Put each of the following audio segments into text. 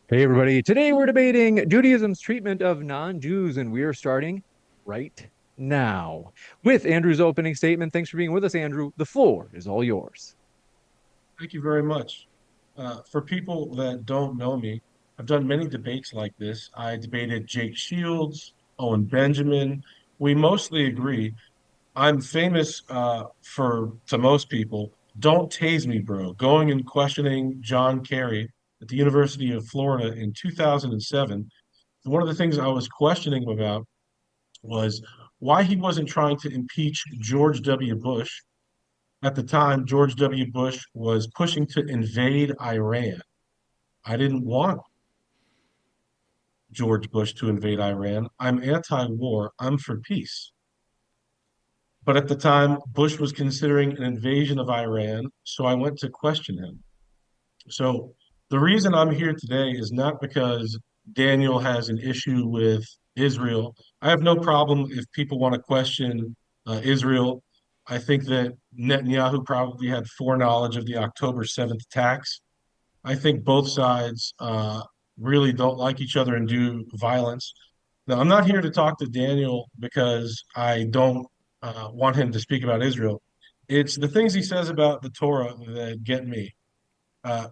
Hey, everybody. Today we're debating Judaism's treatment of non-Jews, and we are starting right now with Andrew's opening statement. Thanks for being with us, Andrew. The floor is all yours. Thank you very much. For people that don't know me, I've done many debates like this. I debated Jake Shields, Owen Benjamin. We mostly agree. I'm famous for, to most people, don't tase me, bro. Going and questioning John Kerry at the University of Florida in 2007. One of the things I was questioning him about was why he wasn't trying to impeach George W. Bush. At the time, George W. Bush was pushing to invade Iran. I didn't want George Bush to invade Iran. I'm anti-war. I'm for peace. But at the time, Bush was considering an invasion of Iran, so I went to question him. So the reason I'm here today is not because Daniel has an issue with Israel. I have no problem if people want to question Israel. I think that Netanyahu probably had foreknowledge of the October 7th attacks. I think both sides really don't like each other and do violence. Now, I'm not here to talk to Daniel because I don't want him to speak about Israel. It's the things he says about the Torah that get me. Uh,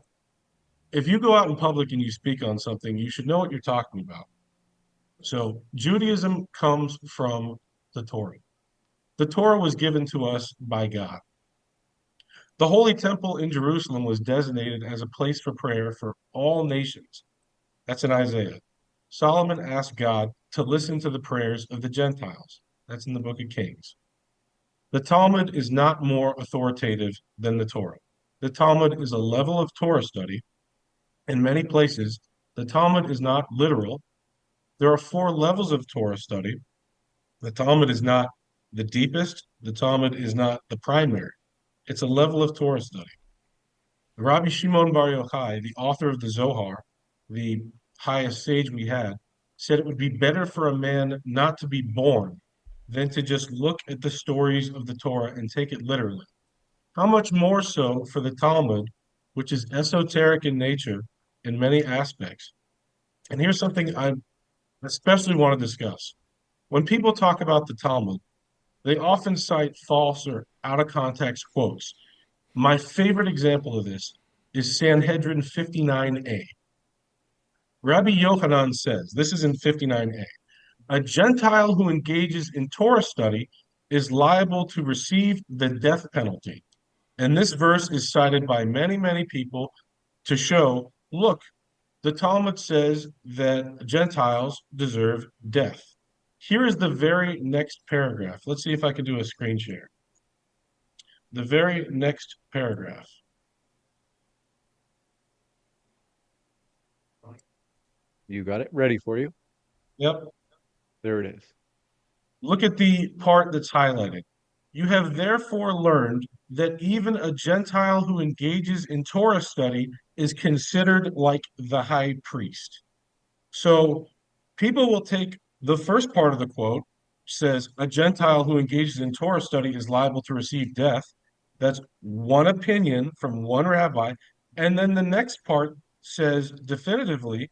if you go out in public and you speak on something, you should know what you're talking about. So, Judaism comes from the Torah. The Torah was given to us by God. The Holy Temple in Jerusalem was designated as a place for prayer for all nations. That's in Isaiah. Solomon asked God to listen to the prayers of the Gentiles. That's in the book of Kings. The Talmud is not more authoritative than the Torah. The Talmud is a level of Torah study. In many places, the Talmud is not literal. There are four levels of Torah study. The Talmud is not the deepest, the Talmud is not the primary. It's a level of Torah study. Rabbi Shimon Bar Yochai, the author of the Zohar, the highest sage we had, said it would be better for a man not to be born than to just look at the stories of the Torah and take it literally. How much more so for the Talmud, which is esoteric in nature in many aspects? And here's something I especially want to discuss. When people talk about the Talmud, they often cite false or out of context quotes. My favorite example of this is Sanhedrin 59a. Rabbi Yochanan says, this is in 59a, a Gentile who engages in Torah study is liable to receive the death penalty. And this verse is cited by many, many people to show, look, the Talmud says that Gentiles deserve death. Here is the very next paragraph. Let's see if I can do a screen share. The very next paragraph. You got it ready for you. Yep. There it is. Look at the part that's highlighted. You have therefore learned that even a Gentile who engages in Torah study is considered like the high priest. So people will take the first part of the quote, says a Gentile who engages in Torah study is liable to receive death. That's one opinion from one rabbi. And then the next part says definitively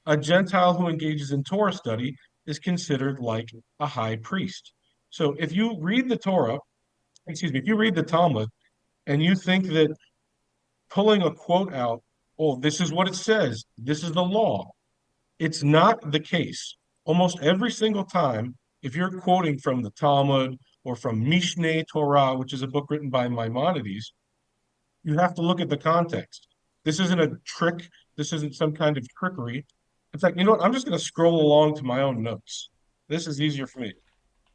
a Gentile who engages in Torah study is considered like a high priest. So if you read the Torah, excuse me, if you read the Talmud and you think that pulling a quote out, oh, this is what it says, this is the law, it's not the case. Almost every single time, if you're quoting from the Talmud or from Mishneh Torah, which is a book written by Maimonides, you have to look at the context. This isn't a trick. This isn't some kind of trickery. In fact, you know what? I'm just going to scroll along to my own notes. This is easier for me.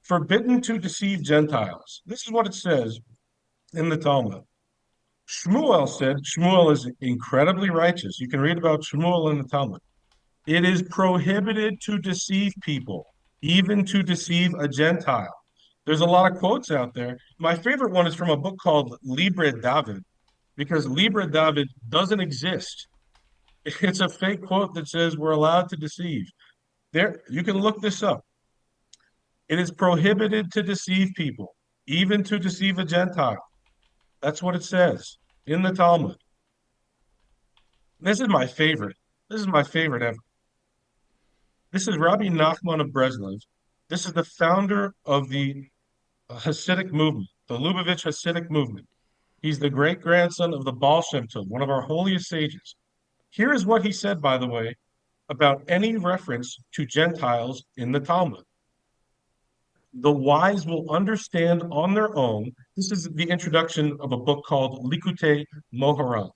Forbidden to deceive Gentiles. This is what it says in the Talmud. Shmuel said, Shmuel is incredibly righteous. You can read about Shmuel in the Talmud. It is prohibited to deceive people, even to deceive a Gentile. There's a lot of quotes out there. My favorite one is from a book called Libre David, because Libre David doesn't exist. It's a fake quote that says we're allowed to deceive. There, you can look this up. It is prohibited to deceive people, even to deceive a Gentile. That's what it says in the Talmud. This is my favorite. This is my favorite ever. This is Rabbi Nachman of Breslov. This is the founder of the Hasidic movement, the Lubavitch Hasidic movement. He's the great grandson of the Baal Shem Tov, one of our holiest sages. Here is what he said, by the way, about any reference to Gentiles in the Talmud. The wise will understand on their own. This is the introduction of a book called Likutei Moharan.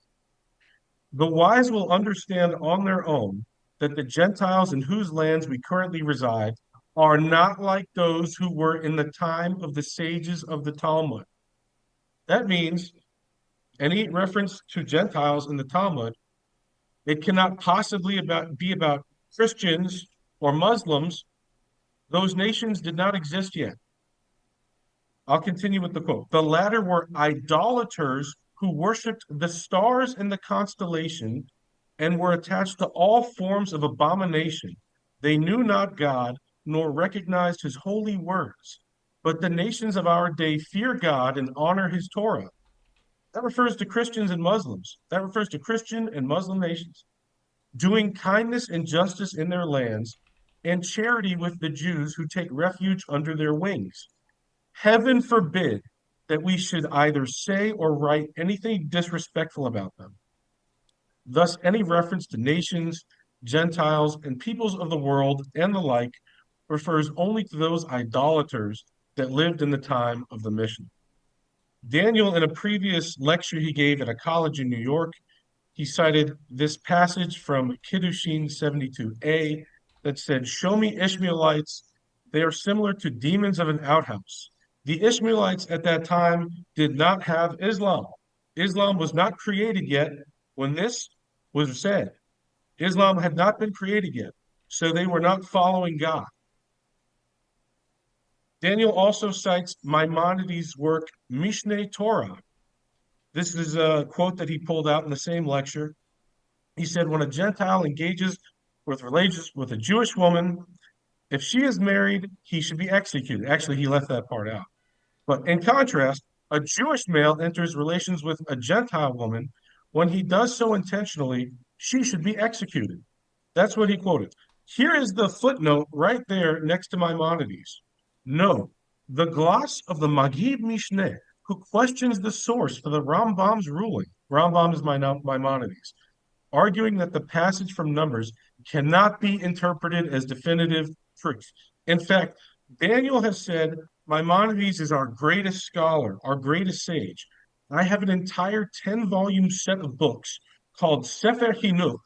The wise will understand on their own that the Gentiles in whose lands we currently reside are not like those who were in the time of the sages of the Talmud. That means any reference to Gentiles in the Talmud, it cannot possibly be about Christians or Muslims. Those nations did not exist yet. I'll continue with the quote. The latter were idolaters who worshipped the stars in the constellation and were attached to all forms of abomination. They knew not God, nor recognized his holy words. But the nations of our day fear God and honor his Torah. That refers to Christians and Muslims. That refers to Christian and Muslim nations doing kindness and justice in their lands and charity with the Jews who take refuge under their wings. Heaven forbid that we should either say or write anything disrespectful about them. Thus, any reference to nations, Gentiles, and peoples of the world and the like refers only to those idolaters that lived in the time of the mission. Daniel, in a previous lecture he gave at a college in New York, he cited this passage from Kiddushin 72a that said, "Show me Ishmaelites. They are similar to demons of an outhouse." The Ishmaelites at that time did not have Islam. Islam was not created yet when this was said. Islam had not been created yet, so they were not following God. Daniel also cites Maimonides' work, Mishneh Torah. This is a quote that he pulled out in the same lecture. He said, when a Gentile engages with relations with a Jewish woman, if she is married, he should be executed. Actually, he left that part out. But in contrast, a Jewish male enters relations with a Gentile woman. When he does so intentionally, she should be executed. That's what he quoted. Here is the footnote right there next to Maimonides. No, the gloss of the Magid Mishneh, who questions the source for the Rambam's ruling. Rambam is Maimonides, arguing that the passage from Numbers cannot be interpreted as definitive truth. In fact, Daniel has said Maimonides is our greatest scholar, our greatest sage. I have an entire 10-volume set of books called Sefer Chinuch,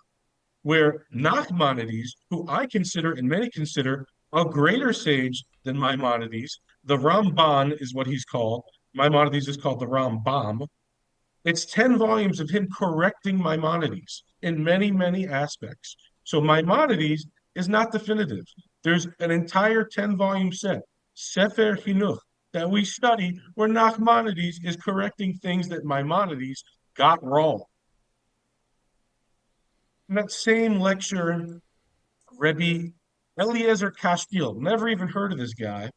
where Nachmanides, who I consider and many consider a greater sage than Maimonides, the Ramban is what he's called. Maimonides is called the Rambam. It's 10 volumes of him correcting Maimonides in many, many aspects. So Maimonides is not definitive. There's an entire 10-volume set, Sefer Chinuch, that we study where Nachmanides is correcting things that Maimonides got wrong. In that same lecture, Rebbe Eliezer Castile, never even heard of this guy.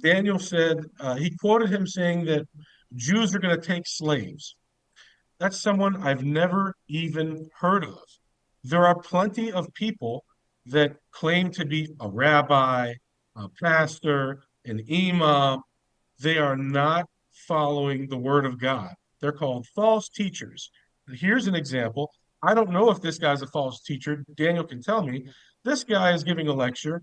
Daniel said, he quoted him saying that Jews are going to take slaves. That's someone I've never even heard of. There are plenty of people that claim to be a rabbi, a pastor, an imam. They are not following the word of God. They're called false teachers. Here's an example. I don't know if this guy's a false teacher. Daniel can tell me. This guy is giving a lecture.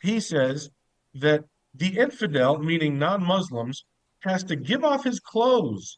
He says that the infidel, meaning non-Muslims, has to give off his clothes,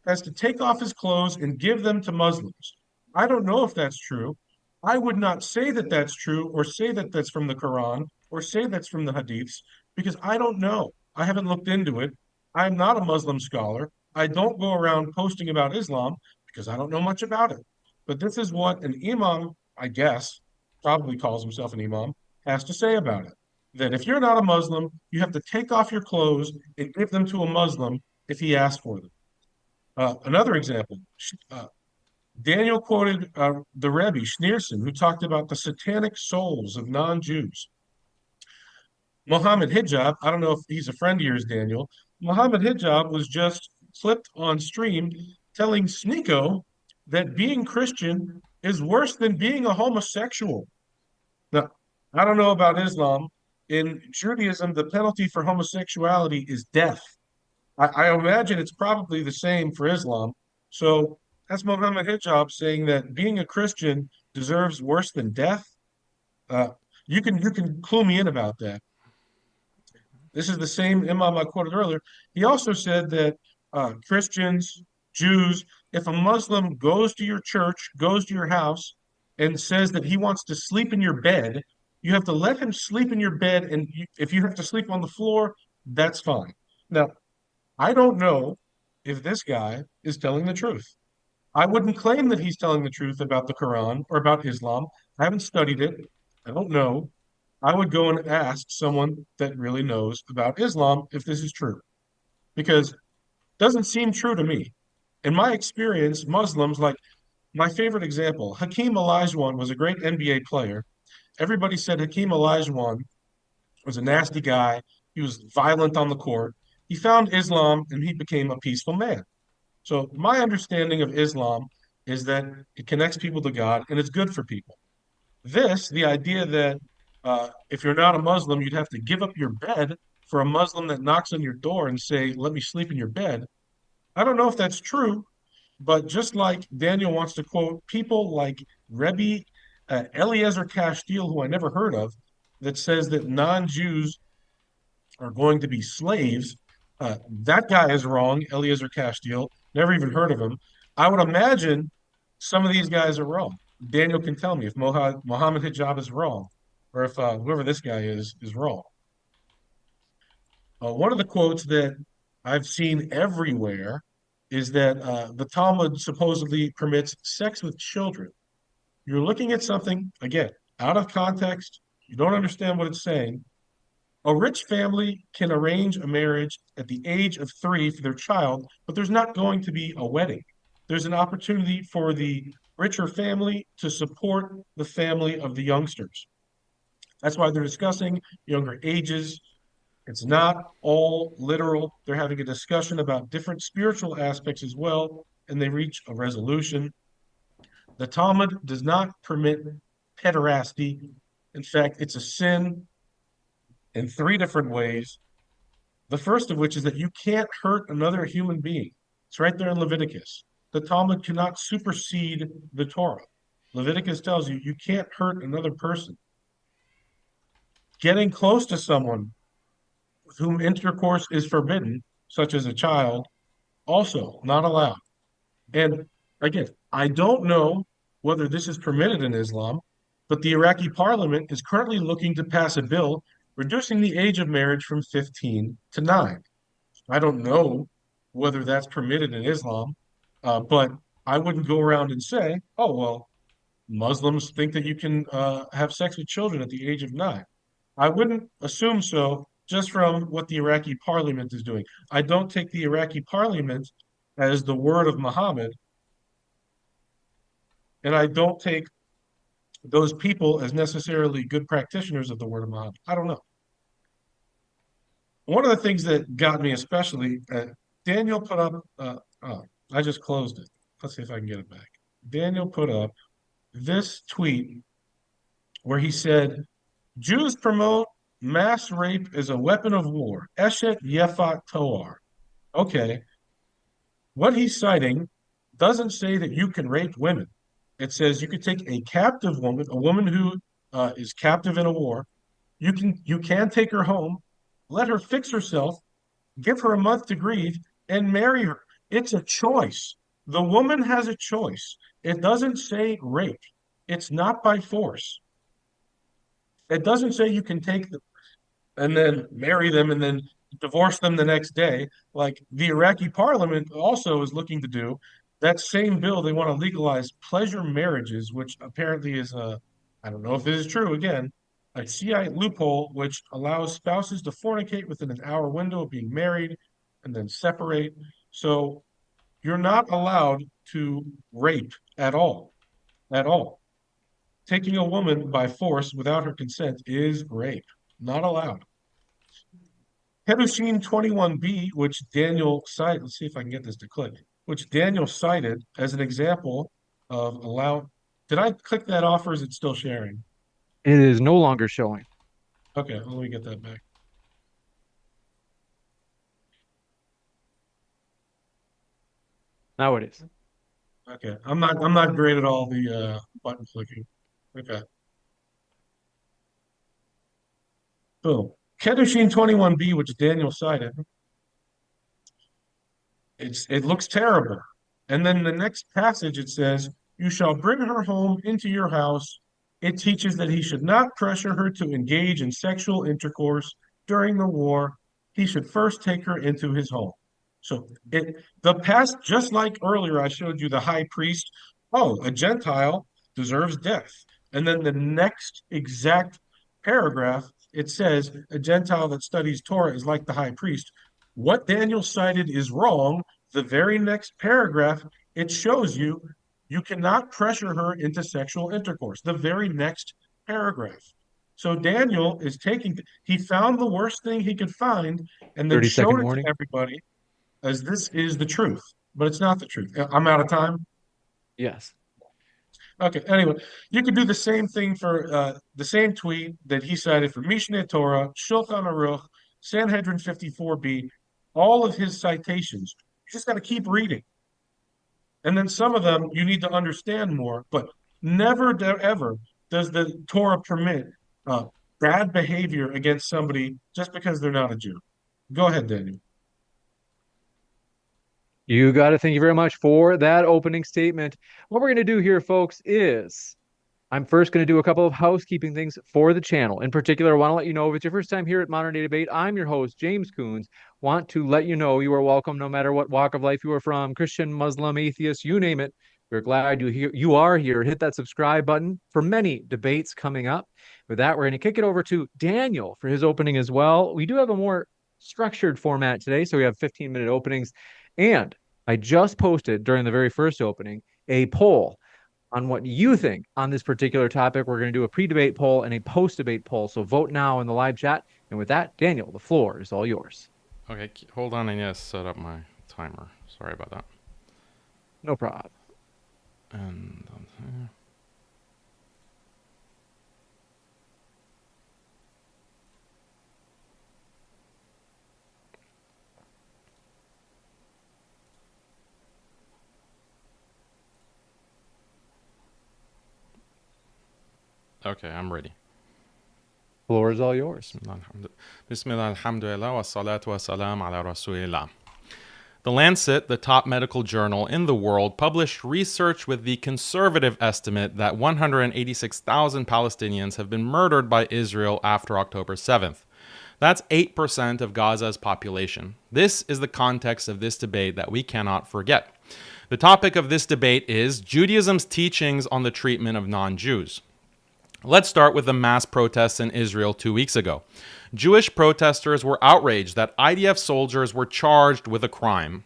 has to take off his clothes and give them to Muslims. I don't know if that's true. I would not say that that's true or say that that's from the Quran or say that's from the Hadiths because I don't know. I haven't looked into it. I'm not a Muslim scholar. I don't go around posting about Islam because I don't know much about it. But this is what an imam, I guess, probably calls himself an imam, has to say about it. That if you're not a Muslim, you have to take off your clothes and give them to a Muslim if he asks for them. Another example, Daniel quoted the Rebbe Schneerson, who talked about the satanic souls of non-Jews. Mohammed Hijab, I don't know if he's a friend of yours, Daniel. Mohammed Hijab was just clipped on stream telling Sneeko that being Christian is worse than being a homosexual. Now, I don't know about Islam. In Judaism, the penalty for homosexuality is death. I imagine it's probably the same for Islam. So that's Muhammad Hijab saying that being a Christian deserves worse than death. Uh, you can clue me in about that. This is the same imam I quoted earlier. He also said that Christians, Jews, if a Muslim goes to your church, goes to your house, and says that he wants to sleep in your bed, you have to let him sleep in your bed. And if you have to sleep on the floor, that's fine. Now, I don't know if this guy is telling the truth. I wouldn't claim that he's telling the truth about the Quran or about Islam. I haven't studied it. I don't know. I would go and ask someone that really knows about Islam if this is true, because it doesn't seem true to me. In my experience, Muslims, like my favorite example, Hakeem Olajuwon was a great NBA player. Everybody said Hakeem Olajuwon was a nasty guy. He was violent on the court. He found Islam and he became a peaceful man. So my understanding of Islam is that it connects people to God and it's good for people. The idea that if you're not a Muslim, you'd have to give up your bed for a Muslim that knocks on your door and say, "Let me sleep in your bed." I don't know if that's true, but just like Daniel wants to quote people like Rebbe Eliezer Castile, who I never heard of, that says that non-Jews are going to be slaves. That guy is wrong, Eliezer Castile. Never even heard of him. I would imagine some of these guys are wrong. Daniel can tell me if Mohammed Hijab is wrong, or if whoever this guy is wrong. One of the quotes that I've seen everywhere is that the Talmud supposedly permits sex with children. You're looking at something, again, out of context. You don't understand what it's saying. A rich family can arrange a marriage at the age of 3 for their child, but there's not going to be a wedding. There's an opportunity for the richer family to support the family of the youngsters. That's why they're discussing younger ages. It's not all literal. They're having a discussion about different spiritual aspects as well, and they reach a resolution. The Talmud does not permit pederasty. In fact, it's a sin in 3 different ways. The first of which is that you can't hurt another human being. It's right there in Leviticus. The Talmud cannot supersede the Torah. Leviticus tells you you can't hurt another person. Getting close to someone with whom intercourse is forbidden, such as a child, also not allowed. And again, I don't know whether this is permitted in Islam, but the Iraqi parliament is currently looking to pass a bill reducing the age of marriage from 15 to 9. I don't know whether that's permitted in Islam, but I wouldn't go around and say, oh, well, Muslims think that you can have sex with children at the age of 9. I wouldn't assume so just from what the Iraqi parliament is doing. I don't take the Iraqi parliament as the word of Muhammad, and I don't take those people as necessarily good practitioners of the word of Muhammad. I don't know. One of the things that got me especially, Daniel put up, oh, I just closed it. Let's see if I can get it back. Daniel put up this tweet where he said, Jews promote mass rape as a weapon of war. Eshet Yefat Toar. Okay, what he's citing doesn't say that you can rape women. It says you could take a captive woman, a woman who is captive in a war. You can take her home, let her fix herself, give her a month to grieve, and marry her. It's a choice. The woman has a choice. It doesn't say rape. It's not by force. It doesn't say you can take them and then marry them and then divorce them the next day, like the Iraqi parliament also is looking to do. That same bill, they want to legalize pleasure marriages, which apparently is a, I don't know if this is true, again, a CI loophole which allows spouses to fornicate within an hour window of being married and then separate. So you're not allowed to rape at all. Taking a woman by force without her consent is rape. Not allowed. Kedushin 21b, which Daniel cited, let's see if I can get this to click, which Daniel cited as an example of allow. Did I click that off or is it still sharing? It is no longer showing. Okay, well, let me get that back. Now it is. Okay, I'm not great at all the button clicking. Okay, boom. Kedoshim 21b, which Daniel cited, it looks terrible. And then the next passage it says, "You shall bring her home into your house." It teaches that he should not pressure her to engage in sexual intercourse during the war. He should first take her into his home. So the past, just like earlier, I showed you the high priest. Oh, a Gentile deserves death. And then the next exact paragraph, it says a Gentile that studies Torah is like the high priest. What Daniel cited is wrong. The very next paragraph, it shows you you cannot pressure her into sexual intercourse. The very next paragraph. So Daniel is he found the worst thing he could find and then 30-second showed it to warning. everybody as this is the truth, but it's not the truth. I'm out of time. Yes. Okay, anyway, you could do the same thing for the same tweet that he cited for Mishneh Torah, Shulchan Aruch, Sanhedrin 54b, all of his citations. You just got to keep reading. And then some of them you need to understand more, but never ever does the Torah permit uh, bad behavior against somebody just because they're not a Jew. Go ahead, Daniel. You got it. Thank you very much for that opening statement. What we're going to do here, folks, is I'm first going to do a couple of housekeeping things for the channel. In particular, I want to let you know if it's your first time here at Modern Day Debate, I'm your host, James Coons. Want to let you know you are welcome no matter what walk of life you are from, Christian, Muslim, atheist, you name it. We're glad you are here. Hit that subscribe button for many debates coming up. With that, we're going to kick it over to Daniel for his opening as well. We do have a more structured format today, so we have 15-minute openings. And I just posted during the very first opening a poll on what you think on this particular topic. We're going to do a pre-debate poll and a post-debate poll. So vote now in the live chat. And with that, Daniel, the floor is all yours. Okay, hold on. I need to set up my timer. Sorry about that. No problem. And okay, I'm ready. Floor is all yours. Bismillah, alhamdulillah, wa salatu wa salam ala rasulillah. The Lancet, the top medical journal in the world, published research with the conservative estimate that 186,000 Palestinians have been murdered by Israel after October 7th. That's 8% of Gaza's population. This is the context of this debate that we cannot forget. The topic of this debate is Judaism's teachings on the treatment of non-Jews. Let's start with the mass protests in Israel 2 weeks ago. Jewish protesters were outraged that IDF soldiers were charged with a crime,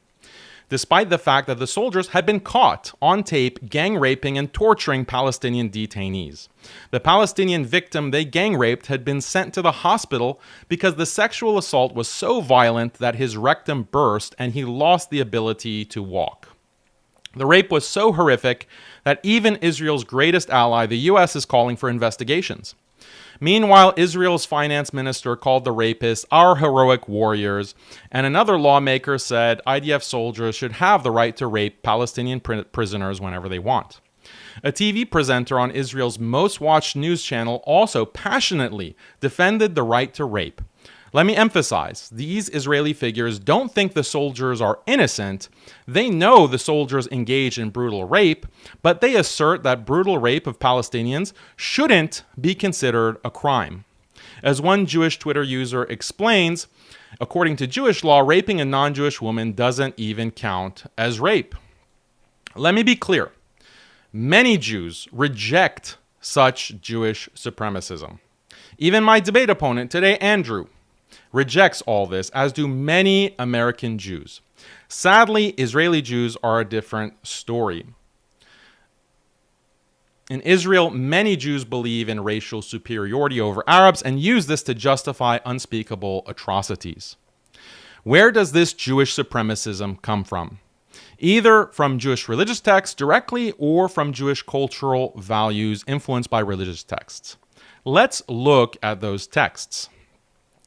despite the fact that the soldiers had been caught on tape gang raping and torturing Palestinian detainees. The Palestinian victim they gang raped had been sent to the hospital because the sexual assault was so violent that his rectum burst and he lost the ability to walk. The rape was so horrific that even Israel's greatest ally, the US, is calling for investigations. Meanwhile, Israel's finance minister called the rapists our heroic warriors, and another lawmaker said IDF soldiers should have the right to rape Palestinian prisoners whenever they want. A TV presenter on Israel's most watched news channel also passionately defended the right to rape. Let me emphasize, these Israeli figures don't think the soldiers are innocent. They know the soldiers engaged in brutal rape, but they assert that brutal rape of Palestinians shouldn't be considered a crime. As one Jewish Twitter user explains, according to Jewish law, raping a non-Jewish woman doesn't even count as rape. Let me be clear. Many Jews reject such Jewish supremacism. Even my debate opponent today, Andrew, rejects all this, as do many American Jews. Sadly, Israeli Jews are a different story. In Israel, many Jews believe in racial superiority over Arabs and use this to justify unspeakable atrocities. Where does this Jewish supremacism come from? either from Jewish religious texts directly or from Jewish cultural values influenced by religious texts. Let's look at those texts.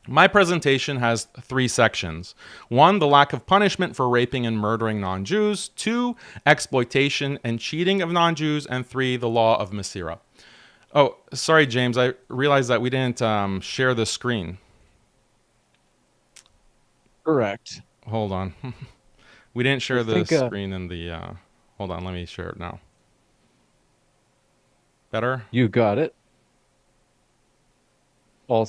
My presentation has 3 sections. 1, the lack of punishment for raping and murdering non-Jews. 2, exploitation and cheating of non-Jews. And 3, the law of Masira. Oh, sorry, James. I realized that we didn't share the screen. Correct. Hold on. We didn't share the screen in the... hold on, let me share it now. Better? You got it. All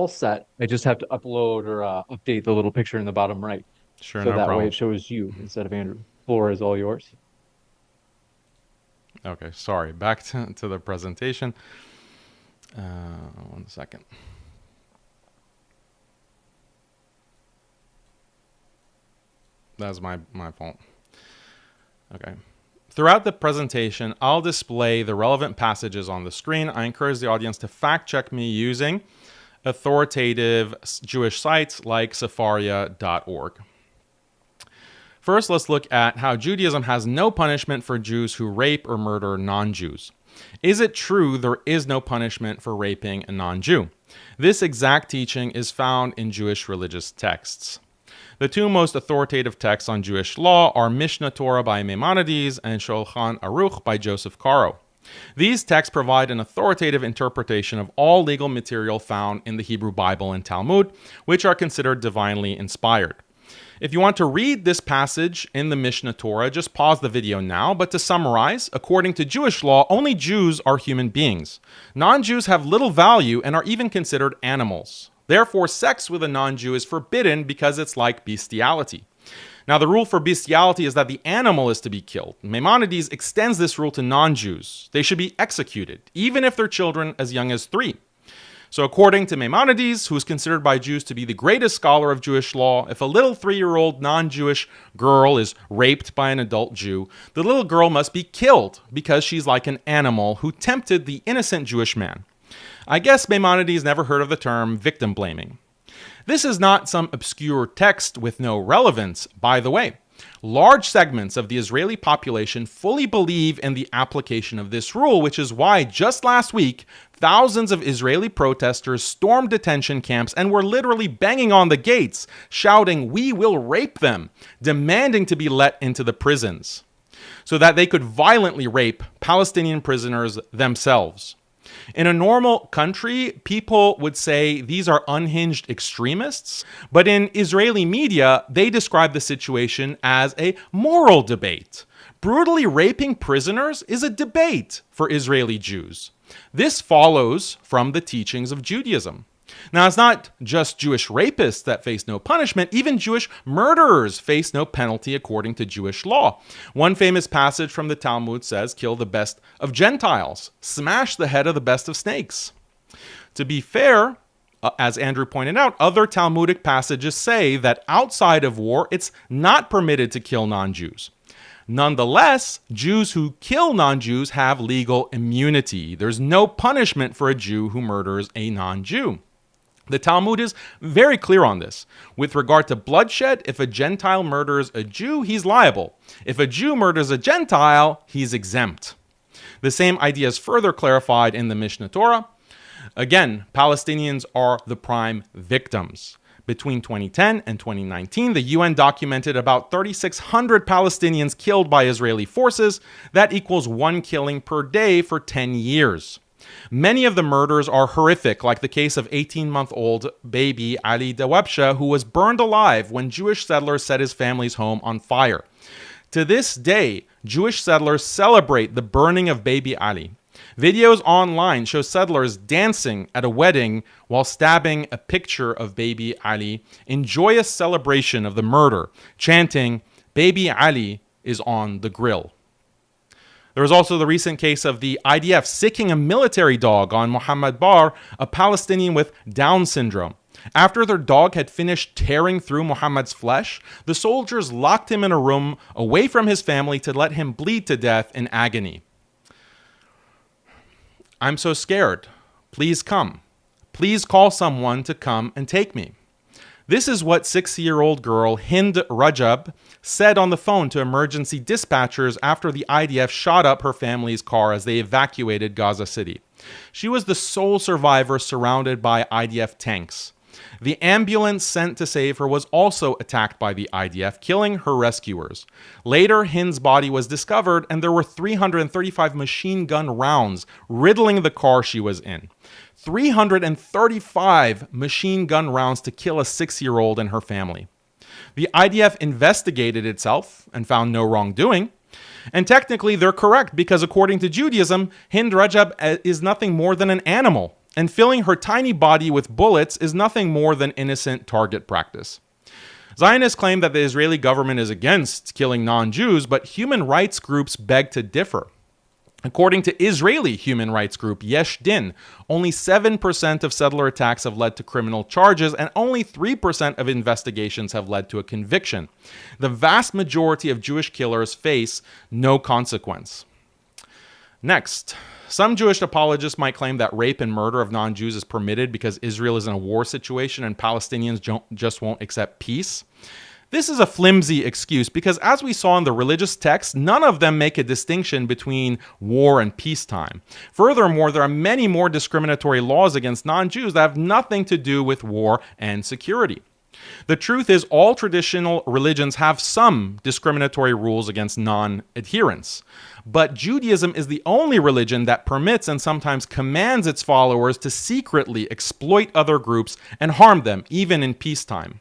set. I just have to upload or update the little picture in the bottom right. Sure, so no that problem. way it shows you instead of Andrew. Floor is all yours. Okay, sorry. Back to the presentation. 1 second. That's my fault. Okay. Throughout the presentation, I'll display the relevant passages on the screen. I encourage the audience to fact check me using authoritative Jewish sites like Sefaria.org. First, let's look at how Judaism has no punishment for Jews who rape or murder non-Jews. Is it true there is no punishment for raping a non-Jew? This exact teaching is found in Jewish religious texts. The 2 most authoritative texts on Jewish law are Mishnah Torah by Maimonides and Shulchan Aruch by Joseph Caro. These texts provide an authoritative interpretation of all legal material found in the Hebrew Bible and Talmud, which are considered divinely inspired. If you want to read this passage in the Mishnah Torah, just pause the video now. But to summarize, according to Jewish law, only Jews are human beings. Non-Jews have little value and are even considered animals. Therefore, sex with a non-Jew is forbidden because it's like bestiality. Now, the rule for bestiality is that the animal is to be killed. Maimonides extends this rule to non-Jews. They should be executed, even if they're children as young as 3. So according to Maimonides, who is considered by Jews to be the greatest scholar of Jewish law, if a little 3-year-old non-Jewish girl is raped by an adult Jew, the little girl must be killed because she's like an animal who tempted the innocent Jewish man. I guess Maimonides never heard of the term victim blaming. This is not some obscure text with no relevance, by the way. Large segments of the Israeli population fully believe in the application of this rule, which is why just last week, thousands of Israeli protesters stormed detention camps and were literally banging on the gates, shouting, "We will rape them," demanding to be let into the prisons, so that they could violently rape Palestinian prisoners themselves. In a normal country, people would say these are unhinged extremists, but in Israeli media, they describe the situation as a moral debate. Brutally raping prisoners is a debate for Israeli Jews. This follows from the teachings of Judaism. Now, it's not just Jewish rapists that face no punishment. Even Jewish murderers face no penalty according to Jewish law. One famous passage from the Talmud says, "Kill the best of Gentiles, smash the head of the best of snakes." To be fair, as Andrew pointed out, other Talmudic passages say that outside of war, it's not permitted to kill non-Jews. Nonetheless, Jews who kill non-Jews have legal immunity. There's no punishment for a Jew who murders a non-Jew. The Talmud is very clear on this. With regard to bloodshed, if a Gentile murders a Jew, he's liable. If a Jew murders a Gentile, he's exempt. The same idea is further clarified in the Mishnah Torah. Again, Palestinians are the prime victims. Between 2010 and 2019, the UN documented about 3,600 Palestinians killed by Israeli forces. That equals 1 killing per day for 10 years. Many of the murders are horrific, like the case of 18-month-old baby Ali Dawabsha, who was burned alive when Jewish settlers set his family's home on fire. To this day, Jewish settlers celebrate the burning of baby Ali. Videos online show settlers dancing at a wedding while stabbing a picture of baby Ali in joyous celebration of the murder, chanting, "Baby Ali is on the grill." There was also the recent case of the IDF sicking a military dog on Mohammed Bar, a Palestinian with Down syndrome. After their dog had finished tearing through Mohammed's flesh, the soldiers locked him in a room away from his family to let him bleed to death in agony. "I'm so scared. Please come. Please call someone to come and take me." This is what 6-year-old girl Hind Rajab said on the phone to emergency dispatchers after the IDF shot up her family's car as they evacuated Gaza City. She was the sole survivor surrounded by IDF tanks. The ambulance sent to save her was also attacked by the IDF, killing her rescuers. Later, Hind's body was discovered, and there were 335 machine gun rounds riddling the car she was in. 335 machine gun rounds to kill a 6-year-old and her family. The IDF investigated itself and found no wrongdoing. And technically, they're correct because according to Judaism, Hind Rajab is nothing more than an animal, and filling her tiny body with bullets is nothing more than innocent target practice. Zionists claim that the Israeli government is against killing non-Jews, but human rights groups beg to differ. According to Israeli human rights group Yesh Din, only 7% of settler attacks have led to criminal charges, and only 3% of investigations have led to a conviction. The vast majority of Jewish killers face no consequence. Next, some Jewish apologists might claim that rape and murder of non-Jews is permitted because Israel is in a war situation and Palestinians just won't accept peace. This is a flimsy excuse because, as we saw in the religious texts, none of them make a distinction between war and peacetime. Furthermore, there are many more discriminatory laws against non-Jews that have nothing to do with war and security. The truth is, all traditional religions have some discriminatory rules against non-adherents. But Judaism is the only religion that permits and sometimes commands its followers to secretly exploit other groups and harm them, even in peacetime.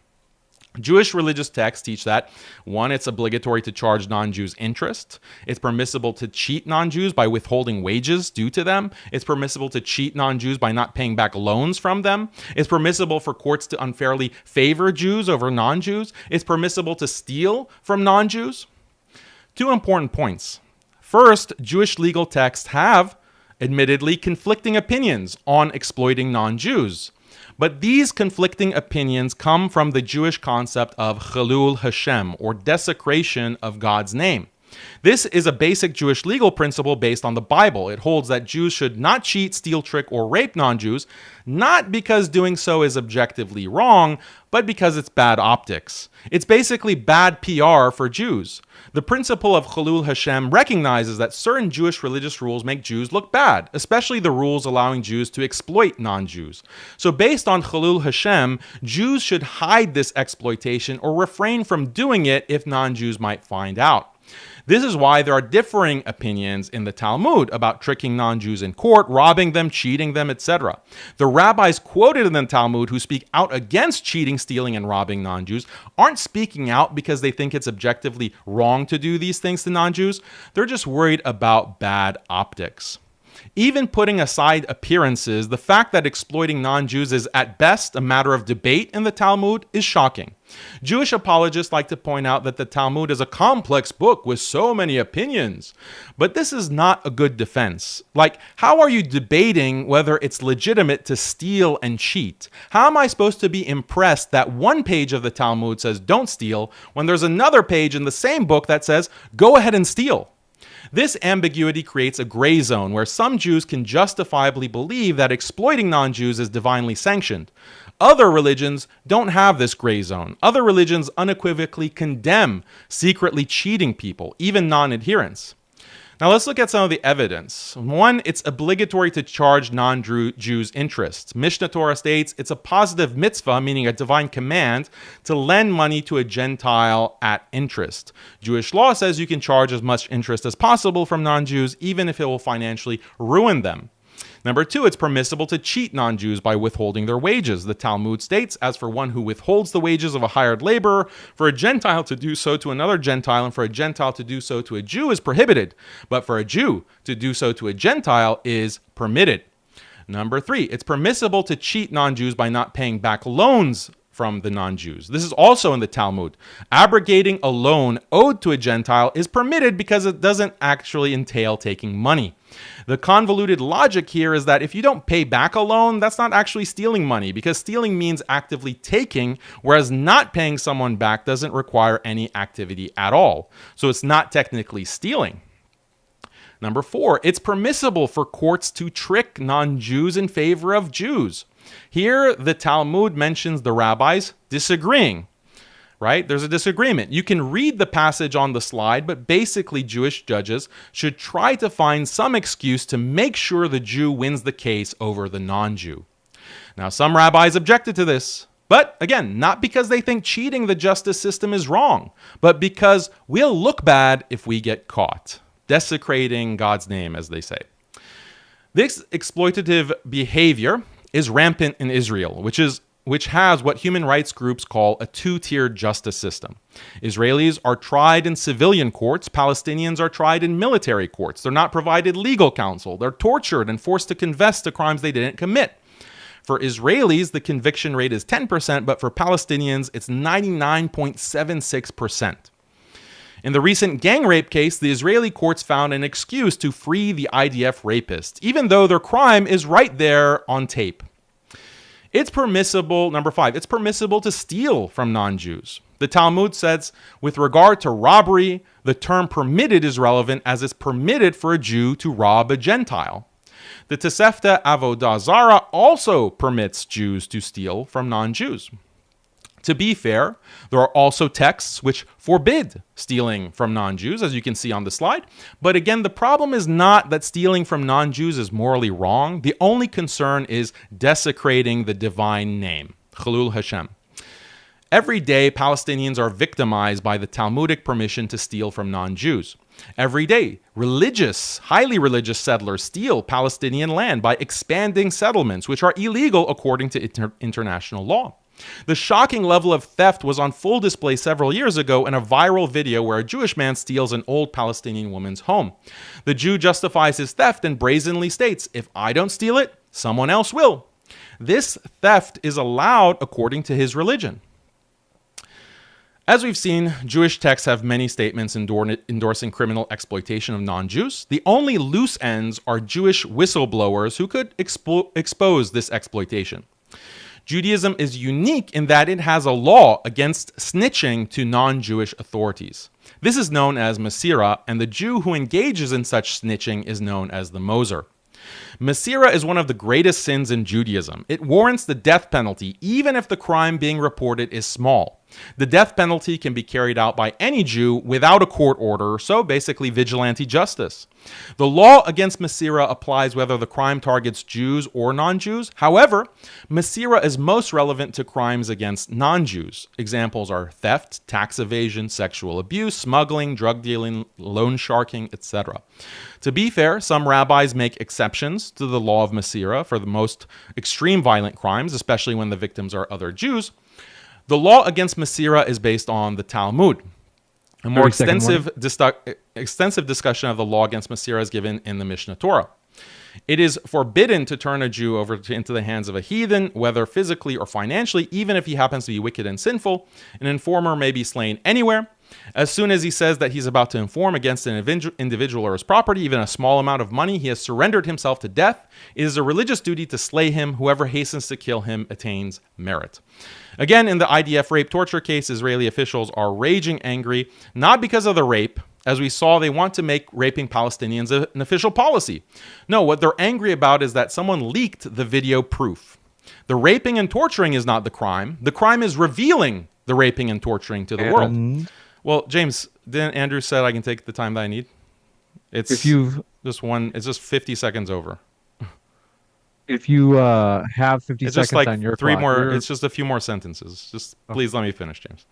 Jewish religious texts teach that, 1, it's obligatory to charge non-Jews interest. It's permissible to cheat non-Jews by withholding wages due to them. It's permissible to cheat non-Jews by not paying back loans from them. It's permissible for courts to unfairly favor Jews over non-Jews. It's permissible to steal from non-Jews. 2 important points. First, Jewish legal texts have, admittedly, conflicting opinions on exploiting non-Jews. But these conflicting opinions come from the Jewish concept of Chilul Hashem, or desecration of God's name. This is a basic Jewish legal principle based on the Bible. It holds that Jews should not cheat, steal, trick, or rape non-Jews, not because doing so is objectively wrong, but because it's bad optics. It's basically bad PR for Jews. The principle of Chilul Hashem recognizes that certain Jewish religious rules make Jews look bad, especially the rules allowing Jews to exploit non-Jews. So based on Chilul Hashem, Jews should hide this exploitation or refrain from doing it if non-Jews might find out. This is why there are differing opinions in the Talmud about tricking non-Jews in court, robbing them, cheating them, etc. The rabbis quoted in the Talmud who speak out against cheating, stealing, and robbing non-Jews aren't speaking out because they think it's objectively wrong to do these things to non-Jews. They're just worried about bad optics. Even putting aside appearances, the fact that exploiting non-Jews is at best a matter of debate in the Talmud is shocking. Jewish apologists like to point out that the Talmud is a complex book with so many opinions. But this is not a good defense. Like, how are you debating whether it's legitimate to steal and cheat? How am I supposed to be impressed that one page of the Talmud says don't steal when there's another page in the same book that says go ahead and steal? This ambiguity creates a gray zone where some Jews can justifiably believe that exploiting non-Jews is divinely sanctioned. Other religions don't have this gray zone. Other religions unequivocally condemn secretly cheating people, even non-adherents. Now let's look at some of the evidence. 1, it's obligatory to charge non-Jews interest. Mishnah Torah states it's a positive mitzvah, meaning a divine command, to lend money to a Gentile at interest. Jewish law says you can charge as much interest as possible from non-Jews, even if it will financially ruin them. Number 2, it's permissible to cheat non-Jews by withholding their wages. The Talmud states, as for one who withholds the wages of a hired laborer, for a Gentile to do so to another Gentile, and for a Gentile to do so to a Jew is prohibited. But for a Jew to do so to a Gentile is permitted. Number 3, it's permissible to cheat non-Jews by not paying back loans from the non-Jews. This is also in the Talmud. Abrogating a loan owed to a Gentile is permitted because it doesn't actually entail taking money. The convoluted logic here is that if you don't pay back a loan, that's not actually stealing money, because stealing means actively taking, whereas not paying someone back doesn't require any activity at all. So it's not technically stealing. Number 4, it's permissible for courts to trick non-Jews in favor of Jews. Here, the Talmud mentions the rabbis disagreeing, right? There's a disagreement. You can read the passage on the slide, but basically Jewish judges should try to find some excuse to make sure the Jew wins the case over the non-Jew. Now, some rabbis objected to this, but again, not because they think cheating the justice system is wrong, but because we'll look bad if we get caught, desecrating God's name, as they say. This exploitative behavior is rampant in Israel, which has what human rights groups call a two-tiered justice system. Israelis are tried in civilian courts. Palestinians are tried in military courts. They're not provided legal counsel. They're tortured and forced to confess to crimes they didn't commit. For Israelis, the conviction rate is 10%, but for Palestinians, it's 99.76%. In the recent gang rape case, the Israeli courts found an excuse to free the IDF rapists, even though their crime is right there on tape. It's permissible, number 5, it's permissible to steal from non-Jews. The Talmud says, with regard to robbery, the term permitted is relevant as it's permitted for a Jew to rob a Gentile. The Tosefta Avodah Zarah also permits Jews to steal from non-Jews. To be fair, there are also texts which forbid stealing from non-Jews, as you can see on the slide. But again, the problem is not that stealing from non-Jews is morally wrong. The only concern is desecrating the divine name, Chilul Hashem. Every day, Palestinians are victimized by the Talmudic permission to steal from non-Jews. Every day, highly religious settlers steal Palestinian land by expanding settlements, which are illegal according to international law. The shocking level of theft was on full display several years ago in a viral video where a Jewish man steals an old Palestinian woman's home. The Jew justifies his theft and brazenly states, "If I don't steal it, someone else will." This theft is allowed according to his religion. As we've seen, Jewish texts have many statements endorsing criminal exploitation of non-Jews. The only loose ends are Jewish whistleblowers who could expose this exploitation. Judaism is unique in that it has a law against snitching to non-Jewish authorities. This is known as Masira, and the Jew who engages in such snitching is known as the Moser. Masira is one of the greatest sins in Judaism. It warrants the death penalty, even if the crime being reported is small. The death penalty can be carried out by any Jew without a court order, so basically vigilante justice. The law against Masira applies whether the crime targets Jews or non-Jews. However, Masira is most relevant to crimes against non-Jews. Examples are theft, tax evasion, sexual abuse, smuggling, drug dealing, loan sharking, etc. To be fair, some rabbis make exceptions to the law of Masira for the most extreme violent crimes, especially when the victims are other Jews. The law against Masira is based on the Talmud. A more extensive discussion of the law against Masira is given in the Mishnah Torah. It is forbidden to turn a Jew over into the hands of a heathen, whether physically or financially, even if he happens to be wicked and sinful. An informer may be slain anywhere. As soon as he says that he's about to inform against an individual or his property, even a small amount of money, he has surrendered himself to death. It is a religious duty to slay him. Whoever hastens to kill him attains merit. Again, in the IDF rape torture case, Israeli officials are raging angry, not because of the rape. As we saw, they want to make raping Palestinians an official policy. No, what they're angry about is that someone leaked the video proof. The raping and torturing is not the crime. The crime is revealing the raping and torturing to the world. Well, James, didn't Andrew said I can take the time that I need? It's just 50 seconds over. If you have 50 it's seconds just like on your three clock, more. It's just a few more sentences. Just please let me finish, James.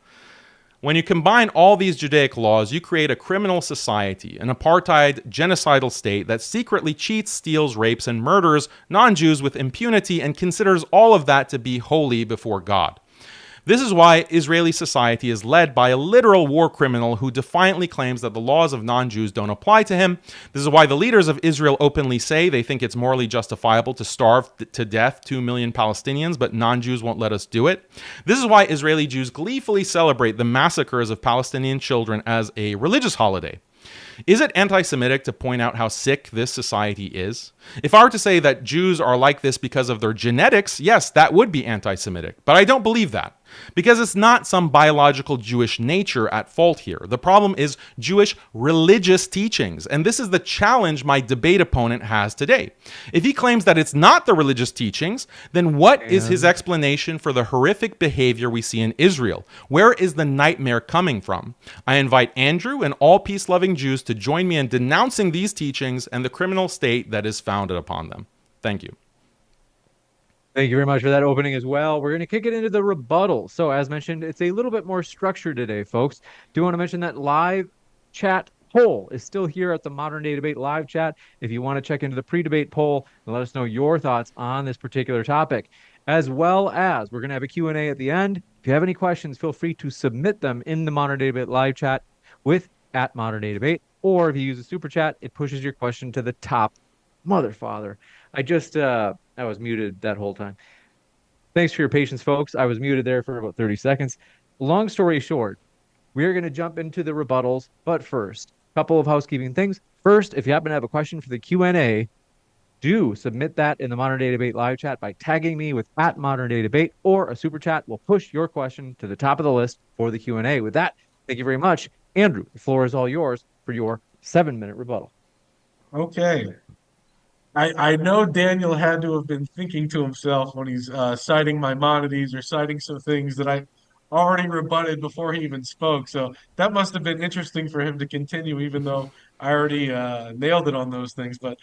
When you combine all these Judaic laws, you create a criminal society, an apartheid, genocidal state that secretly cheats, steals, rapes, and murders non-Jews with impunity and considers all of that to be holy before God. This is why Israeli society is led by a literal war criminal who defiantly claims that the laws of non-Jews don't apply to him. This is why the leaders of Israel openly say they think it's morally justifiable to starve to death 2 million Palestinians, but non-Jews won't let us do it. This is why Israeli Jews gleefully celebrate the massacres of Palestinian children as a religious holiday. Is it anti-Semitic to point out how sick this society is? If I were to say that Jews are like this because of their genetics, yes, that would be anti-Semitic. But I don't believe that. Because it's not some biological Jewish nature at fault here. The problem is Jewish religious teachings. And this is the challenge my debate opponent has today. If he claims that it's not the religious teachings, then what is his explanation for the horrific behavior we see in Israel? Where is the nightmare coming from? I invite Andrew and all peace-loving Jews to join me in denouncing these teachings and the criminal state that is founded upon them. Thank you. Thank you very much for that opening as well. We're going to kick it into the rebuttal. So as mentioned, it's a little bit more structured today, folks. Do want to mention that live chat poll is still here at the Modern Day Debate live chat. If you want to check into the pre-debate poll and let us know your thoughts on this particular topic, as well as we're going to have a Q&A at the end. If you have any questions, feel free to submit them in the Modern Day Debate live chat with @Modern Day Debate, or if you use a super chat, it pushes your question to the top. Mother father. I was muted that whole time. Thanks for your patience, folks. I was muted there for about 30 seconds. Long story short, we are going to jump into the rebuttals, but first, a couple of housekeeping things. First, if you happen to have a question for the Q&A, do submit that in the Modern Day Debate live chat by tagging me with @Modern Day Debate, or a super chat will push your question to the top of the list for the Q&A. With that, thank you very much. Andrew, the floor is all yours for your 7-minute rebuttal. Okay. I know Daniel had to have been thinking to himself when he's citing Maimonides or citing some things that I already rebutted before he even spoke. So that must have been interesting for him to continue, even though I already nailed it on those things. But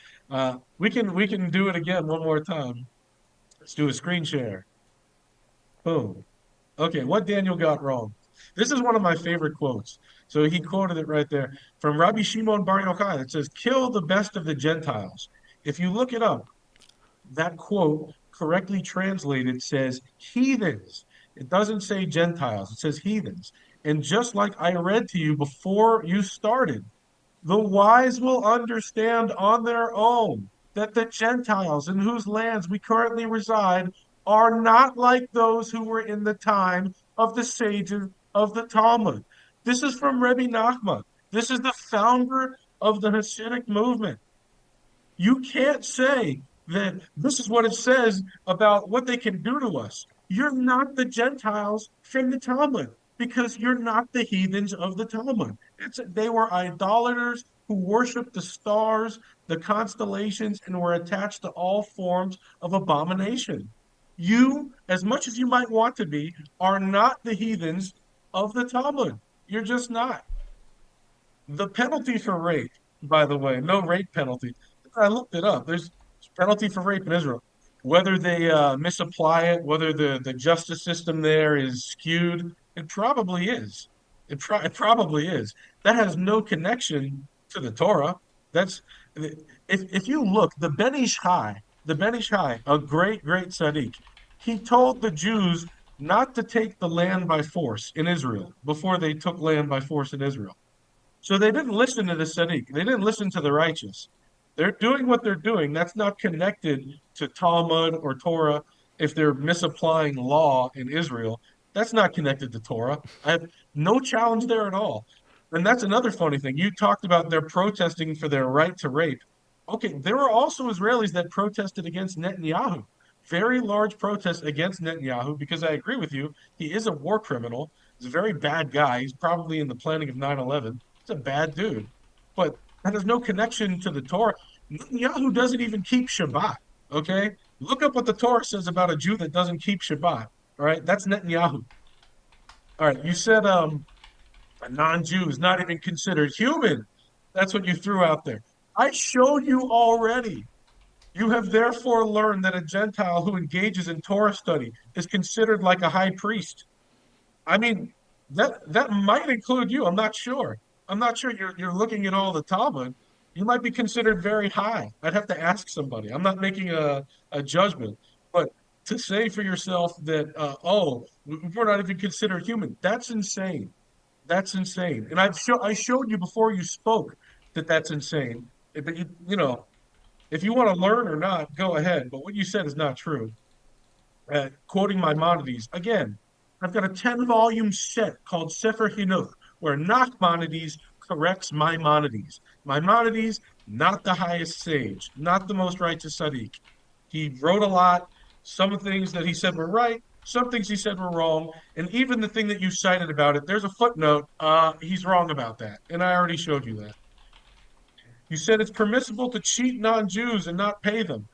we can do it again one more time. Let's do a screen share. Boom. Okay, what Daniel got wrong. This is one of my favorite quotes. So he quoted it right there from Rabbi Shimon Bar Yochai. It says, "Kill the best of the Gentiles." If you look it up, that quote correctly translated says heathens. It doesn't say Gentiles, it says heathens. And just like I read to you before you started, the wise will understand on their own that the Gentiles in whose lands we currently reside are not like those who were in the time of the sages of the Talmud. This is from Rebbe Nachman. This is the founder of the Hasidic movement. You can't say that this is what it says about what they can do to us. You're not the Gentiles from the Talmud because you're not the heathens of the Talmud. They were idolaters who worshiped the stars, the constellations, and were attached to all forms of abomination. You, as much as you might want to be, are not the heathens of the Talmud. You're just not. The penalty for rape, by the way, no rape penalty. I looked it up. There's penalty for rape in Israel. Whether they misapply it, whether the justice system there is skewed, it probably is. It probably is. That has no connection to the Torah. That's if you look, the Ben Ish Chai, a great tzaddik, he told the Jews not to take the land by force in Israel before they took land by force in Israel. So they didn't listen to the tzaddik. They didn't listen to the righteous. They're doing what they're doing. That's not connected to Talmud or Torah. If they're misapplying law in Israel, that's not connected to Torah. I have no challenge there at all. And that's another funny thing. You talked about they're protesting for their right to rape. Okay, there were also Israelis that protested against Netanyahu. Very large protests against Netanyahu because I agree with you. He is a war criminal. He's a very bad guy. He's probably in the planning of 9/11. He's a bad dude. But that has no connection to the Torah. Netanyahu doesn't even keep Shabbat. Okay? Look up what the Torah says about a Jew that doesn't keep Shabbat. All right? That's Netanyahu. All right. You said a non-Jew is not even considered human. That's what you threw out there. I showed you already. You have therefore learned that a Gentile who engages in Torah study is considered like a high priest. I mean, that might include you. I'm not sure. I'm not sure you're looking at all the Talmud. You might be considered very high. I'd have to ask somebody. I'm not making a judgment. But to say for yourself that, we're not even considered human, that's insane. That's insane. And I showed you before you spoke that that's insane. But if you want to learn or not, go ahead. But what you said is not true. Quoting Maimonides, again, I've got a 10-volume set called Sefer Chinuch, where Nachmanides corrects Maimonides. Maimonides, not the highest sage, not the most righteous tzaddik. He wrote a lot. Some of the things that he said were right. Some things he said were wrong, and even the thing that you cited about it, there's a footnote. He's wrong about that, and I already showed you that. You said it's permissible to cheat non-Jews and not pay them.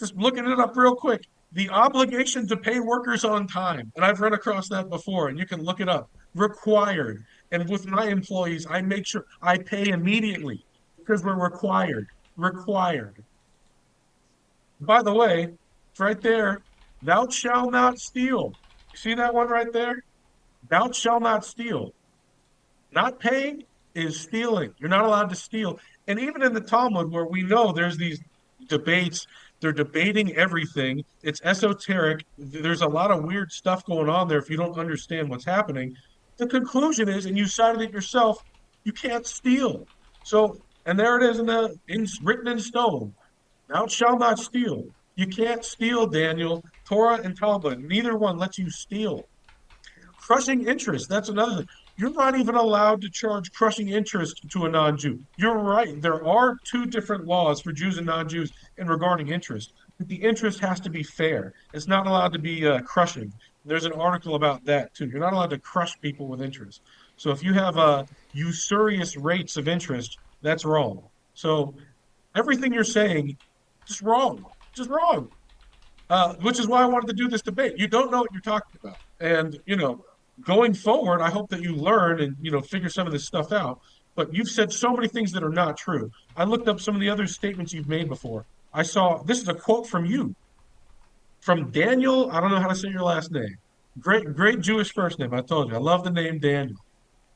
Just looking it up real quick. The obligation to pay workers on time, and I've run across that before, and you can look it up. Required. And with my employees, I make sure I pay immediately because we're required. Required. By the way, it's right there. Thou shalt not steal. You see that one right there? Thou shalt not steal. Not paying is stealing. You're not allowed to steal. And even in the Talmud, where we know there's these debates, they're debating everything. It's esoteric. There's a lot of weird stuff going on there if you don't understand what's happening. The conclusion is, and you cited it yourself, you can't steal. So, and there it is written in stone. Thou shalt not steal. You can't steal, Daniel. Torah and Talmud, neither one lets you steal. Crushing interest, that's another thing. You're not even allowed to charge crushing interest to a non-Jew. You're right. There are two different laws for Jews and non-Jews in regarding interest. But the interest has to be fair. It's not allowed to be crushing. There's an article about that too. You're not allowed to crush people with interest. So if you have usurious rates of interest, that's wrong. So everything you're saying, just wrong. Just wrong. Which is why I wanted to do this debate. You don't know what you're talking about. And, going forward, I hope that you learn and, figure some of this stuff out. But you've said so many things that are not true. I looked up some of the other statements you've made before. I saw, this is a quote from you, from Daniel. I don't know how to say your last name. Great, great Jewish first name. I told you, I love the name Daniel.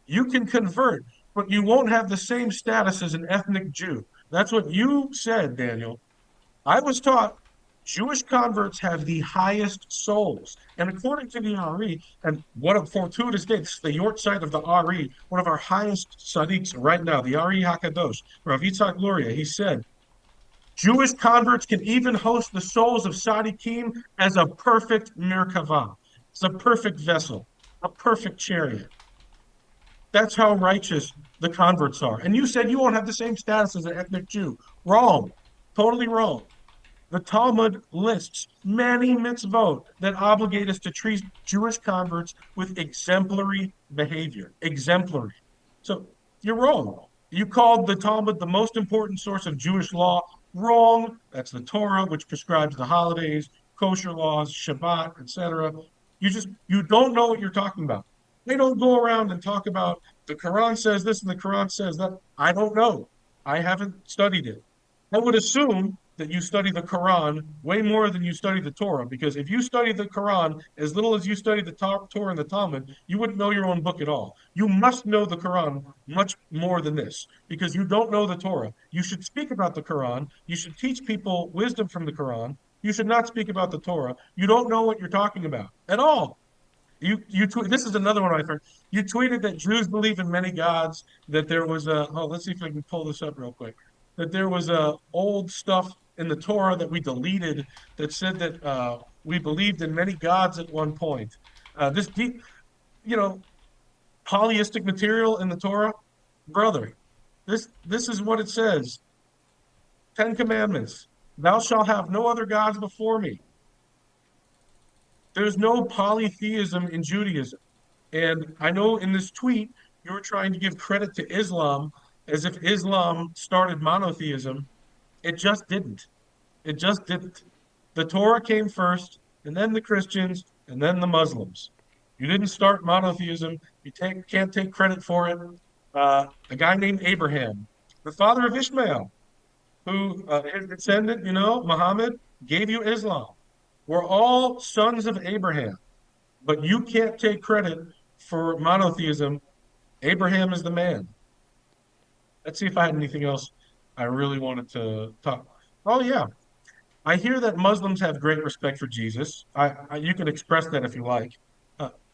You can convert, but you won't have the same status as an ethnic Jew. That's what you said, Daniel. I was taught Jewish converts have the highest souls. And according to the Ari, and what a fortuitous day, this is the Yort site of the Ari, one of our highest tzaddiks right now, the Ari HaKadosh, Rav Yitzhak Luria, he said, Jewish converts can even host the souls of tzaddikim as a perfect merkava. It's a perfect vessel, a perfect chariot. That's how righteous the converts are. And you said you won't have the same status as an ethnic Jew. Wrong. Totally wrong. The Talmud lists many mitzvot that obligate us to treat Jewish converts with exemplary behavior. Exemplary. So you're wrong. You called the Talmud the most important source of Jewish law. Wrong. That's the Torah, which prescribes the holidays, kosher laws, Shabbat, etc. You don't know what you're talking about. They don't go around and talk about the Quran says this and the Quran says that. I don't know. I haven't studied it. I would assume that you study the Quran way more than you study the Torah, because if you study the Quran as little as you study the Torah and the Talmud, you wouldn't know your own book at all. You must know the Quran much more than this, because you don't know the Torah. You should speak about the Quran. You should teach people wisdom from the Quran. You should not speak about the Torah. You don't know what you're talking about at all. This is another one I've heard. You tweeted that Jews believe in many gods, that there was let's see if I can pull this up real quick, that there was old stuff in the Torah that we deleted that said that we believed in many gods at one point. This deep, polyistic material in the Torah, brother, this is what it says. 10 Commandments. Thou shalt have no other gods before me. There's no polytheism in Judaism. And I know in this tweet, you were trying to give credit to Islam as if Islam started monotheism. It just didn't. It just didn't. The Torah came first, and then the Christians, and then the Muslims. You didn't start monotheism. You can't take credit for it. A guy named Abraham, the father of Ishmael, who his descendant, Muhammad, gave you Islam. We're all sons of Abraham, but you can't take credit for monotheism. Abraham is the man. Let's see if I had anything else I really wanted to talk. Oh, yeah. I hear that Muslims have great respect for Jesus. You can express that if you like.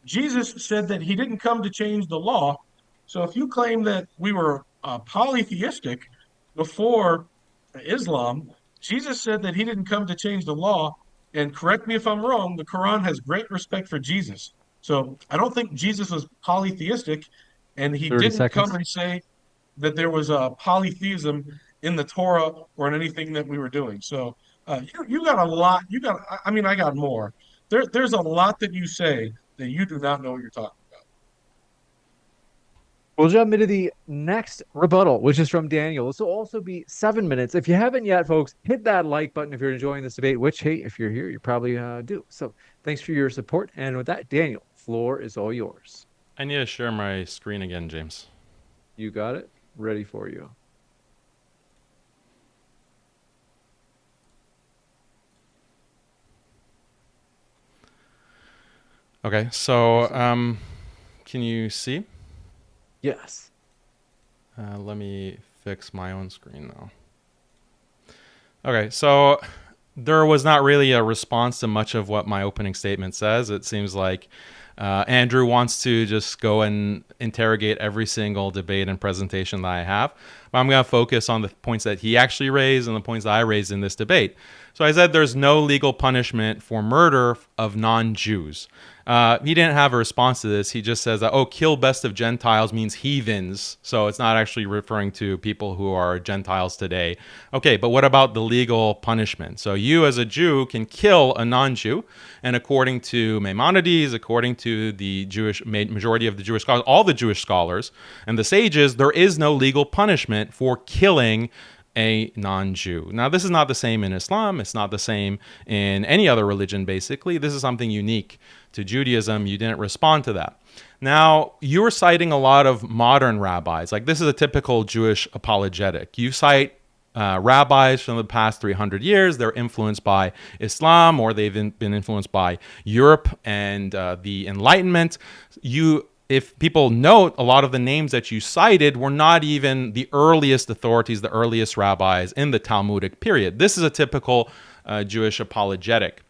Jesus said that he didn't come to change the law. So if you claim that we were polytheistic before Islam, Jesus said that he didn't come to change the law. And correct me if I'm wrong, the Quran has great respect for Jesus. So I don't think Jesus was polytheistic, and he 30 didn't seconds. come and say that there was a polytheism in the Torah or in anything that we were doing. So you got a lot. I got more. there's a lot that you say that you do not know what you're talking about. We'll jump into the next rebuttal, which is from Daniel. This will also be 7 minutes. If you haven't yet, folks, hit that like button if you're enjoying this debate, which, hey, if you're here, you probably do. So thanks for your support. And with that, Daniel, floor is all yours. I need to share my screen again, James. You got it. Ready for you. Okay, so can you see? Yes. Let me fix my own screen now. Okay, so there was not really a response to much of what my opening statement says. It seems like Andrew wants to just go and interrogate every single debate and presentation that I have. But I'm going to focus on the points that he actually raised and the points that I raised in this debate. So I said there's no legal punishment for murder of non-Jews. He didn't have a response to this. He just says that, oh, kill best of Gentiles means heathens. So it's not actually referring to people who are Gentiles today. Okay, but what about the legal punishment? So you as a Jew can kill a non-Jew. And according to Maimonides, according to the Jewish majority of the Jewish scholars, all the Jewish scholars and the sages, there is no legal punishment for killing a non-Jew. Now, this is not the same in Islam. It's not the same in any other religion, basically. This is something unique to Judaism. You didn't respond to that. Now, you're citing a lot of modern rabbis. Like, this is a typical Jewish apologetic. You cite rabbis from the past 300 years. They're influenced by Islam, or they've been influenced by Europe and the Enlightenment. If people note, a lot of the names that you cited were not even the earliest authorities, the earliest rabbis in the Talmudic period. This is a typical Jewish apologetic.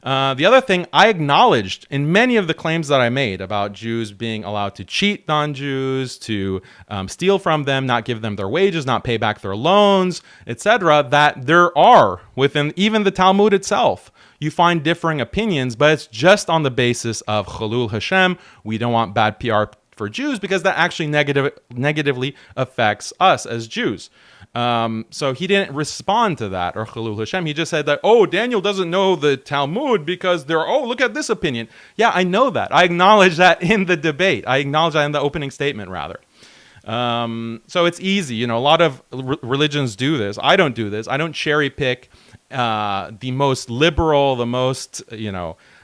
The other thing, I acknowledged in many of the claims that I made about Jews being allowed to cheat non-Jews, to steal from them, not give them their wages, not pay back their loans, etc., that there are, within even the Talmud itself, you find differing opinions, but it's just on the basis of Chilul Hashem. We don't want bad PR for Jews because that actually negatively affects us as Jews. So he didn't respond to that, or Chilul Hashem. He just said that, oh, Daniel doesn't know the Talmud because look at this opinion. Yeah, I know that. I acknowledge that in the debate. I acknowledge that in the opening statement, rather. So it's easy. A lot of religions do this. I don't do this. I don't cherry pick the most liberal, the most,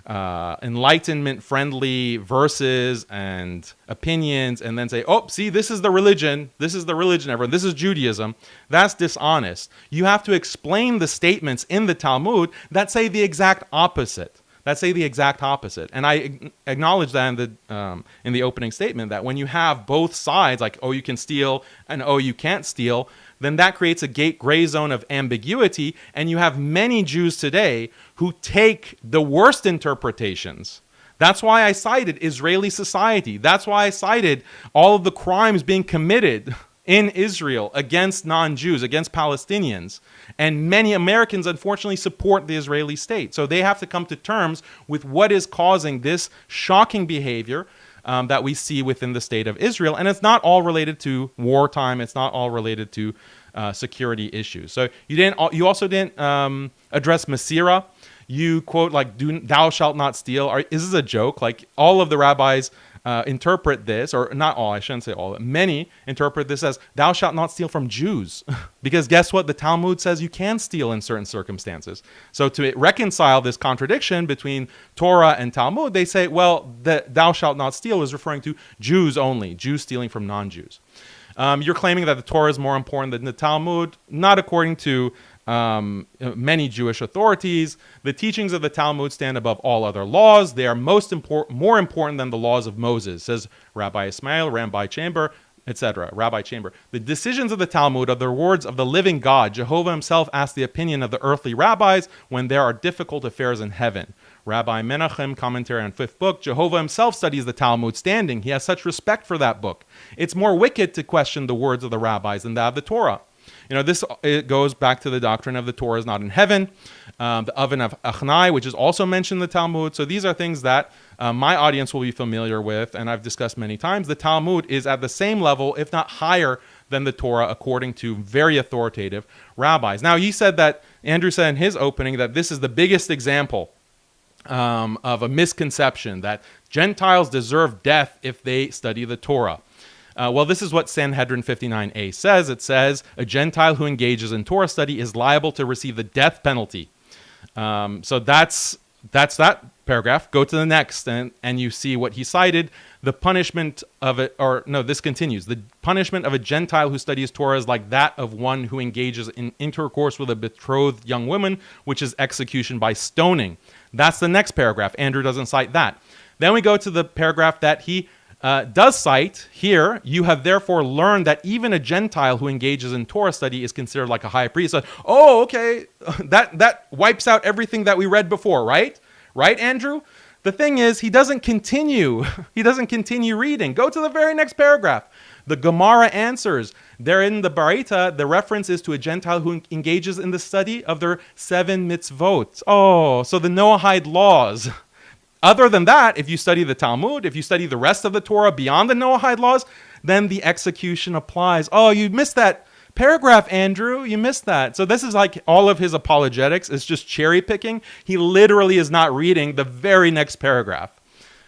enlightenment-friendly verses and opinions, and then say, oh, see, this is the religion, everyone, this is Judaism. That's dishonest. You have to explain the statements in the Talmud that say the exact opposite. And I acknowledge that in the opening statement, that when you have both sides, like, oh, you can steal and oh, you can't steal, then that creates a gray zone of ambiguity, and you have many Jews today who take the worst interpretations. That's why I cited Israeli society. That's why I cited all of the crimes being committed in Israel against non-Jews, against Palestinians. And many Americans, unfortunately, support the Israeli state. So they have to come to terms with what is causing this shocking behavior that we see within the state of Israel. And it's not all related to wartime. It's not all related to security issues. So you also didn't address Masira. You quote, like, thou shalt not steal. Is this a joke? Like, all of the rabbis interpret this, or not all, I shouldn't say all, many interpret this as thou shalt not steal from Jews. Because guess what? The Talmud says you can steal in certain circumstances. So to reconcile this contradiction between Torah and Talmud, they say, well, thou shalt not steal is referring to Jews only, Jews stealing from non-Jews. You're claiming that the Torah is more important than the Talmud, not according to many Jewish authorities. The teachings of the Talmud stand above all other laws. They are more important than the laws of Moses, says Rabbi Ismail, Rabbi Chamber, etc. Rabbi Chamber. The decisions of the Talmud are the words of the living God. Jehovah himself asks the opinion of the earthly rabbis when there are difficult affairs in heaven. Rabbi Menachem, commentary on 5th book, Jehovah himself studies the Talmud standing. He has such respect for that book. It's more wicked to question the words of the rabbis than that of the Torah. It goes back to the doctrine of the Torah is not in heaven, the oven of Achnai, which is also mentioned in the Talmud. So these are things that my audience will be familiar with, and I've discussed many times. The Talmud is at the same level, if not higher, than the Torah, according to very authoritative rabbis. Now, Andrew said in his opening that this is the biggest example of a misconception that Gentiles deserve death if they study the Torah. Well, this is what Sanhedrin 59a says. It says, a Gentile who engages in Torah study is liable to receive the death penalty. So that's that paragraph. Go to the next, and you see what he cited. The punishment of it, or no, this continues. The punishment of a Gentile who studies Torah is like that of one who engages in intercourse with a betrothed young woman, which is execution by stoning. That's the next paragraph. Andrew doesn't cite that. Then we go to the paragraph that he does cite here. You have therefore learned that even a Gentile who engages in Torah study is considered like a high priest. So, oh, okay, that wipes out everything that we read before, right? Right, Andrew? The thing is, he doesn't continue. He doesn't continue reading. Go to the very next paragraph. The Gemara answers. There in the Baraita, the reference is to a Gentile who engages in the study of their 7 mitzvot. Oh, so the Noahide laws. Other than that, if you study the Talmud, if you study the rest of the Torah beyond the Noahide laws, then the execution applies. Oh, you missed that paragraph, Andrew. You missed that. So this is like all of his apologetics. It's just cherry picking. He literally is not reading the very next paragraph.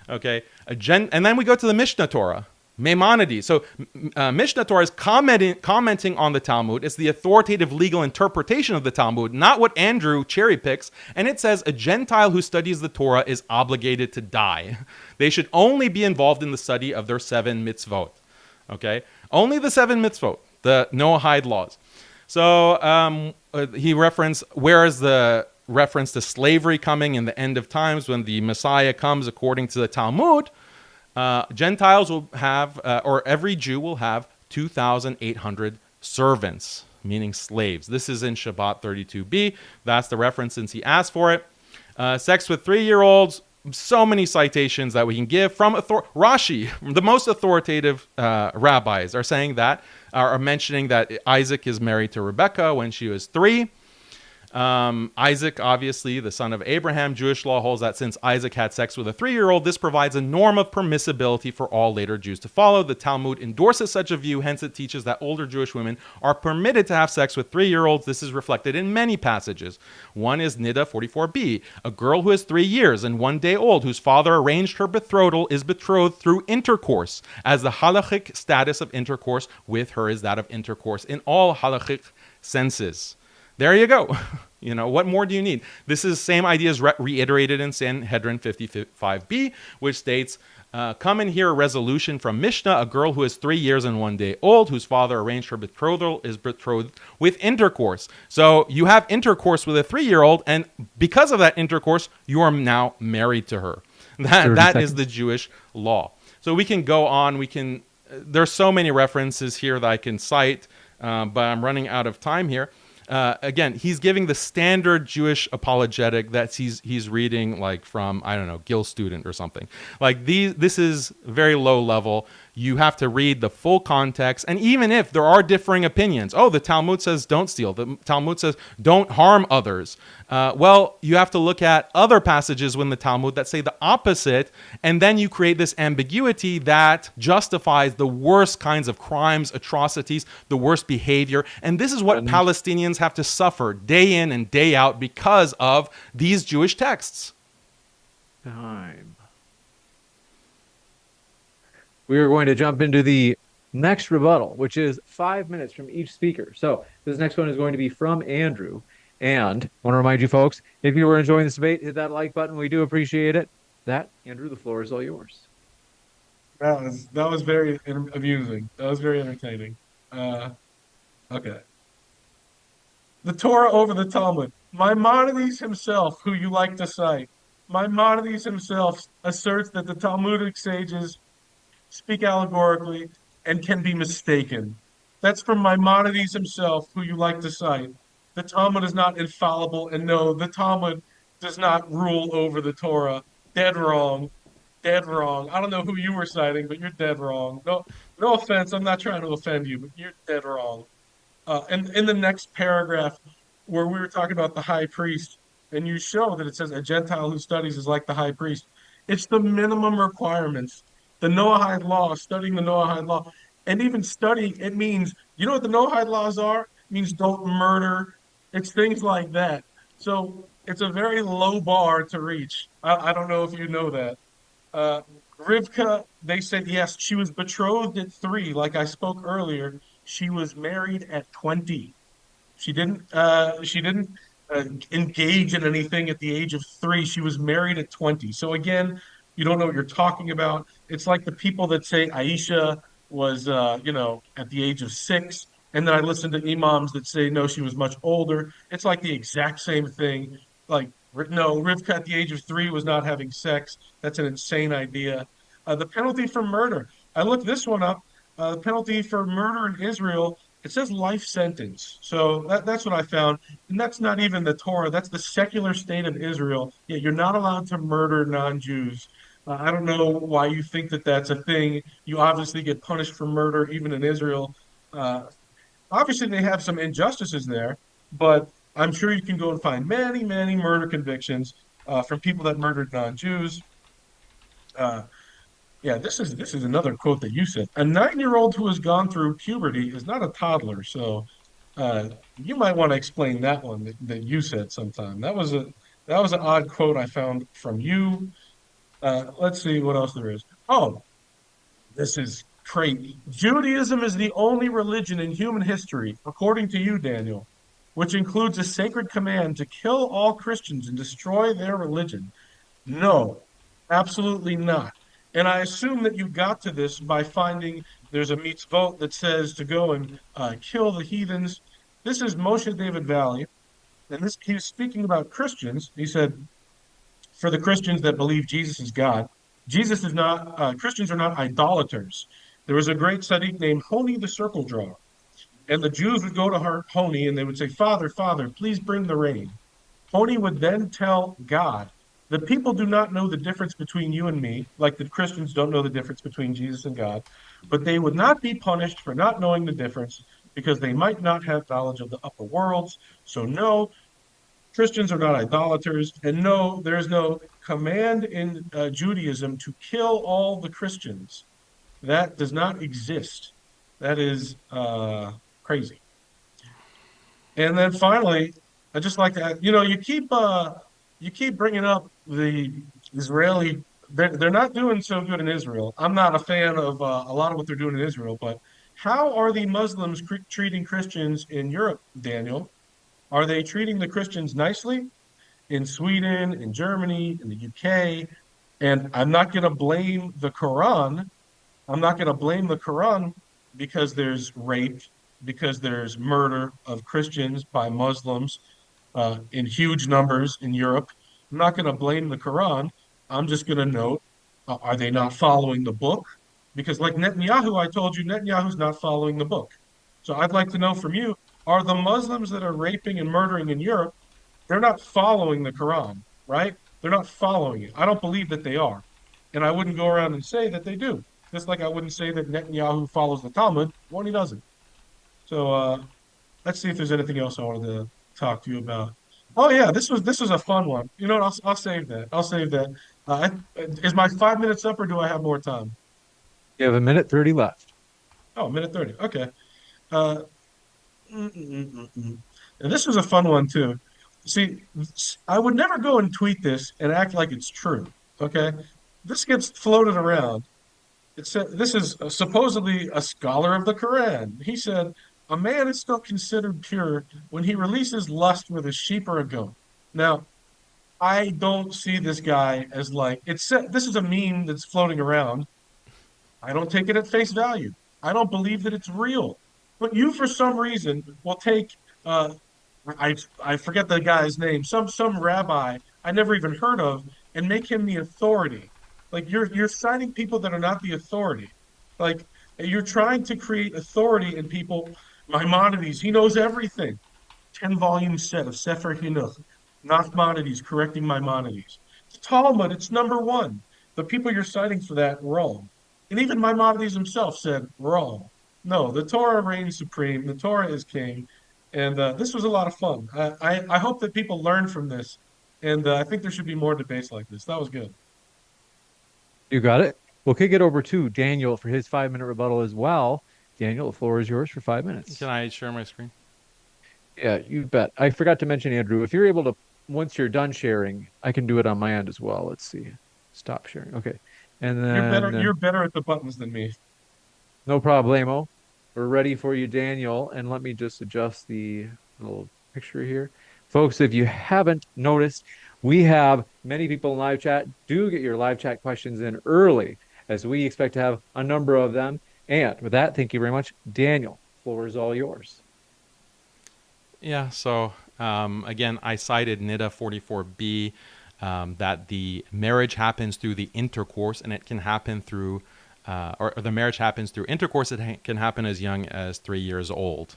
Okay, and then we go to the Mishnah Torah. Maimonides. So Mishnah Torah is commenting on the Talmud. It's the authoritative legal interpretation of the Talmud, not what Andrew cherry picks. And it says a Gentile who studies the Torah is obligated to die. They should only be involved in the study of their 7 mitzvot. Okay? Only the 7 mitzvot, the Noahide laws. So he referenced, where is the reference to slavery coming in the end of times when the Messiah comes according to the Talmud? Gentiles will have, or every Jew will have 2,800 servants, meaning slaves. This is in Shabbat 32b. That's the reference since he asked for it. Sex with 3-year-olds, so many citations that we can give from Rashi. The most authoritative rabbis are saying that, are mentioning that Isaac is married to Rebekah when she was 3. Isaac, obviously, the son of Abraham. Jewish law holds that since Isaac had sex with a 3-year-old, this provides a norm of permissibility for all later Jews to follow. The Talmud endorses such a view, hence it teaches that older Jewish women are permitted to have sex with 3-year-olds. This is reflected in many passages. One is Nida 44b. A girl who is 3 years and 1 day old, whose father arranged her betrothal, is betrothed through intercourse, as the halachic status of intercourse with her is that of intercourse in all halachic senses. There you go. You know, what more do you need? This is same ideas reiterated in Sanhedrin 55b, which states, come and hear a resolution from Mishnah. A girl who is 3 years and 1 day old, whose father arranged her betrothal, is betrothed with intercourse. So you have intercourse with a 3-year-old, and because of that intercourse, you are now married to her. That is the Jewish law. So we can go on. There's so many references here that I can cite, but I'm running out of time here. Again, he's giving the standard Jewish apologetic that he's reading like from, I don't know, Gill Student or something. Like this is very low level. You have to read the full context. And even if there are differing opinions, the Talmud says don't steal. The Talmud says don't harm others. Well, you have to look at other passages in the Talmud that say the opposite. And then you create this ambiguity that justifies the worst kinds of crimes, atrocities, the worst behavior. And this is what Palestinians have to suffer day in and day out because of these Jewish texts. Time. We are going to jump into the next rebuttal, which is 5 minutes from each speaker. So this next one is going to be from Andrew. And I want to remind you folks, if you were enjoying this debate, hit that like button. We do appreciate it. Andrew, the floor is all yours. That was very amusing. That was very entertaining. Okay. The Torah over the Talmud. Maimonides himself, who you like to cite, Maimonides himself asserts that the Talmudic sages speak allegorically and can be mistaken. That's from Maimonides himself, who you like to cite. The Talmud is not infallible, and no, the Talmud does not rule over the Torah. Dead wrong. Dead wrong. I don't know who you were citing, but you're dead wrong. No offense. I'm not trying to offend you, but you're dead wrong. And in the next paragraph, where we were talking about the high priest, and you show that it says a Gentile who studies is like the high priest. It's the minimum requirements. The Noahide law, studying the Noahide law, and even studying, it means, you know what the Noahide laws are? It means don't murder. It's things like that. So it's a very low bar to reach. I don't know if you know that. Uh, Rivka, they said yes, she was betrothed at 3. Like I spoke earlier, she was married at 20. She didn't engage in anything at the age of 3. She was married at 20. So again, you don't know what you're talking about. It's like the people that say Aisha was, at the age of 6, and then I listen to imams that say no, she was much older. It's like the exact same thing. Like no, Rivka at the age of 3 was not having sex. That's an insane idea. The penalty for murder. I looked this one up. The penalty for murder in Israel, it says life sentence. So that's what I found. And that's not even the Torah. That's the secular state of Israel. Yeah, you're not allowed to murder non-Jews. I don't know why you think that that's a thing. You obviously get punished for murder even in Israel. Uh, Obviously, they have some injustices there, but I'm sure you can go and find many, many murder convictions from people that murdered non-Jews. Uh, yeah, this is another quote that you said. A 9-year-old who has gone through puberty is not a toddler. So you might want to explain that one that you said sometime. That was an odd quote I found from you. Let's see what else there is. Oh, this is crazy. Judaism is the only religion in human history, according to you, Daniel, which includes a sacred command to kill all Christians and destroy their religion. No, absolutely not. And I assume that you got to this by finding there's a mitzvot that says to go and kill the heathens. This is Moshe David Valley, and this he was speaking about Christians. He said, for the Christians that believe Jesus is God, Jesus is not. Christians are not idolaters. There was a great tzaddik named Honi the Circle Drawer, and the Jews would go to Honi and they would say, "Father, Father, please bring the rain." Tony would then tell God, the people do not know the difference between you and me, like the Christians don't know the difference between Jesus and God, but they would not be punished for not knowing the difference because they might not have knowledge of the upper worlds. So, no, Christians are not idolaters, and no, there is no command in Judaism to kill all the Christians. That does not exist. That is crazy. And then finally, I just like to add, you keep bringing up the Israeli. They're not doing so good in Israel. I'm not a fan of a lot of what they're doing in Israel, but how are the Muslims treating Christians in Europe, Daniel? Are they treating the Christians nicely in Sweden, in Germany, in the UK? And I'm not going to blame the Quran. I'm not going to blame the Quran because there's rape, because there's murder of Christians by Muslims in huge numbers in Europe. I'm not going to blame the Quran. I'm just going to note, are they not following the book? Because, like Netanyahu, I told you, Netanyahu's not following the book. So I'd like to know from you, are the Muslims that are raping and murdering in Europe, they're not following the Quran, right? They're not following it. I don't believe that they are. And I wouldn't go around and say that they do. Just like I wouldn't say that Netanyahu follows the Talmud when he doesn't. So let's see if there's anything else I wanted to talk to you about. Oh yeah, this was a fun one. You know what? I'll save that. I'll save that. Is my 5 minutes up, or do I have more time? You have a minute 30 left. Oh, a minute 30. Okay. Uh, And this was a fun one too. See, I would never go and tweet this and act like it's true. Okay, this gets floated around. It said this is supposedly a scholar of the Quran. He said a man is still considered pure when he releases lust with a sheep or a goat. Now, I don't see this guy as like it's. This is a meme that's floating around. I don't take it at face value. I don't believe that it's real. But you, for some reason, will take. I forget the guy's name. Some rabbi I never even heard of, and make him the authority. Like you're citing people that are not the authority. Like you're trying to create authority in people. Maimonides, he knows everything. 10-volume set of Sefer Chinuch. Nachmanides correcting Maimonides. The Talmud, it's number one. The people you're citing for that wrong. And even Maimonides himself said wrong. No, the Torah reigns supreme. The Torah is king. And this was a lot of fun. I hope that people learn from this. And I think there should be more debates like this. That was good. You got it. We'll kick it over to Daniel for his 5 minute rebuttal as well. Daniel, the floor is yours for 5 minutes. Can I share my screen? Yeah, you bet. I forgot to mention, Andrew, if you're able to once you're done sharing, I can do it on my end as well. Let's see. Stop sharing. Okay. And You're better. then You're better at the buttons than me. no problemo. We're ready for you, Daniel. And let me just adjust the little picture here. Folks, if you haven't noticed, we have many people in live chat. Do get your live chat questions in early, as we expect to have a number of them. And with that, thank you very much. Daniel, floor is all yours. Yeah, so again, I cited NIDA 44b, that the marriage happens through the intercourse, and it can happen through, or the marriage happens through intercourse. It can happen as young as 3 years old.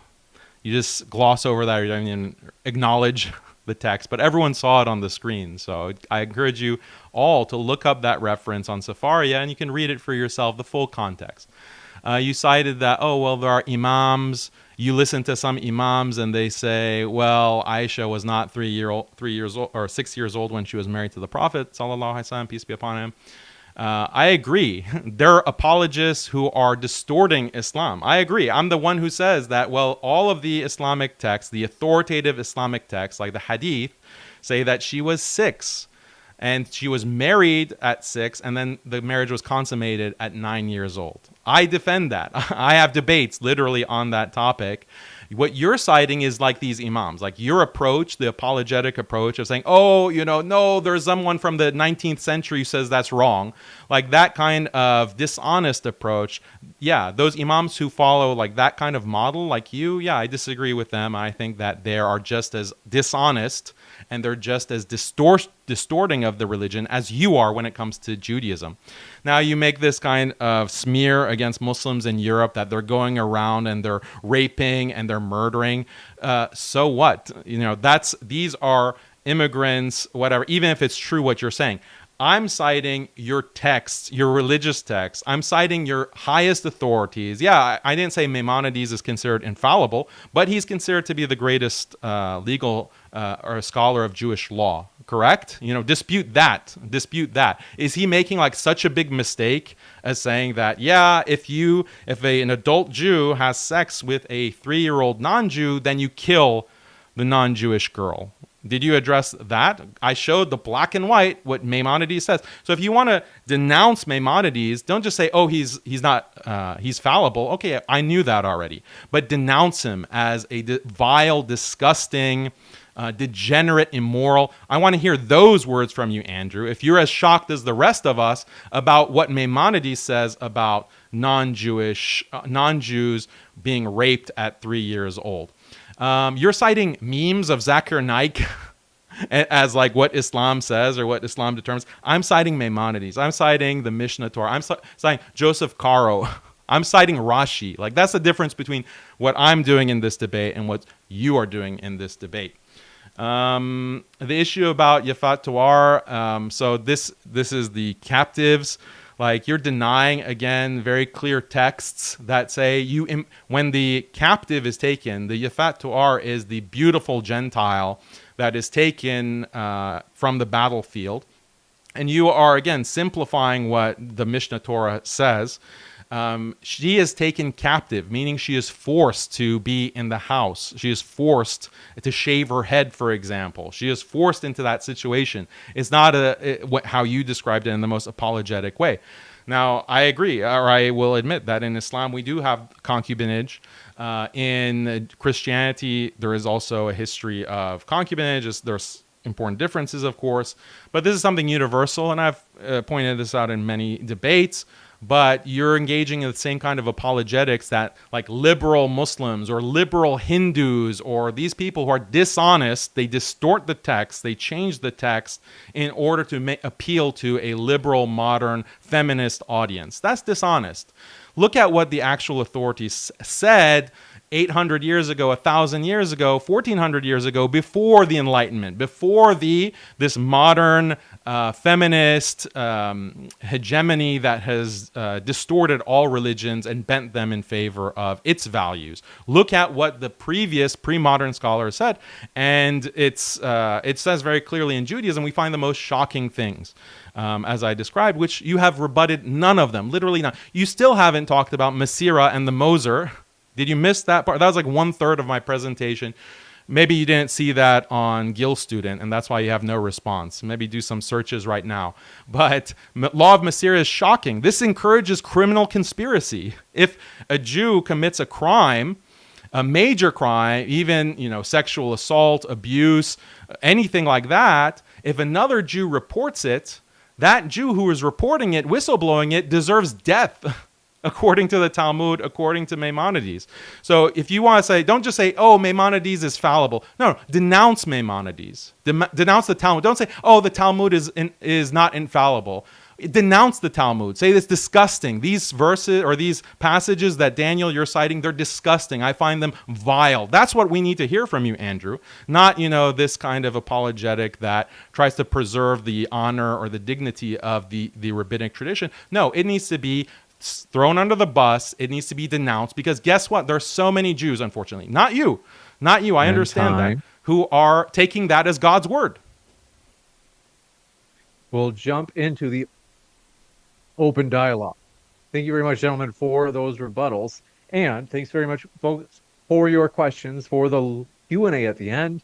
You just gloss over that, or you don't even acknowledge the text, but everyone saw it on the screen. So I encourage you all to look up that reference on Safaria, and you can read it for yourself, the full context. You cited that, oh, well, there are imams. You listen to some imams and they say, well, Aisha was not 3 years old or 6 years old when she was married to the Prophet, sallallahu alaihi wasallam, peace be upon him. I agree. There are apologists who are distorting Islam. I agree. I'm the one who says that, well, all of the Islamic texts, the authoritative Islamic texts, like the Hadith, say that she was 6. And she was married at 6, and then the marriage was consummated at 9 years old. I defend that. I have debates literally on that topic. What you're citing is like these imams, like your approach, the apologetic approach of saying, oh, no, there's someone from the 19th century who says that's wrong. Like that kind of dishonest approach. Yeah, those imams who follow like that kind of model, like you, yeah, I disagree with them. I think that they are just as dishonest and they're just as distorting of the religion as you are when it comes to Judaism. Now you make this kind of smear against Muslims in Europe that they're going around and they're raping and they're murdering. So what? These are immigrants, whatever, even if it's true what you're saying. I'm citing your texts, your religious texts. I'm citing your highest authorities. Yeah, I didn't say Maimonides is considered infallible, but he's considered to be the greatest legal or scholar of Jewish law, correct? Dispute that. Is he making like such a big mistake as saying that, yeah, if an adult Jew has sex with a 3-year-old non-Jew, then you kill the non-Jewish girl? Did you address that? I showed the black and white what Maimonides says. So if you want to denounce Maimonides, don't just say, oh, he's not he's fallible. Okay, I knew that already. But denounce him as a vile, disgusting, degenerate, immoral. I want to hear those words from you, Andrew. If you're as shocked as the rest of us about what Maimonides says about non-Jews being raped at 3 years old. You're citing memes of Zakir Naik as like what Islam says or what Islam determines. I'm citing Maimonides. I'm citing the Mishnah Torah. I'm citing Joseph Caro. I'm citing Rashi. Like that's the difference between what I'm doing in this debate and what you are doing in this debate. The issue about Yafat Tuar. So this is the captives. Like you're denying, again, very clear texts that say when the captive is taken, the Yafat Tuar is the beautiful Gentile that is taken from the battlefield. And you are, again, simplifying what the Mishnah Torah says. She is taken captive, meaning she is forced to be in the house. She is forced to shave her head, for example. She is forced into that situation. It's not how you described it in the most apologetic way. Now, I agree, or I will admit that in Islam we do have concubinage. In Christianity, there is also a history of concubinage. There's important differences, of course, but this is something universal, and I've pointed this out in many debates. But you're engaging in the same kind of apologetics that like liberal Muslims or liberal Hindus or these people who are dishonest, they distort the text, they change the text in order to appeal to a liberal, modern, feminist audience. That's dishonest. Look at what the actual authorities said 800 years ago, 1,000 years ago, 1,400 years ago, before the Enlightenment, before this modern feminist hegemony that has distorted all religions and bent them in favor of its values. Look at what the previous pre-modern scholars said, and it says very clearly in Judaism, we find the most shocking things. As I described, which you have rebutted none of them, literally none. You still haven't talked about Masira and the Moser. Did you miss that part? That was like 1/3 of my presentation. Maybe you didn't see that on Gill Student, and that's why you have no response. Maybe do some searches right now. But law of Masira is shocking. This encourages criminal conspiracy. If a Jew commits a crime, a major crime, even, sexual assault, abuse, anything like that, if another Jew reports it, that Jew who is reporting it, whistleblowing it, deserves death. According to the Talmud, according to Maimonides. So if you want to say, don't just say, oh, Maimonides is fallible. No, denounce Maimonides. Denounce the Talmud. Don't say, oh, the Talmud is not infallible. Denounce the Talmud. Say it's disgusting. These verses or these passages that Daniel you're citing, they're disgusting. I find them vile. That's what we need to hear from you, Andrew. Not, this kind of apologetic that tries to preserve the honor or the dignity of the rabbinic tradition. No, it needs to be thrown under the bus. It needs to be denounced, because guess what? There are so many Jews, unfortunately, not you, I understand that, who are taking that as God's word. We'll jump into the open dialogue. Thank you very much, gentlemen, for those rebuttals. And thanks very much, folks, for your questions, for the Q&A at the end.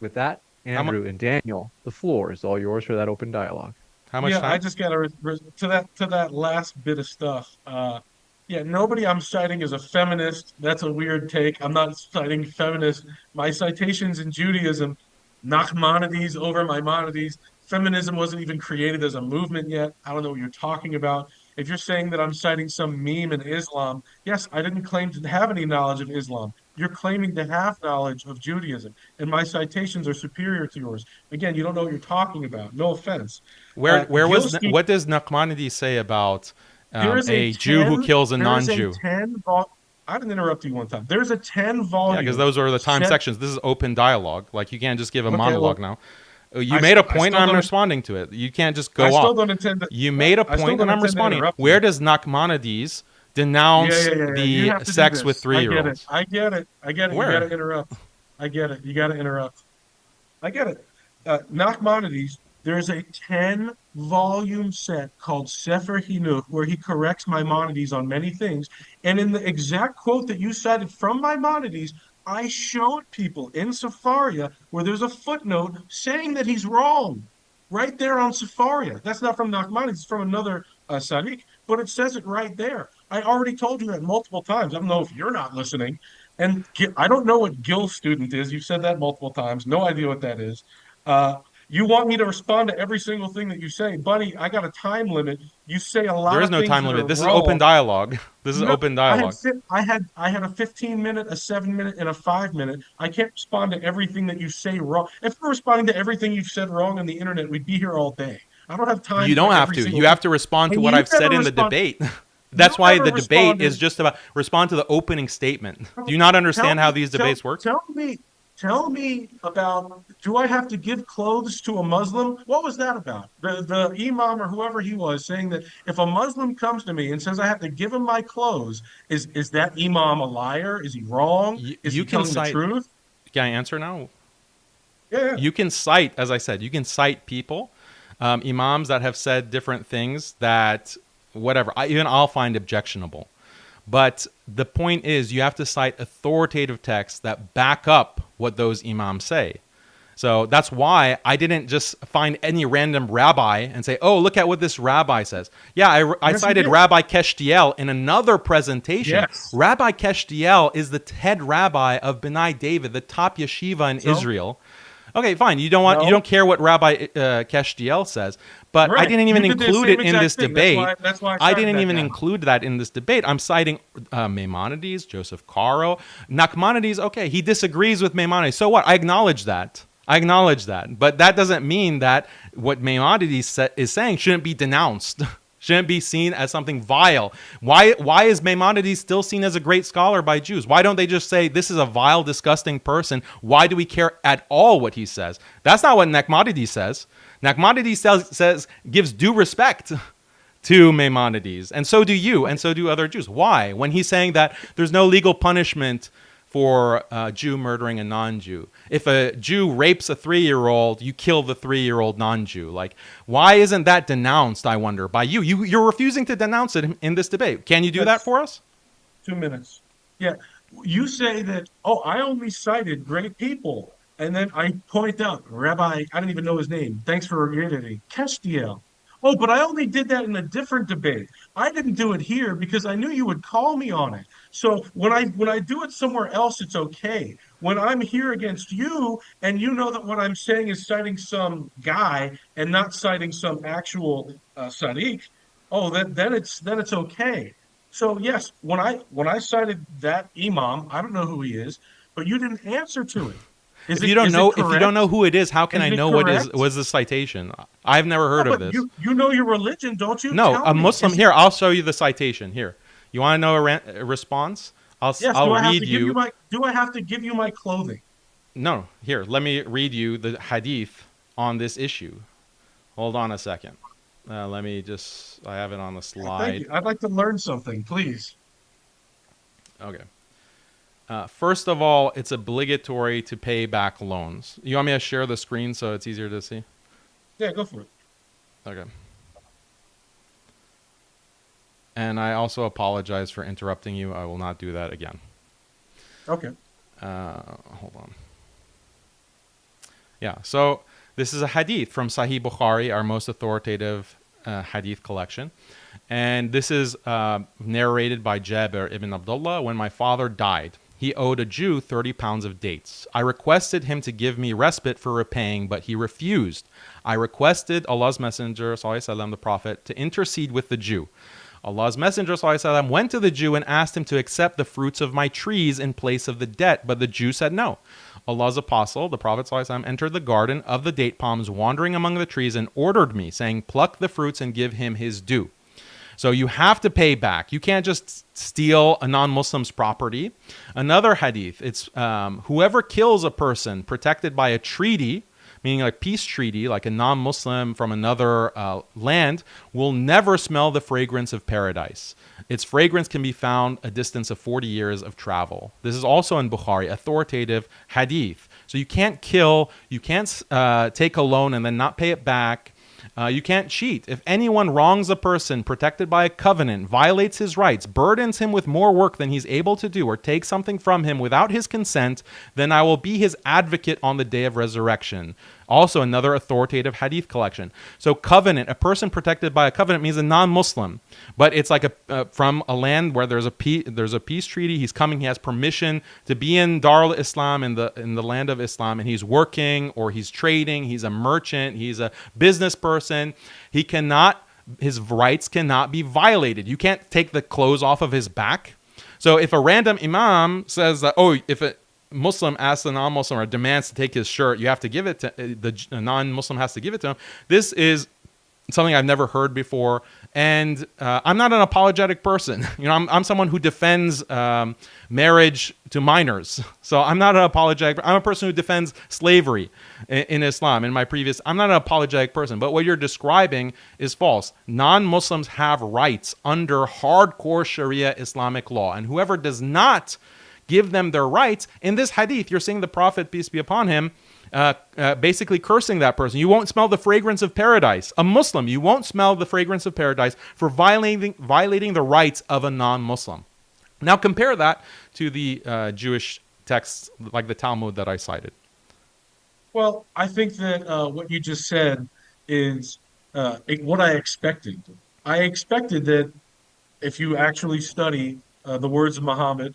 With that, Andrew and Daniel, the floor is all yours for that open dialogue. How much time? I just got to that last bit of stuff. Nobody I'm citing is a feminist. That's a weird take. I'm not citing feminists. My citations in Judaism, Nachmanides over Maimonides. Feminism wasn't even created as a movement yet. I don't know what you're talking about. If you're saying that I'm citing some meme in Islam, yes, I didn't claim to have any knowledge of Islam. You're claiming to have knowledge of Judaism, and my citations are superior to yours. Again, you don't know what you're talking about. No offense. What does Nachmanides say about a Jew who kills a non-Jew? I didn't interrupt you one time. There's a 10-volume. Yeah, because those are the time sections. This is open dialogue. Like, you can't just give a monologue now. You made a point, and I'm responding to it. You can't just go off. I still don't intend to. You made a point, and I'm responding. Where does Nachmanides denounce the sex with 3-year-olds? I get it. Where? You got to interrupt. I get it. You got to interrupt. I get it. Nachmanides, there's a 10-volume set called Sefer Hinuch where he corrects Maimonides on many things. And in the exact quote that you cited from Maimonides, I showed people in Sepharia where there's a footnote saying that he's wrong. Right there on Sepharia. That's not from Nachmanides, it's from another Sadiq, but it says it right there. I already told you that multiple times. I don't know if you're not listening. And I don't know what Gill Student is. You've said that multiple times. No idea what that is. You want me to respond to every single thing that you say. Buddy, I got a time limit. You say a lot of things. There is no time limit. This is open dialogue. This is open dialogue. I had a 15-minute, a 7-minute, and a 5-minute. I can't respond to everything that you say wrong. If we're responding to everything you've said wrong on the internet, we'd be here all day. I don't have time. You don't have to. You have to respond to what I've said in the debate. That's why the debate is just about respond to the opening statement. Do you not understand how these debates work? Tell me about, do I have to give clothes to a Muslim? What was that about? The imam or whoever he was saying that if a Muslim comes to me and says I have to give him my clothes, is that imam a liar? Is he wrong? Is he telling the truth? Can I answer now? Yeah. You can cite, as I said, you can cite people, imams that have said different things that, whatever, I'll find objectionable. But the point is, you have to cite authoritative texts that back up what those imams say. So that's why I didn't just find any random rabbi and say, oh, look at what this rabbi says. Yeah, I cited Rabbi Keshtiel in another presentation. Yes. Rabbi Keshtiel is the head rabbi of B'nai David, the top yeshiva in Israel. Okay, fine. You don't care what Rabbi Keshtiel says, but right. I didn't even include it in this debate. That's why I didn't even include that in this debate. I'm citing Maimonides, Joseph Caro, Nachmanides. Okay, he disagrees with Maimonides. So what? I acknowledge that. But that doesn't mean that what Maimonides is saying shouldn't be denounced. Shouldn't be seen as something vile. Why is Maimonides still seen as a great scholar by Jews? Why don't they just say, this is a vile, disgusting person? Why do we care at all what he says? That's not what Nachmanides says. Nachmanides gives due respect to Maimonides. And so do you, and so do other Jews. Why? When he's saying that there's no legal punishment for a Jew murdering a non-Jew. If a Jew rapes a 3-year-old, you kill the 3-year-old non-Jew. Like, why isn't that denounced, I wonder, by you? You're refusing to denounce it in this debate. Can you do that for us? 2 minutes. Yeah. You say that, oh, I only cited great people. And then I point out, Rabbi, I don't even know his name. Thanks for your unity. Kestiel. Oh, but I only did that in a different debate. I didn't do it here because I knew you would call me on it. So when I do it somewhere else, it's okay. When I'm here against you, and you know that what I'm saying is citing some guy and not citing some actual Sadiq, oh, then it's okay. So yes, when I cited that imam, I don't know who he is, but you didn't answer to it. Is it is it If you don't know correct? who it is, how can Is I it know what is correct? was the citation? I've never No, heard of but this. you know your religion, don't you? No, Tell a me. Muslim. Is it Here, I'll show you the citation. Here, you want to know a response? yes, I'll read you. do I have to give you my clothing? No, here, let me read you the hadith on this issue. Hold on a second. Let me just. I have it on the Thank slide. you. I'd like to learn something, please. Okay. First of all, it's obligatory to pay back loans. You want me to share the screen so it's easier to see? Yeah, go for it. Okay. And I also apologize for interrupting you. I will not do that again. Okay. Hold on. Yeah, so this is a hadith from Sahih Bukhari, our most authoritative hadith collection. And this is narrated by Jabir ibn Abdullah. When my father died, he owed a Jew 30 pounds of dates. I requested him to give me respite for repaying, but he refused. I requested Allah's Messenger, ﷺ, the Prophet, to intercede with the Jew. Allah's Messenger ﷺ went to the Jew and asked him to accept the fruits of my trees in place of the debt, but the Jew said no. Allah's apostle, the Prophet ﷺ, entered the garden of the date palms, wandering among the trees, and ordered me, saying, pluck the fruits and give him his due. So you have to pay back. You can't just steal a non-Muslim's property. Another hadith, it's whoever kills a person protected by a treaty, meaning like peace treaty, like a non-Muslim from another land, will never smell the fragrance of paradise. Its fragrance can be found a distance of 40 years of travel. This is also in Bukhari, authoritative hadith. So you can't kill, you can't take a loan and then not pay it back. You can't cheat. If anyone wrongs a person protected by a covenant, violates his rights, burdens him with more work than he's able to do, or takes something from him without his consent, then I will be his advocate on the day of resurrection. Also, another authoritative hadith collection. So covenant, a person protected by a covenant means a non-Muslim, but it's like from a land where there's a peace treaty. He's coming. He has permission to be in Darul Islam, in the land of Islam, and he's working or he's trading. He's a merchant. He's a business person. He cannot. His rights cannot be violated. You can't take the clothes off of his back. So if a random imam says that, oh, if a Muslim asks a non-Muslim or demands to take his shirt, you have to give it to the non-Muslim has to give it to him. This is something I've never heard before, and I'm not an apologetic person. You know, I'm someone who defends marriage to minors. So I'm not an apologetic. I'm a person who defends slavery in Islam. In my previous, I'm not an apologetic person. But what you're describing is false. Non-Muslims have rights under hardcore Sharia Islamic law, and whoever does not give them their rights. In this hadith, you're seeing the Prophet, peace be upon him, basically cursing that person. You won't smell the fragrance of paradise. A Muslim, you won't smell the fragrance of paradise for violating the rights of a non-Muslim. Now compare that to the Jewish texts like the Talmud that I cited. Well, I think that what you just said is what I expected. I expected that if you actually study the words of Muhammad,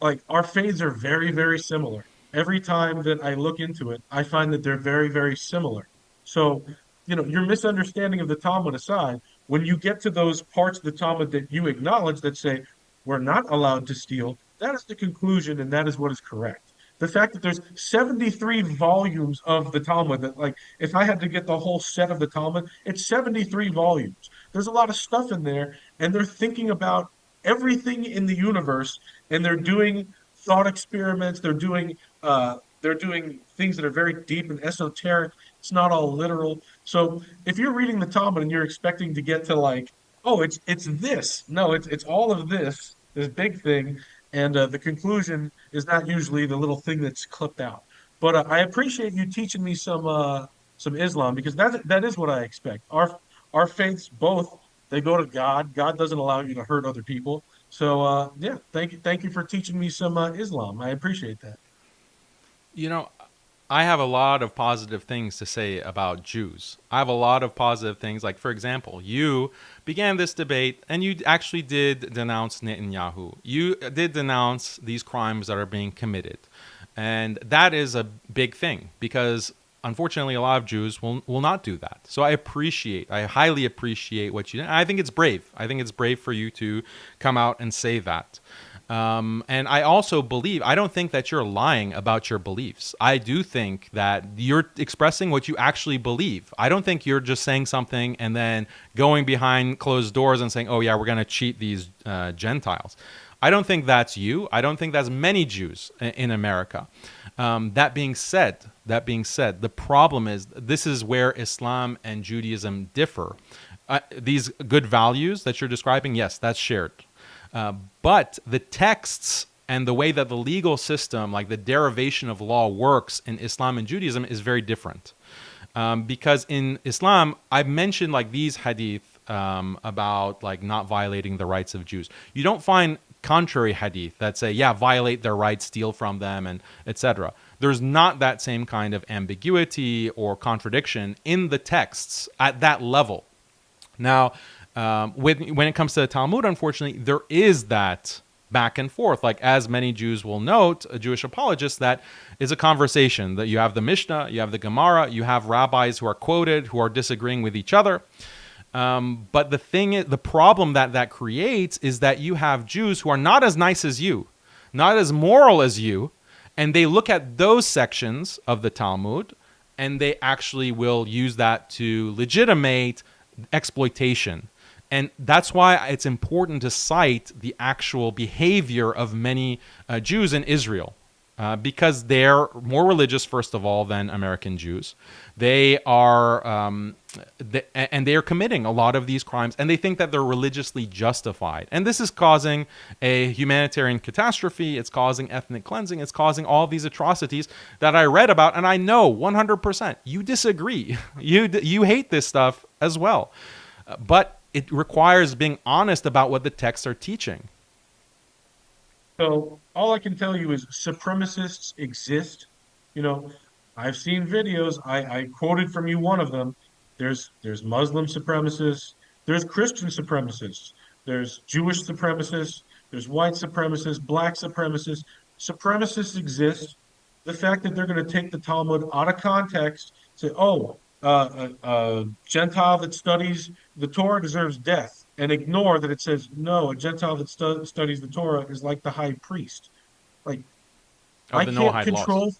like our faiths are very, very similar. Every time that I look into it, I find that they're very, very similar. So, your misunderstanding of the Talmud aside, when you get to those parts of the Talmud that you acknowledge that say we're not allowed to steal, that is the conclusion and that is what is correct. The fact that there's 73 volumes of the Talmud, that like if I had to get the whole set of the Talmud, it's 73 volumes. There's a lot of stuff in there, and they're thinking about everything in the universe, and they're doing thought experiments. They're doing things that are very deep and esoteric. It's not all literal. So if you're reading the Talmud and you're expecting to get to like, oh, it's this. No, it's all of this big thing, and the conclusion is not usually the little thing that's clipped out. But I appreciate you teaching me some Islam, because that is what I expect. Our faiths both, they go to God. God doesn't allow you to hurt other people. So yeah, thank you for teaching me some Islam. I appreciate that. You know, I have a lot of positive things to say about Jews. I have a lot of positive things. Like, for example, you began this debate and you actually did denounce Netanyahu. You did denounce these crimes that are being committed. And that is a big thing because unfortunately a lot of Jews will not do that. So I highly appreciate what you did. I think it's brave. I think it's brave for you to come out and say that. And I also believe, I don't think that you're lying about your beliefs. I do think that you're expressing what you actually believe. I don't think you're just saying something and then going behind closed doors and saying, oh, yeah, we're going to cheat these Gentiles. I don't think that's you. I don't think that's many Jews in America. That being said, the problem is this is where Islam and Judaism differ. These good values that you're describing, yes, that's shared. But the texts and the way that the legal system, like the derivation of law, works in Islam and Judaism is very different. Because in Islam, I've mentioned like these hadith about like not violating the rights of Jews. You don't find contrary hadith that say, yeah, violate their rights, steal from them, and etc. There's not that same kind of ambiguity or contradiction in the texts at that level. Now, when it comes to the Talmud, unfortunately, there is that back and forth. Like, as many Jews will note, Jewish apologists, that is a conversation that you have the Mishnah, you have the Gemara, you have rabbis who are quoted, who are disagreeing with each other. But the thing is, the problem that creates is that you have Jews who are not as nice as you, not as moral as you, and they look at those sections of the Talmud and they actually will use that to legitimate exploitation. And that's why it's important to cite the actual behavior of many Jews in Israel, because they're more religious, first of all, than American Jews. They are, and they are committing a lot of these crimes, and they think that they're religiously justified. And this is causing a humanitarian catastrophe. It's causing ethnic cleansing. It's causing all these atrocities that I read about, and I know 100% you disagree. You hate this stuff as well, but it requires being honest about what the texts are teaching. So all I can tell you is supremacists exist. You know, I've seen videos. I quoted from you one of them. There's Muslim supremacists, there's Christian supremacists, there's Jewish supremacists, there's white supremacists, black supremacists. Supremacists exist. The fact that they're going to take the Talmud out of context, say, oh, a Gentile that studies the Torah deserves death, and ignore that it says, no, a Gentile that studies the Torah is like the high priest. Like, Of I the can't Noahide laws. control.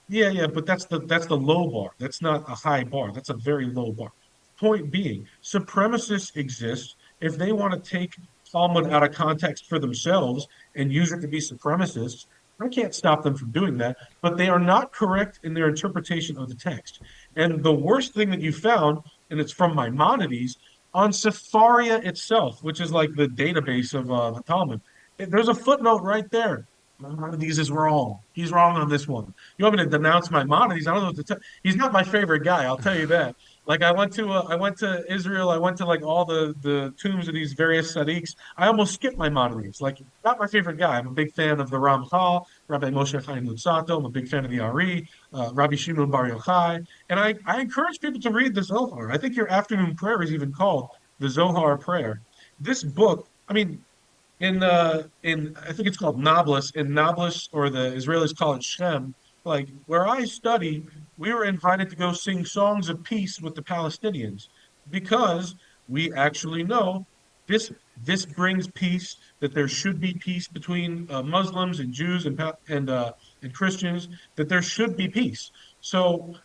Yeah, yeah, but that's the low bar. That's not a high bar. That's a very low bar. Point being, supremacists exist. If they want to take Talmud out of context for themselves and use it to be supremacists, I can't stop them from doing that. But they are not correct in their interpretation of the text. And the worst thing that you found, and it's from Maimonides, on Sepharia itself, which is like the database of the Talmud, there's a footnote right there. Maimonides is wrong. He's wrong on this one. You want me to denounce Maimonides? I don't know what to tell. He's not my favorite guy. I'll tell you that. Like I went to Israel. I went to like all the tombs of these various tzaddiks. I almost skipped Maimonides. Like, not my favorite guy. I'm a big fan of the Ramchal, Rabbi Moshe Chaim Luzzatto. I'm a big fan of the Ari, Rabbi Shimon Bar Yochai. And I encourage people to read the Zohar. I think your afternoon prayer is even called the Zohar prayer. This book, I mean, in I think it's called Nablus. In Nablus, or the Israelis call it Shem. Like, where I study, we were invited to go sing songs of peace with the Palestinians because we actually know this brings peace. That there should be peace between Muslims and Jews and Christians. That there should be peace. So,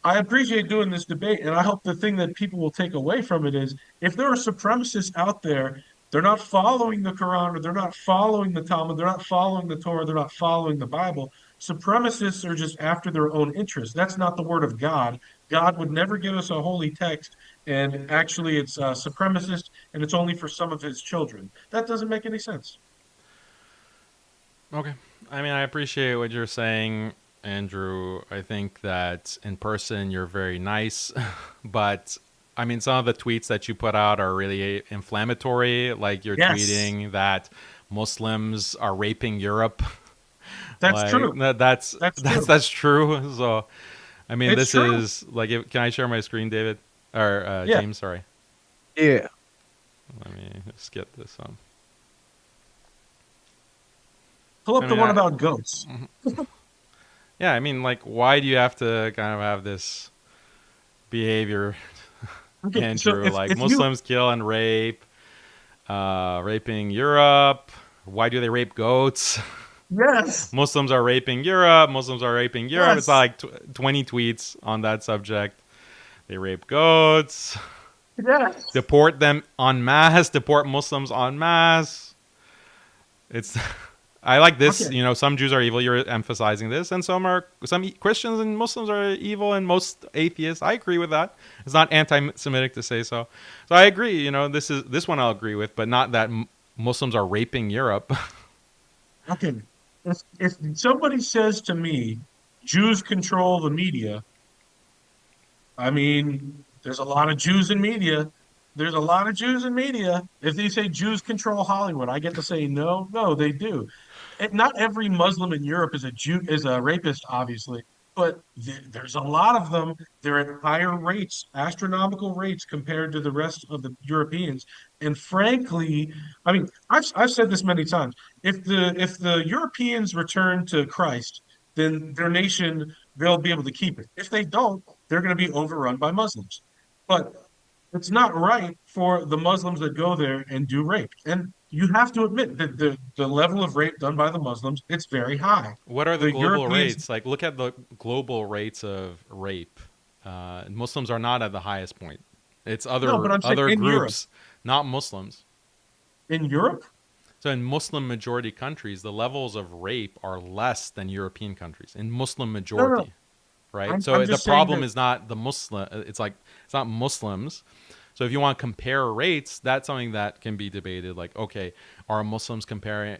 I appreciate doing this debate, and I hope the thing that people will take away from it is, if there are supremacists out there, they're not following the Quran, or they're not following the Talmud, they're not following the Torah, they're not following the Bible. Supremacists are just after their own interests. That's not the word of God. God would never give us a holy text, and actually it's supremacist, and it's only for some of his children. That doesn't make any sense. Okay. I mean, I appreciate what you're saying, Andrew. I think that in person you're very nice, but I mean, some of the tweets that you put out are really inflammatory. Like you're Yes, tweeting that Muslims are raping Europe. that's Like true. that's That's that's true. that's true. So, I mean, It's this true. is like, can I share my screen, David or Yeah. James? Sorry, Yeah. let me just get this on. Pull I up the mean, one about goats. yeah, I mean, like, why do you have to kind of have this behavior, Okay, so Andrew? if Like, if you Muslims kill and rape, raping Europe. Why do they rape goats? yes, Muslims are raping Europe. Muslims are raping Europe. It's yes, like 20 tweets on that subject. They rape goats. yes. Deport them en masse. Deport Muslims en masse. It's. I like this. Okay, You know, some Jews are evil. You're emphasizing this, and some Christians and Muslims are evil, and most atheists. I agree with that. It's not anti-Semitic to say so. So I agree. You know, this one I'll agree with, but not that Muslims are raping Europe. okay. If somebody says to me, Jews control the media, I mean, there's a lot of Jews in media. There's a lot of Jews in media. If they say Jews control Hollywood, I get to say no, no, they do. Not every Muslim in Europe is a Jew is a rapist, obviously, but there's a lot of them. They're at higher rates, astronomical rates compared to the rest of the Europeans. And frankly, I mean, I've said this many times. If the Europeans return to Christ, then their nation they'll be able to keep it. If they don't, they're going to be overrun by Muslims. But it's not right for the Muslims that go there and do rape. And you have to admit that the level of rape done by the Muslims, it's very high. What are the The global Europeans, rates? Like, look at the global rates of rape. Muslims are not at the highest point. It's no, but I'm saying other in Europe, groups, not Muslims. in Europe, So in Muslim majority countries, the levels of rape are less than European countries. In Muslim no, no, no. majority, right? I'm So the just saying problem that is not the Muslim. It's like it's not Muslims. So if you want to compare rates, that's something that can be debated. Like, okay, are Muslims committing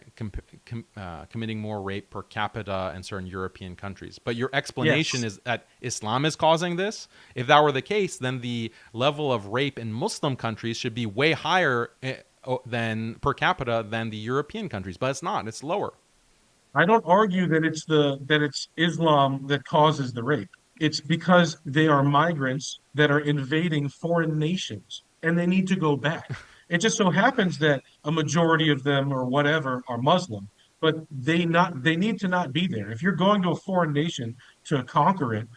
more rape per capita in certain European countries? But your explanation yes. is that Islam is causing this. If that were the case, then the level of rape in Muslim countries should be way higher than per capita than the European countries. But it's not. It's lower. I don't argue that it's Islam that causes the rape. It's because they are migrants that are invading foreign nations and they need to go back. It just so happens that a majority of them or whatever are Muslim, but they need to not be there. If you're going to a foreign nation to conquer it,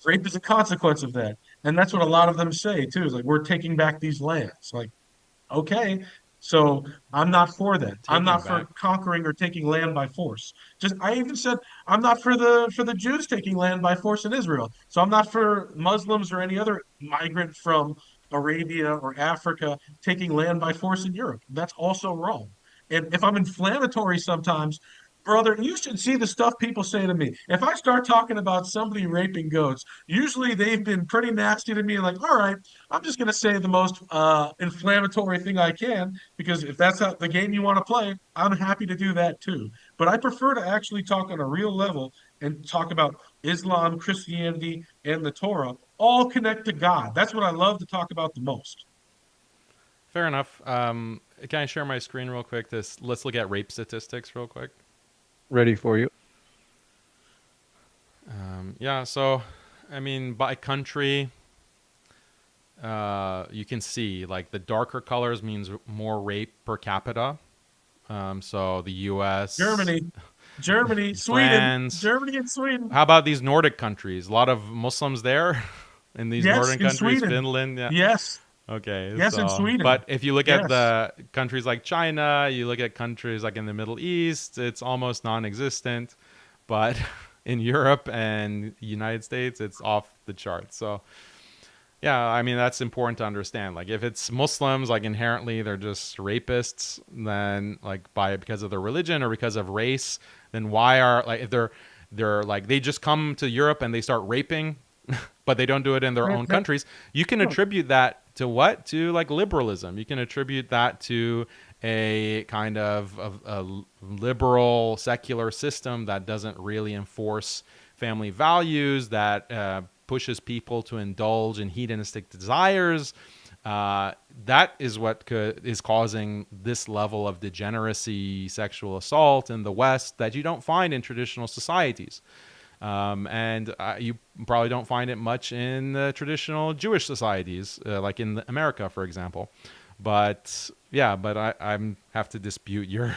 rape is a consequence of that. And that's what a lot of them say too, is like we're taking back these lands. Like okay, so I'm not for that. I'm Taking not for back. conquering or taking land by force. Just I even said I'm not for the Jews taking land by force in Israel. So I'm not for Muslims or any other migrant from Arabia or Africa taking land by force in Europe. That's also wrong. And if I'm inflammatory sometimes, brother, you should see the stuff people say to me. If I start talking about somebody raping goats, usually they've been pretty nasty to me, like, all right, I'm just going to say the most inflammatory thing I can because if that's how the game you want to play, I'm happy to do that too. But I prefer to actually talk on a real level and talk about Islam, Christianity, and the Torah all connect to God. That's what I love to talk about the most. Fair enough. Can I share my screen real quick? Let's look at rape statistics real quick. Ready for you. Yeah. So, I mean, by country, you can see like the darker colors means more rape per capita. So the U.S., Germany, Germany, Sweden, France. Germany and Sweden. How about these Nordic countries? A lot of Muslims there in these Yes, northern in countries, Sweden. Finland. Yeah. Yes, Okay. yes, in So, Sweden. but if you look at Yes. the countries like China, you look at countries like in the Middle East, it's almost non-existent. But in Europe and the United States, it's off the charts. So, yeah, I mean that's important to understand. Like if it's Muslims, like inherently they're just rapists, then like because of their religion or because of race, then why are like if they're like they just come to Europe and they start raping, but they don't do it in their own countries. You can attribute that to what? To like liberalism. You can attribute that to a kind of a liberal secular system that doesn't really enforce family values, that pushes people to indulge in hedonistic desires. That is what is causing this level of degeneracy, sexual assault in the West that you don't find in traditional societies. And you probably don't find it much in traditional Jewish societies, like in America, for example. But yeah, but I have to dispute your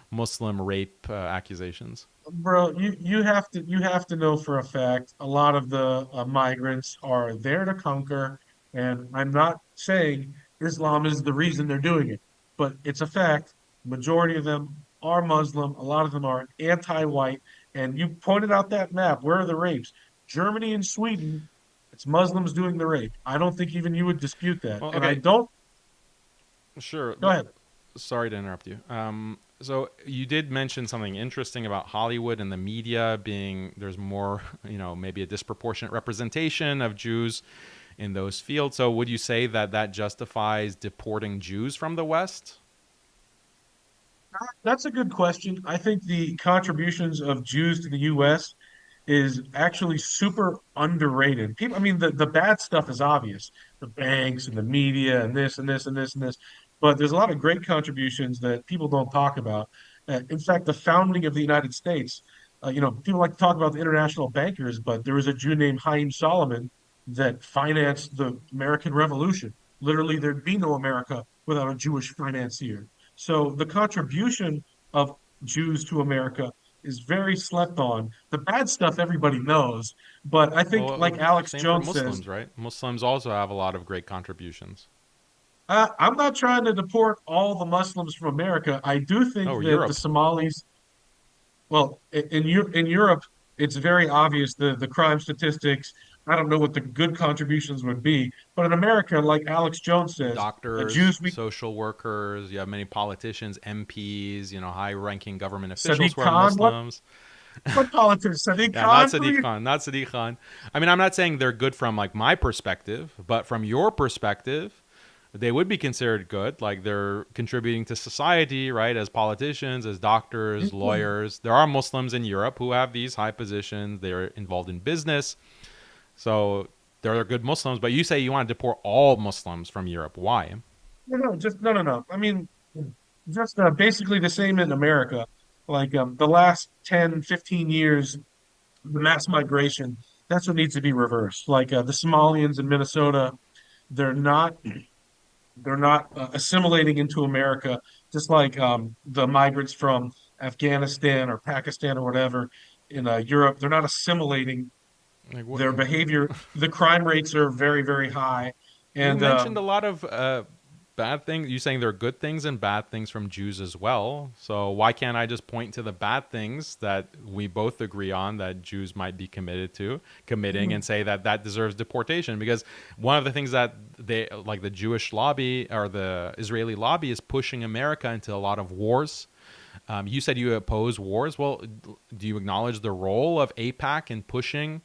Muslim rape accusations. Bro, you have to know for a fact a lot of the migrants are there to conquer, and I'm not saying Islam is the reason they're doing it, but it's a fact. Majority of them are Muslim. A lot of them are anti-white, and you pointed out that map. Where are the rapes? Germany and Sweden. It's Muslims doing the rape. I don't think even you would dispute that, Well, and I okay, don't. sure. Go ahead. Sorry to interrupt you. So you did mention something interesting about Hollywood and the media being there's more, maybe a disproportionate representation of Jews in those fields. So would you say that that justifies deporting Jews from the West? That's a good question. I think the contributions of Jews to the U.S. is actually super underrated. People, I mean, the bad stuff is obvious, the banks and the media and this and this and this and this, but there's a lot of great contributions that people don't talk about. In fact, the founding of the United States, people like to talk about the international bankers, but there was a Jew named Haim Solomon that financed the American Revolution. Literally, there'd be no America without a Jewish financier. So the contribution of Jews to America is very slept on. The bad stuff everybody knows, but I think, Well, like Alex same for Jones says, Muslims, right? Muslims also have a lot of great contributions. I'm not trying to deport all the Muslims from America. I do think Oh, that the Europe. Somalis, well, in Europe, it's very obvious the crime statistics. I don't know what the good contributions would be, but in America, like Alex Jones says, Doctors, Jews, we social workers, you have many politicians, MPs, high-ranking government officials Sadiq who are Khan, Muslims. what politics? Sadiq Yeah, not Khan, Sadiq Khan, not Sadiq Khan. I mean, I'm not saying they're good from like my perspective, but from your perspective, they would be considered good. Like they're contributing to society, right? As politicians, as doctors, lawyers. There are Muslims in Europe who have these high positions. They're involved in business. So they're good Muslims. But you say you want to deport all Muslims from Europe. Why? no. I mean, just basically the same in America. Like the last 10, 15 years, the mass migration, that's what needs to be reversed. Like the Somalians in Minnesota, they're not they're not assimilating into America, just like the migrants from Afghanistan or Pakistan or whatever in Europe. They're not assimilating. Like what? Their behavior, the crime rates are very, very high. You And mentioned a lot of bad things. You're saying there are good things and bad things from Jews as well. So why can't I just point to the bad things that we both agree on that Jews might be committing, and say that that deserves deportation? Because one of the things that they like the Jewish lobby or the Israeli lobby is pushing America into a lot of wars. You said you oppose wars. Well, do you acknowledge the role of AIPAC in pushing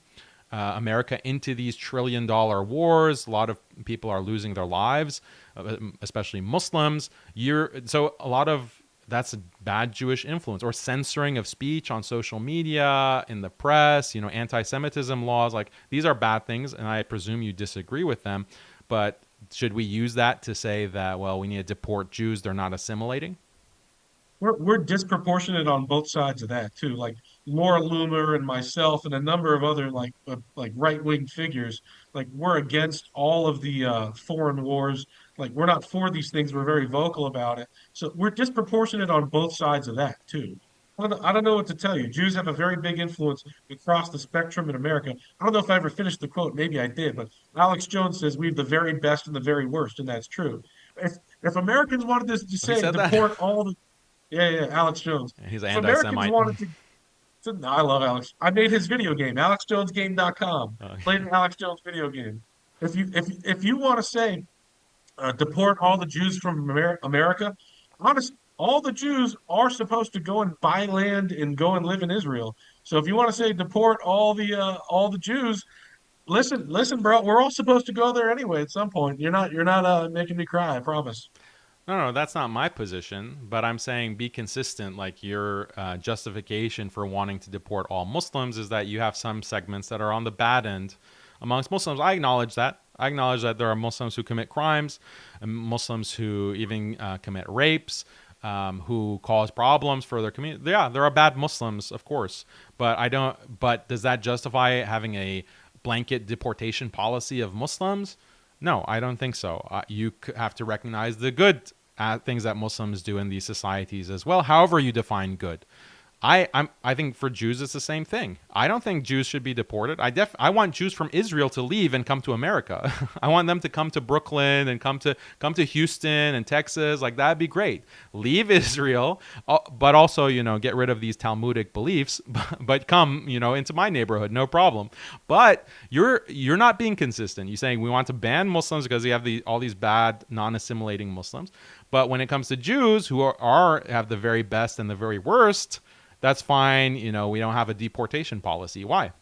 America into these trillion-dollar wars? A lot of people are losing their lives, especially Muslims. So a lot of that's a bad Jewish influence, or censoring of speech on social media, in the press. Anti-Semitism laws. Like these are bad things, and I presume you disagree with them. But should we use that to say that we need to deport Jews? They're not assimilating. we're disproportionate on both sides of that too. Like Laura Loomer and myself and a number of other like right wing figures. Like we're against all of the foreign wars. Like we're not for these things. We're very vocal about it. So we're disproportionate on both sides of that too. I don't know what to tell you. Jews have a very big influence across the spectrum in America. I don't know if I ever finished the quote. Maybe I did, but Alex Jones says we have the very best and the very worst, and that's true. If Americans wanted to He say said that. deport all the yeah, Alex Jones. He's an If Americans anti-Semite. wanted no, I love Alex. I made his video game, AlexJonesGame.com. Played an Alex Jones video game. If you want to say deport all the Jews from America, honest, all the Jews are supposed to go and buy land and go and live in Israel. So if you want to say deport all the Jews, listen, bro, we're all supposed to go there anyway at some point. You're not making me cry, I promise. No, that's not my position, but I'm saying be consistent. Like your justification for wanting to deport all Muslims is that you have some segments that are on the bad end amongst Muslims. I acknowledge that. I acknowledge that there are Muslims who commit crimes, and Muslims who even commit rapes, who cause problems for their community. Yeah, there are bad Muslims, of course, but I don't. But does that justify having a blanket deportation policy of Muslims? No, I don't think so. You have to recognize the good things that Muslims do in these societies as well. However you define good. I think for Jews it's the same thing. I don't think Jews should be deported. I want Jews from Israel to leave and come to America. I want them to come to Brooklyn and come to Houston and Texas. Like, that'd be great. Leave Israel, but also, get rid of these Talmudic beliefs, but come, into my neighborhood, no problem. But you're not being consistent. You're saying we want to ban Muslims because you have all these bad non-assimilating Muslims. But when it comes to Jews who have the very best and the very worst, that's fine. We don't have a deportation policy. Why?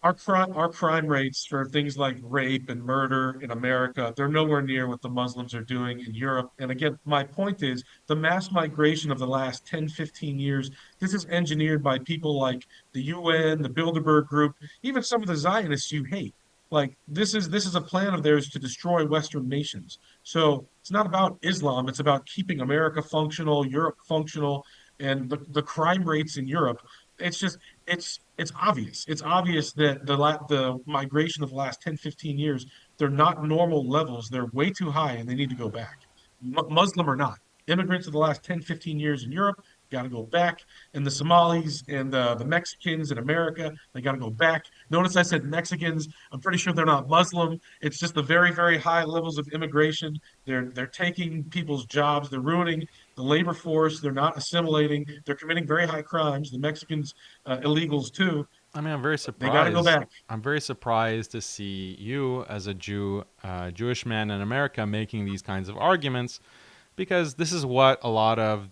Our crime rates for things like rape and murder in America, they're nowhere near what the Muslims are doing in Europe. And again, my point is the mass migration of the last 10, 15 years, this is engineered by people like the UN, the Bilderberg Group, even some of the Zionists you hate. Like, this is a plan of theirs to destroy Western nations. So it's not about Islam, it's about keeping America functional, Europe functional, and the crime rates in Europe. It's just it's obvious. It's obvious that the migration of the last 10, 15 years, they're not normal levels. They're way too high and they need to go back. Muslim or not. Immigrants of the last 10, 15 years in Europe got to go back. And the Somalis and the Mexicans in America, they got to go back. Notice I said Mexicans. I'm pretty sure they're not Muslim. It's just the very, very high levels of immigration. They're taking people's jobs. They're ruining the labor force. They're not assimilating. They're committing very high crimes. The Mexicans, illegals too. I mean, I'm very They got to go surprised. back. I'm very surprised to see you as a Jew, Jewish man in America, making these kinds of arguments, because this is what a lot of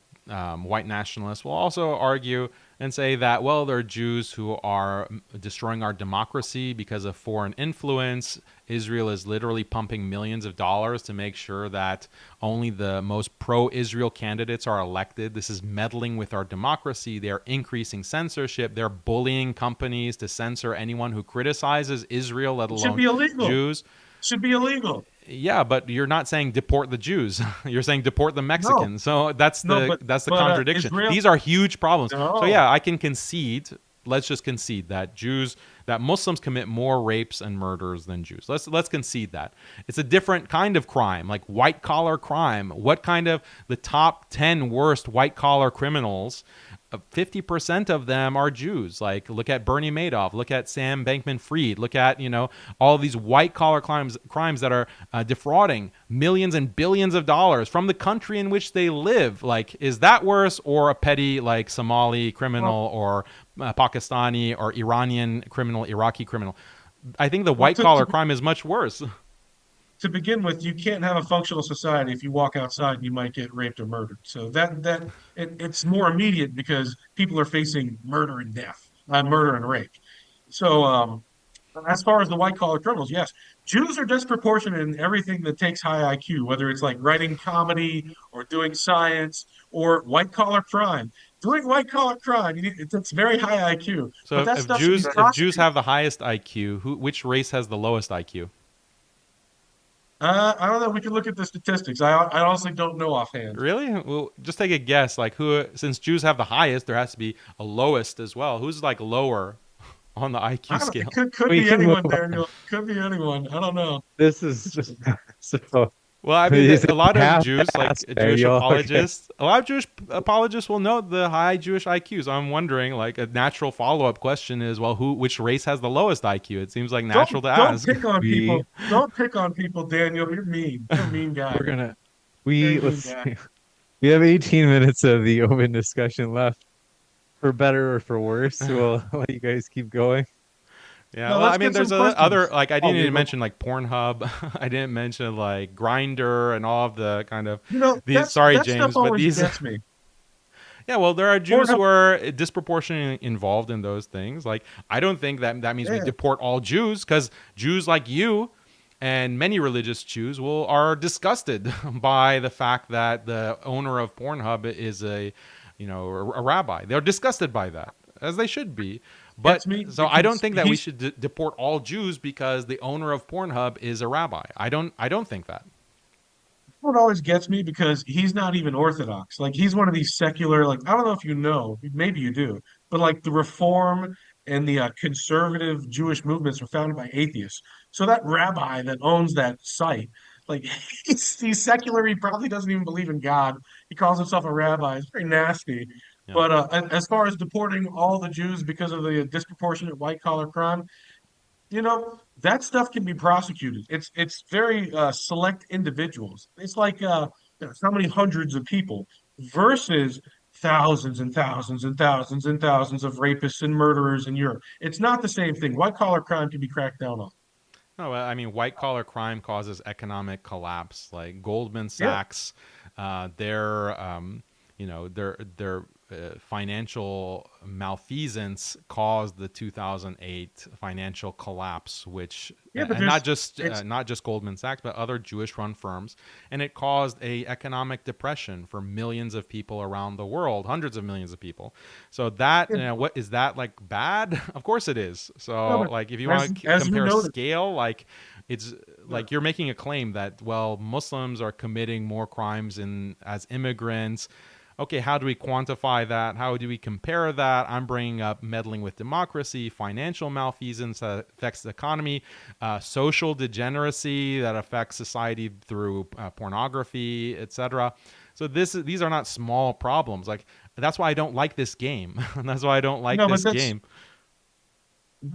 white nationalists will also argue and say that, well, there are Jews who are destroying our democracy because of foreign influence. Israel is literally pumping millions of dollars to make sure that only the most pro-Israel candidates are elected. This is meddling with our democracy. They're increasing censorship. They're bullying companies to censor anyone who criticizes Israel, let It should alone be illegal. Jews. Should be illegal. Yeah, but you're not saying deport the Jews. You're saying deport the No, Mexicans. So that's no, the but contradiction. Israel. These are huge problems. So No, yeah, I can concede. Let's just concede that Muslims commit more rapes and murders than Jews. Let's concede that. It's a different kind of crime, like white collar crime. What kind of the top 10 worst white collar criminals? 50% of them are Jews. Like, look at Bernie Madoff, look at Sam Bankman-Fried, look at, all these white collar crimes that are defrauding millions and billions of dollars from the country in which they live. Like, is that worse, or a petty like Somali well, criminal, or Pakistani or Iranian criminal, Iraqi criminal? I think the well, white collar crime is much worse. to begin with, you can't have a functional society if you walk outside and you might get raped or murdered. So it's more immediate because people are facing murder and death, murder and rape. So as far as the white collar criminals, yes, Jews are disproportionate in everything that takes high IQ, whether it's like writing comedy or doing science or white collar crime. Doing white collar crime, it's very high IQ, So but that if stuff should be Jews prosecuted. have the highest IQ, which race has the lowest IQ? I don't know. We can look at the statistics. I honestly don't know offhand. Really? Well, just take a guess. Like, since Jews have the highest, there has to be a lowest as well. Who's like lower on the IQ I don't. It scale? could We be can move anyone, on. Daniel. Could be anyone. I don't know. This is just so. Well, I mean, Is a it lot of half Jews, like past, Jewish Daniel? Okay. apologists, a lot of Jewish apologists will note the high Jewish IQ. So I'm wondering, like, a natural follow-up question is, well, which race has the lowest IQ? It seems like natural to Don't ask. pick on We people. Don't pick on people, Daniel. You're mean. You're a mean guy. we're gonna Very we mean let's guy. see. We have 18 minutes of the open discussion left. For better or for worse, we'll let you guys keep going. Yeah, No, well, I let's mean, get some there's other, questions. like, I Oh, didn't even mention like Pornhub. I didn't mention like Grinder and all of the kind of these. Sorry, that stuff James, but always these. gets me. Yeah, well, there are Jews Pornhub. who are disproportionately involved in those things. Like, I don't think that means we Yeah. deport all Jews, because Jews like you and many religious Jews are disgusted by the fact that the owner of Pornhub is a rabbi. They're disgusted by that, as they should be. gets But me so I don't because think that we he's should deport all Jews because the owner of Pornhub is a rabbi. I don't think that. what always gets me because he's not even Orthodox. Like he's one of these secular, like I don't know if you know, maybe you do, but like the Reform and the conservative Jewish movements were founded by atheists. So that rabbi that owns that site, like he's secular. He probably doesn't even believe in God. He calls himself a rabbi. It's very nasty. Yeah. But as far as deporting all the Jews because of the disproportionate white collar crime, that stuff can be prosecuted. It's very select individuals. It's like how many hundreds of people versus thousands and thousands and thousands and thousands of rapists and murderers in Europe. It's not the same thing. White collar crime can be cracked down on. No, I mean, white collar crime causes economic collapse. Like Goldman Yeah, Sachs, their their financial malfeasance caused the 2008 financial collapse, which yeah, but and not there's just it's not just Goldman Sachs, but other Jewish-run firms, and it caused a economic depression for millions of people around the world, hundreds of millions of people. So that yeah, what is that like bad? Of course it is. no, So but like if you as want to as we compare noted, scale, like it's yeah, like you're making a claim that well Muslims are committing more crimes in as immigrants. Okay, how do we quantify that? How do we compare that? I'm bringing up meddling with democracy, financial malfeasance that affects the economy, social degeneracy that affects society through pornography, etc. So these are not small problems. Like that's why I don't like this game. That's why I don't like no, but this that's game.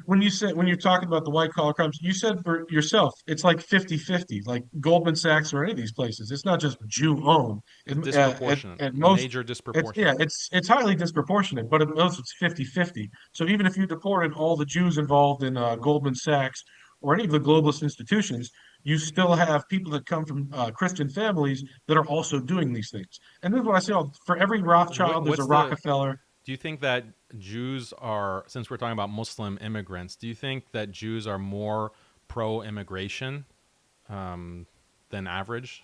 when you're talking about the white collar crimes, you said for yourself, it's like 50-50, like Goldman Sachs or any of these places. It's not just Jew owned. It's disproportionate, At most, major it's disproportionate. it's highly disproportionate, but at most it's 50-50. So even if you deported all the Jews involved in Goldman Sachs or any of the globalist institutions, you still have people that come from Christian families that are also doing these things. And this is what I say: for every Rothschild, there's a What's the Rockefeller. Do you think that Jews are, since we're talking about Muslim immigrants, do you think that Jews are more pro-immigration um, than average?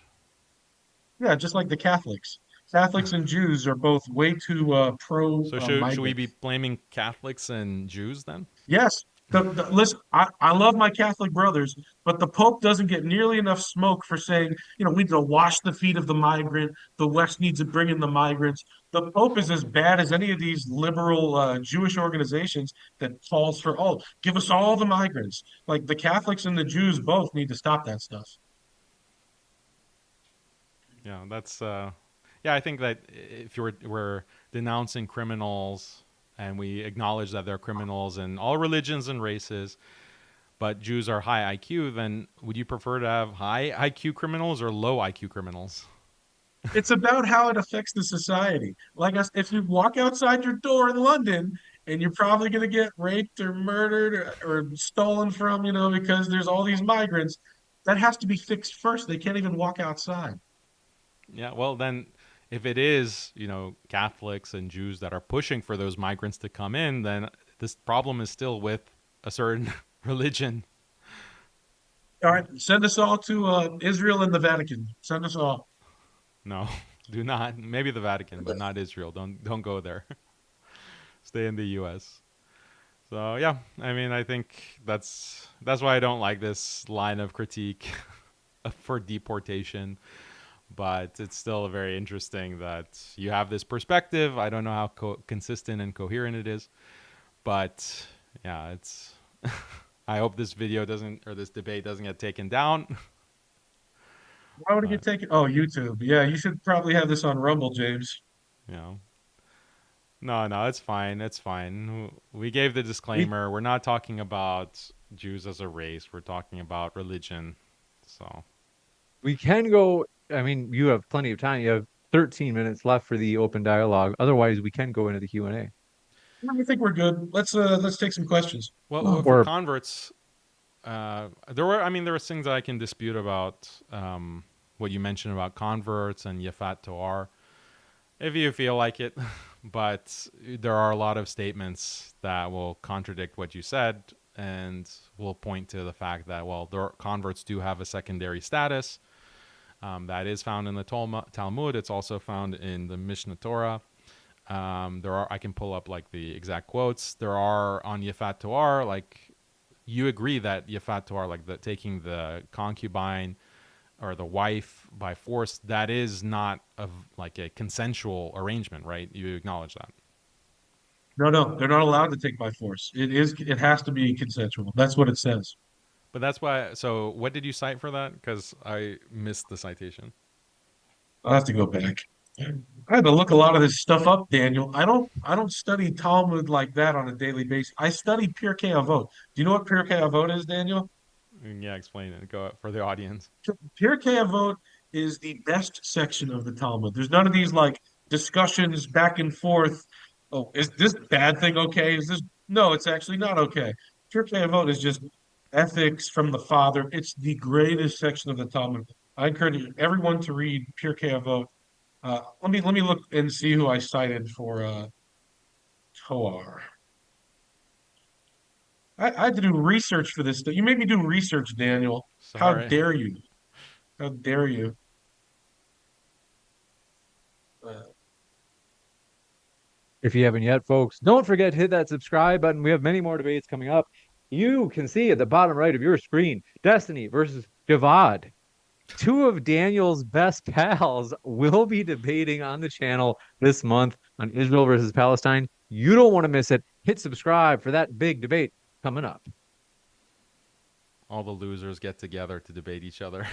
Yeah, just like the Catholics. Catholics and Jews are both way too pro So should we migrant. be blaming Catholics and Jews then? Yes, listen, I love my Catholic brothers, but the Pope doesn't get nearly enough smoke for saying, we need to wash the feet of the migrant. The West needs to bring in the migrants. The Pope is as bad as any of these liberal Jewish organizations that calls for, oh, give us all the migrants. Like the Catholics and the Jews both need to stop that stuff. Yeah, that's yeah. I think that if we're denouncing criminals and we acknowledge that they're criminals in all religions and races, but Jews are high IQ, then would you prefer to have high IQ criminals or low IQ criminals? It's about how it affects the society. Like us, if you walk outside your door in London and you're probably going to get raped or murdered or stolen from, because there's all these migrants, that has to be fixed first. They can't even walk outside. Yeah, well then if it is, Catholics and Jews that are pushing for those migrants to come in, then this problem is still with a certain religion. All right, send us all to Israel and the Vatican. Send us all. No, do not. Maybe the Vatican, but not Israel. Don't go there. Stay in the US. So, yeah, I mean, I think that's why I don't like this line of critique for deportation. But it's still very interesting that you have this perspective. I don't know how consistent and coherent it is, but yeah, it's. I hope this video doesn't or this debate doesn't get taken down. Why would it get But taken? Oh, YouTube. Yeah, you should probably have this on Rumble, James. you know, no, it's fine. It's fine. We gave the We disclaimer. We're not talking about Jews as a race. We're talking about religion. So We can go. I mean, you have plenty of time. You have 13 minutes left for the open dialogue. Otherwise, we can go into the Q&A. I think we're good. Let's take some questions. well, for Or converts, there were things that I can dispute about what you mentioned about converts and Yafat Toar, if you feel like it. But there are a lot of statements that will contradict what you said and will point to the fact that, well, the converts do have a secondary status. That is found in the Talmud. It's also found in the Mishnah Torah. There are, I can pull up like the exact quotes. There are on Yafat Toar, like you agree that Yafat Toar, like the taking the concubine or the wife by force, that is not like a consensual arrangement, right? You acknowledge that. No, no, they're not allowed to take by force. It has to be consensual. That's what it says. But that's why. So, what did you cite for that? Because I missed the citation. I'll have to go back. I had to look a lot of this stuff up, Daniel. I don't study Talmud like that on a daily basis. I study Pirkei Avot. Do you know what Pirkei Avot is, Daniel? Yeah, explain it. Go for the audience. Pirkei Avot is the best section of the Talmud. There's none of these like discussions back and forth. Oh, is this bad thing okay? Is this no, it's actually not okay. Pirkei Avot is just ethics from the father. It's the greatest section of the Talmud. I encourage everyone to read Pirkei Avot. Let me look and see who I cited for Toar. I had to do research for this. You made me do research, Daniel. How Sorry. dare you? How dare you? Uh, If you haven't yet, folks, don't forget to hit that subscribe button. We have many more debates coming up. You can see at the bottom right of your screen, Destiny versus Javad. Two of Daniel's best pals will be debating on the channel this month on Israel versus Palestine. You don't want to miss it. Hit subscribe for that big debate coming up. All the losers get together to debate each other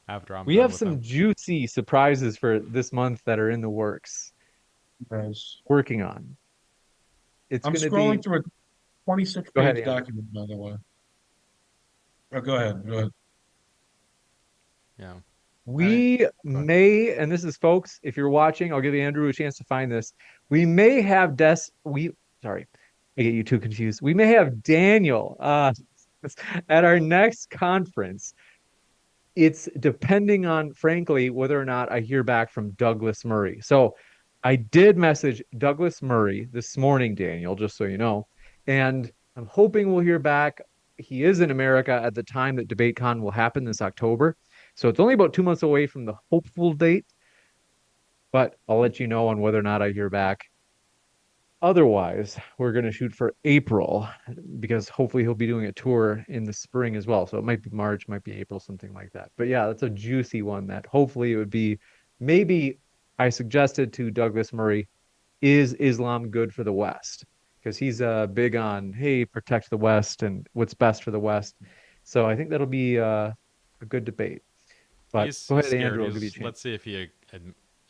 after I'm We done have with some them. juicy surprises for this month that are in the works, guys. working on. It's I'm going to be, scrolling through a 26 go ahead, page Andrew. document, by the way. Oh, go ahead. Go ahead. Yeah. I We Go ahead. may, and this is folks, if you're watching, I'll give Andrew a chance to find this. We may have sorry, I get you too confused. We may have Daniel at our next conference. It's depending on, frankly, whether or not I hear back from Douglas Murray. So I did message Douglas Murray this morning, Daniel, just so you know, and I'm hoping we'll hear back. He is in America at the time that DebateCon will happen this October. So it's only about 2 months away from the hopeful date, but I'll let you know on whether or not I hear back. Otherwise, we're going to shoot for April because hopefully he'll be doing a tour in the spring as well. So it might be March, might be April, something like that. But yeah, that's a juicy one that hopefully it would be. Maybe I suggested to Douglas Murray, is Islam good for the West? Because he's big on, hey, protect the West and what's best for the West. So I think that'll be a good debate. But he's go he's ahead, scared. Andrew. I'll give you a He's chance. let's see if he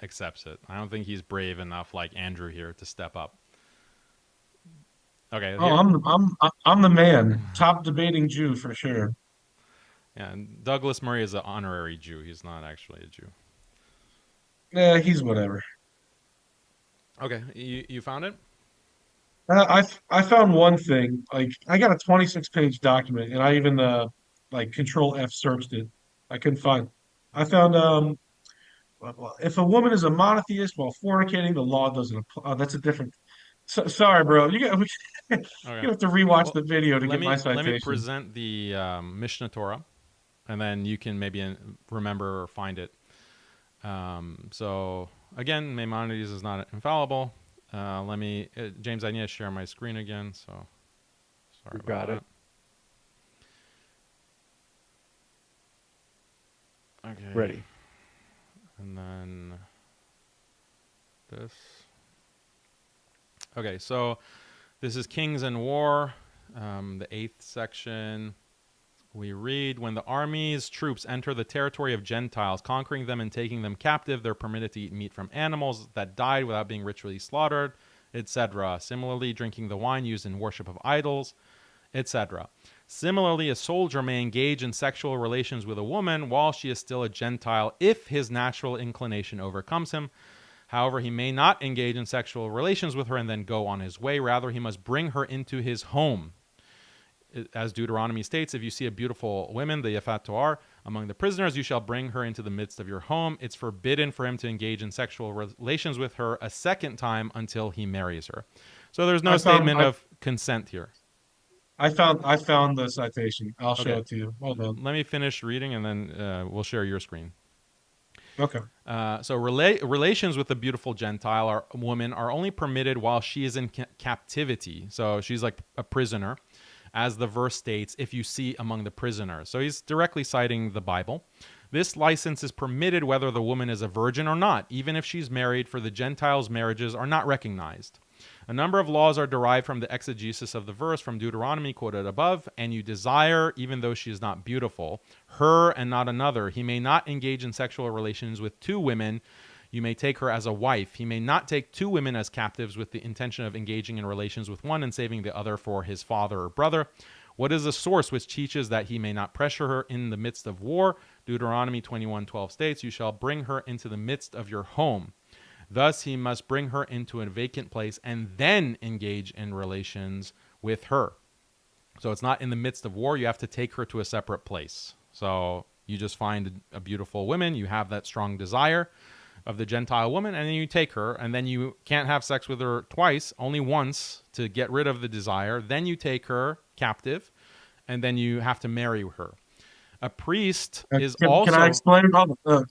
accepts it. I don't think he's brave enough like Andrew here to step up. Okay, Oh, here. I'm the man. Top debating Jew for sure. Yeah, and Douglas Murray is an honorary Jew. He's not actually a Jew. Yeah, he's whatever. Okay, you found it? I found one thing. Like I got a 26 page document, and I even like Control F searched it. I couldn't find. I found well, if a woman is a monotheist while fornicating, the law doesn't apply. That's a different. Sorry, bro. Okay. You have to rewatch Well, the video to let get my me let me citation. present the Mishnah Torah, and then you can maybe remember or find it. So again, Maimonides is not infallible. Let me, James. I need to share my screen again. So sorry You about got it. that. Okay, Ready. and then this. Okay, so this is Kings and War, the 8th section. We read, when the army's troops enter the territory of Gentiles, conquering them and taking them captive, they're permitted to eat meat from animals that died without being ritually slaughtered, etc. Similarly, drinking the wine used in worship of idols, etc. Similarly, a soldier may engage in sexual relations with a woman while she is still a Gentile if his natural inclination overcomes him. However, he may not engage in sexual relations with her and then go on his way. Rather, he must bring her into his home. As Deuteronomy states, if you see a beautiful woman, the Yafat Toar, among the prisoners, you shall bring her into the midst of your home. It's forbidden for him to engage in sexual relations with her a second time until he marries her. So there's no I found statement I, of consent here. I found the citation. I'll show Okay, it to you. Hold on. let me finish reading and then we'll share your screen. Okay. Relations with a beautiful Gentile or woman are only permitted while she is in captivity. So she's like a prisoner, as the verse states, if you see among the prisoners. So he's directly citing the Bible. This license is permitted whether the woman is a virgin or not, even if she's married, for the Gentiles' marriages are not recognized. A number of laws are derived from the exegesis of the verse from Deuteronomy quoted above, and you desire, even though she is not beautiful, her and not another. He may not engage in sexual relations with two women. You may take her as a wife. He may not take two women as captives with the intention of engaging in relations with one and saving the other for his father or brother. What is the source which teaches that he may not pressure her in the midst of war? Deuteronomy 21:12 states, you shall bring her into the midst of your home. Thus, he must bring her into a vacant place and then engage in relations with her. So it's not in the midst of war. You have to take her to a separate place. So you just find a beautiful woman. You have that strong desire of the Gentile woman, and then you take her, and then you can't have sex with her twice, only once to get rid of the desire. Then you take her captive, and then you have to marry her. A priest is Can I also explain?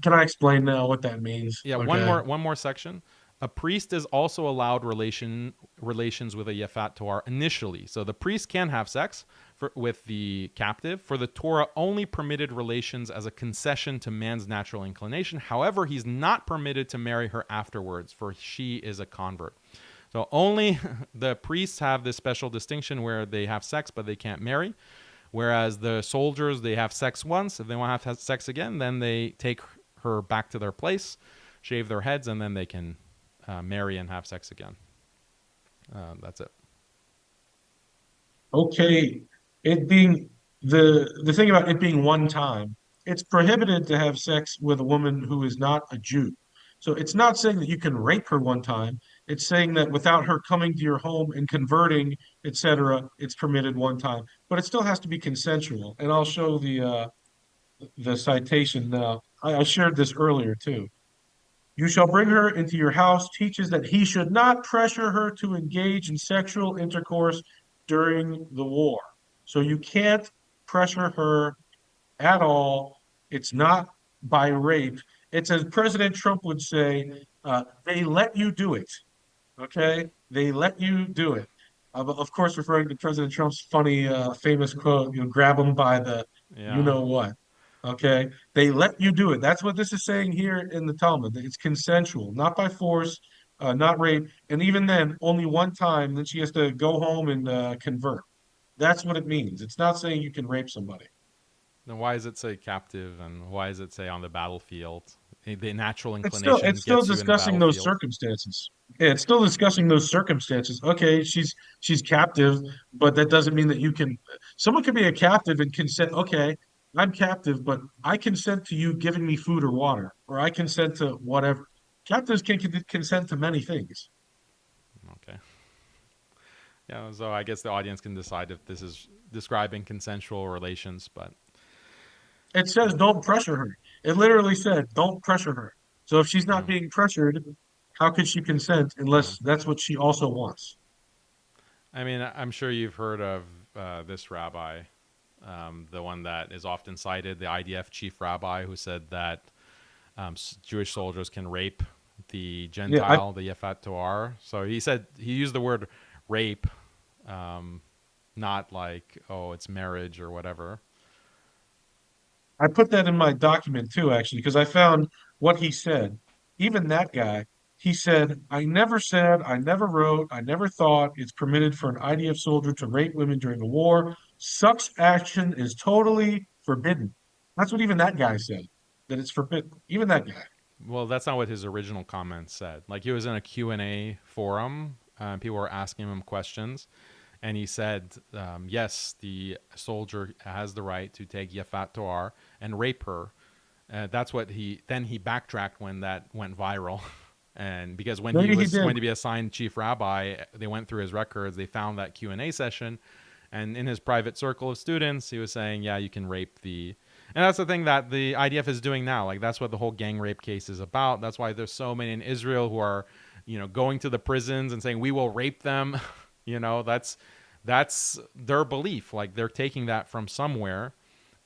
Can I explain now what that means? yeah, Okay. one more section. A priest is also allowed relations with a Yafat Torah initially. So the priest can have sex with the captive. For the Torah only permitted relations as a concession to man's natural inclination. However, he's not permitted to marry her afterwards, for she is a convert. So only the priests have this special distinction where they have sex, but they can't marry. Whereas the soldiers, they have sex once. If they want to have sex again, then they take her back to their place, shave their heads, and then they can marry and have sex again. That's it. Okay. It being the thing about it being one time, it's prohibited to have sex with a woman who is not a Jew. So it's not saying that you can rape her one time. It's saying that without her coming to your home and converting, etc., it's permitted one time. But it still has to be consensual. And I'll show the citation now. I shared this earlier too. You shall bring her into your house teaches that he should not pressure her to engage in sexual intercourse during the war. So you can't pressure her at all. It's not by rape. It's as President Trump would say, they let you do it. Okay? They let you do it. Of course, referring to President Trump's funny, famous quote, you know, grab him by the you Yeah. know what. Okay? They let you do it. That's what this is saying here in the Talmud. It's consensual, not by force, not rape. And even then, only one time, then she has to go home and convert. That's what it means. It's not saying you can rape somebody. Then why does it say captive, and why does it say on the battlefield? The natural It's inclination still gets you in the discussing those battlefield. circumstances. Yeah, it's still discussing those circumstances. Okay, she's captive, but that doesn't mean that you can. Someone can be a captive and consent. Okay, I'm captive, but I consent to you giving me food or water, or I consent to whatever. Captives can consent to many things. Okay. Yeah, so I guess the audience can decide if this is describing consensual relations, but It says don't pressure her. It literally said don't pressure her. So if she's not mm, being pressured, how could she consent yeah. unless that's what she also wants? I mean, I'm sure you've heard of this rabbi, the one that is often cited, the IDF chief rabbi, who said that Jewish soldiers can rape the Yeah, I Gentile, the Yafat Toar. So he said he used the word rape, not like, oh, it's marriage or whatever. I put that in my document too, actually, because I found what he said. Even that guy, he said, I never wrote, I never thought it's permitted for an IDF soldier to rape women during the war. Such action is totally forbidden. That's what even that guy said, that it's forbidden. Even that guy. Well, that's not what his original comment said. Like he was in a Q&A forum. People were asking him questions. And he said, yes, the soldier has the right to take Yafat Toar and rape her. That's what then he backtracked when that went viral. And because when he Maybe he was did. going to be assigned chief rabbi, they went through his records. They found that Q&A session. And in his private circle of students, he was saying, yeah, you can rape the... And that's the thing that the IDF is doing now. Like, that's what the whole gang rape case is about. That's why there's so many in Israel who are, going to the prisons and saying, we will rape them. That's their belief. Like, they're taking that from somewhere.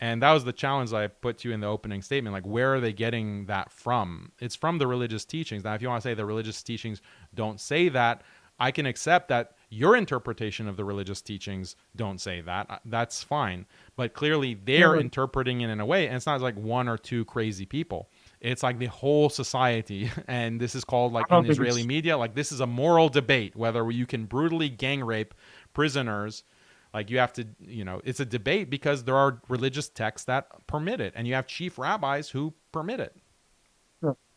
And that was the challenge I put to you in the opening statement. Like, where are they getting that from? It's from the religious teachings. Now, if you want to say the religious teachings don't say that, I can accept that your interpretation of the religious teachings don't say that. That's fine. But clearly, Yeah, they're but interpreting it in a way, and it's not like one or two crazy people. It's like the whole society. And this is called, I like, in don't think Israeli it's. media, like, this is a moral debate whether you can brutally gang rape prisoners. Like, you have to, it's a debate because there are religious texts that permit it, and you have chief rabbis who permit it.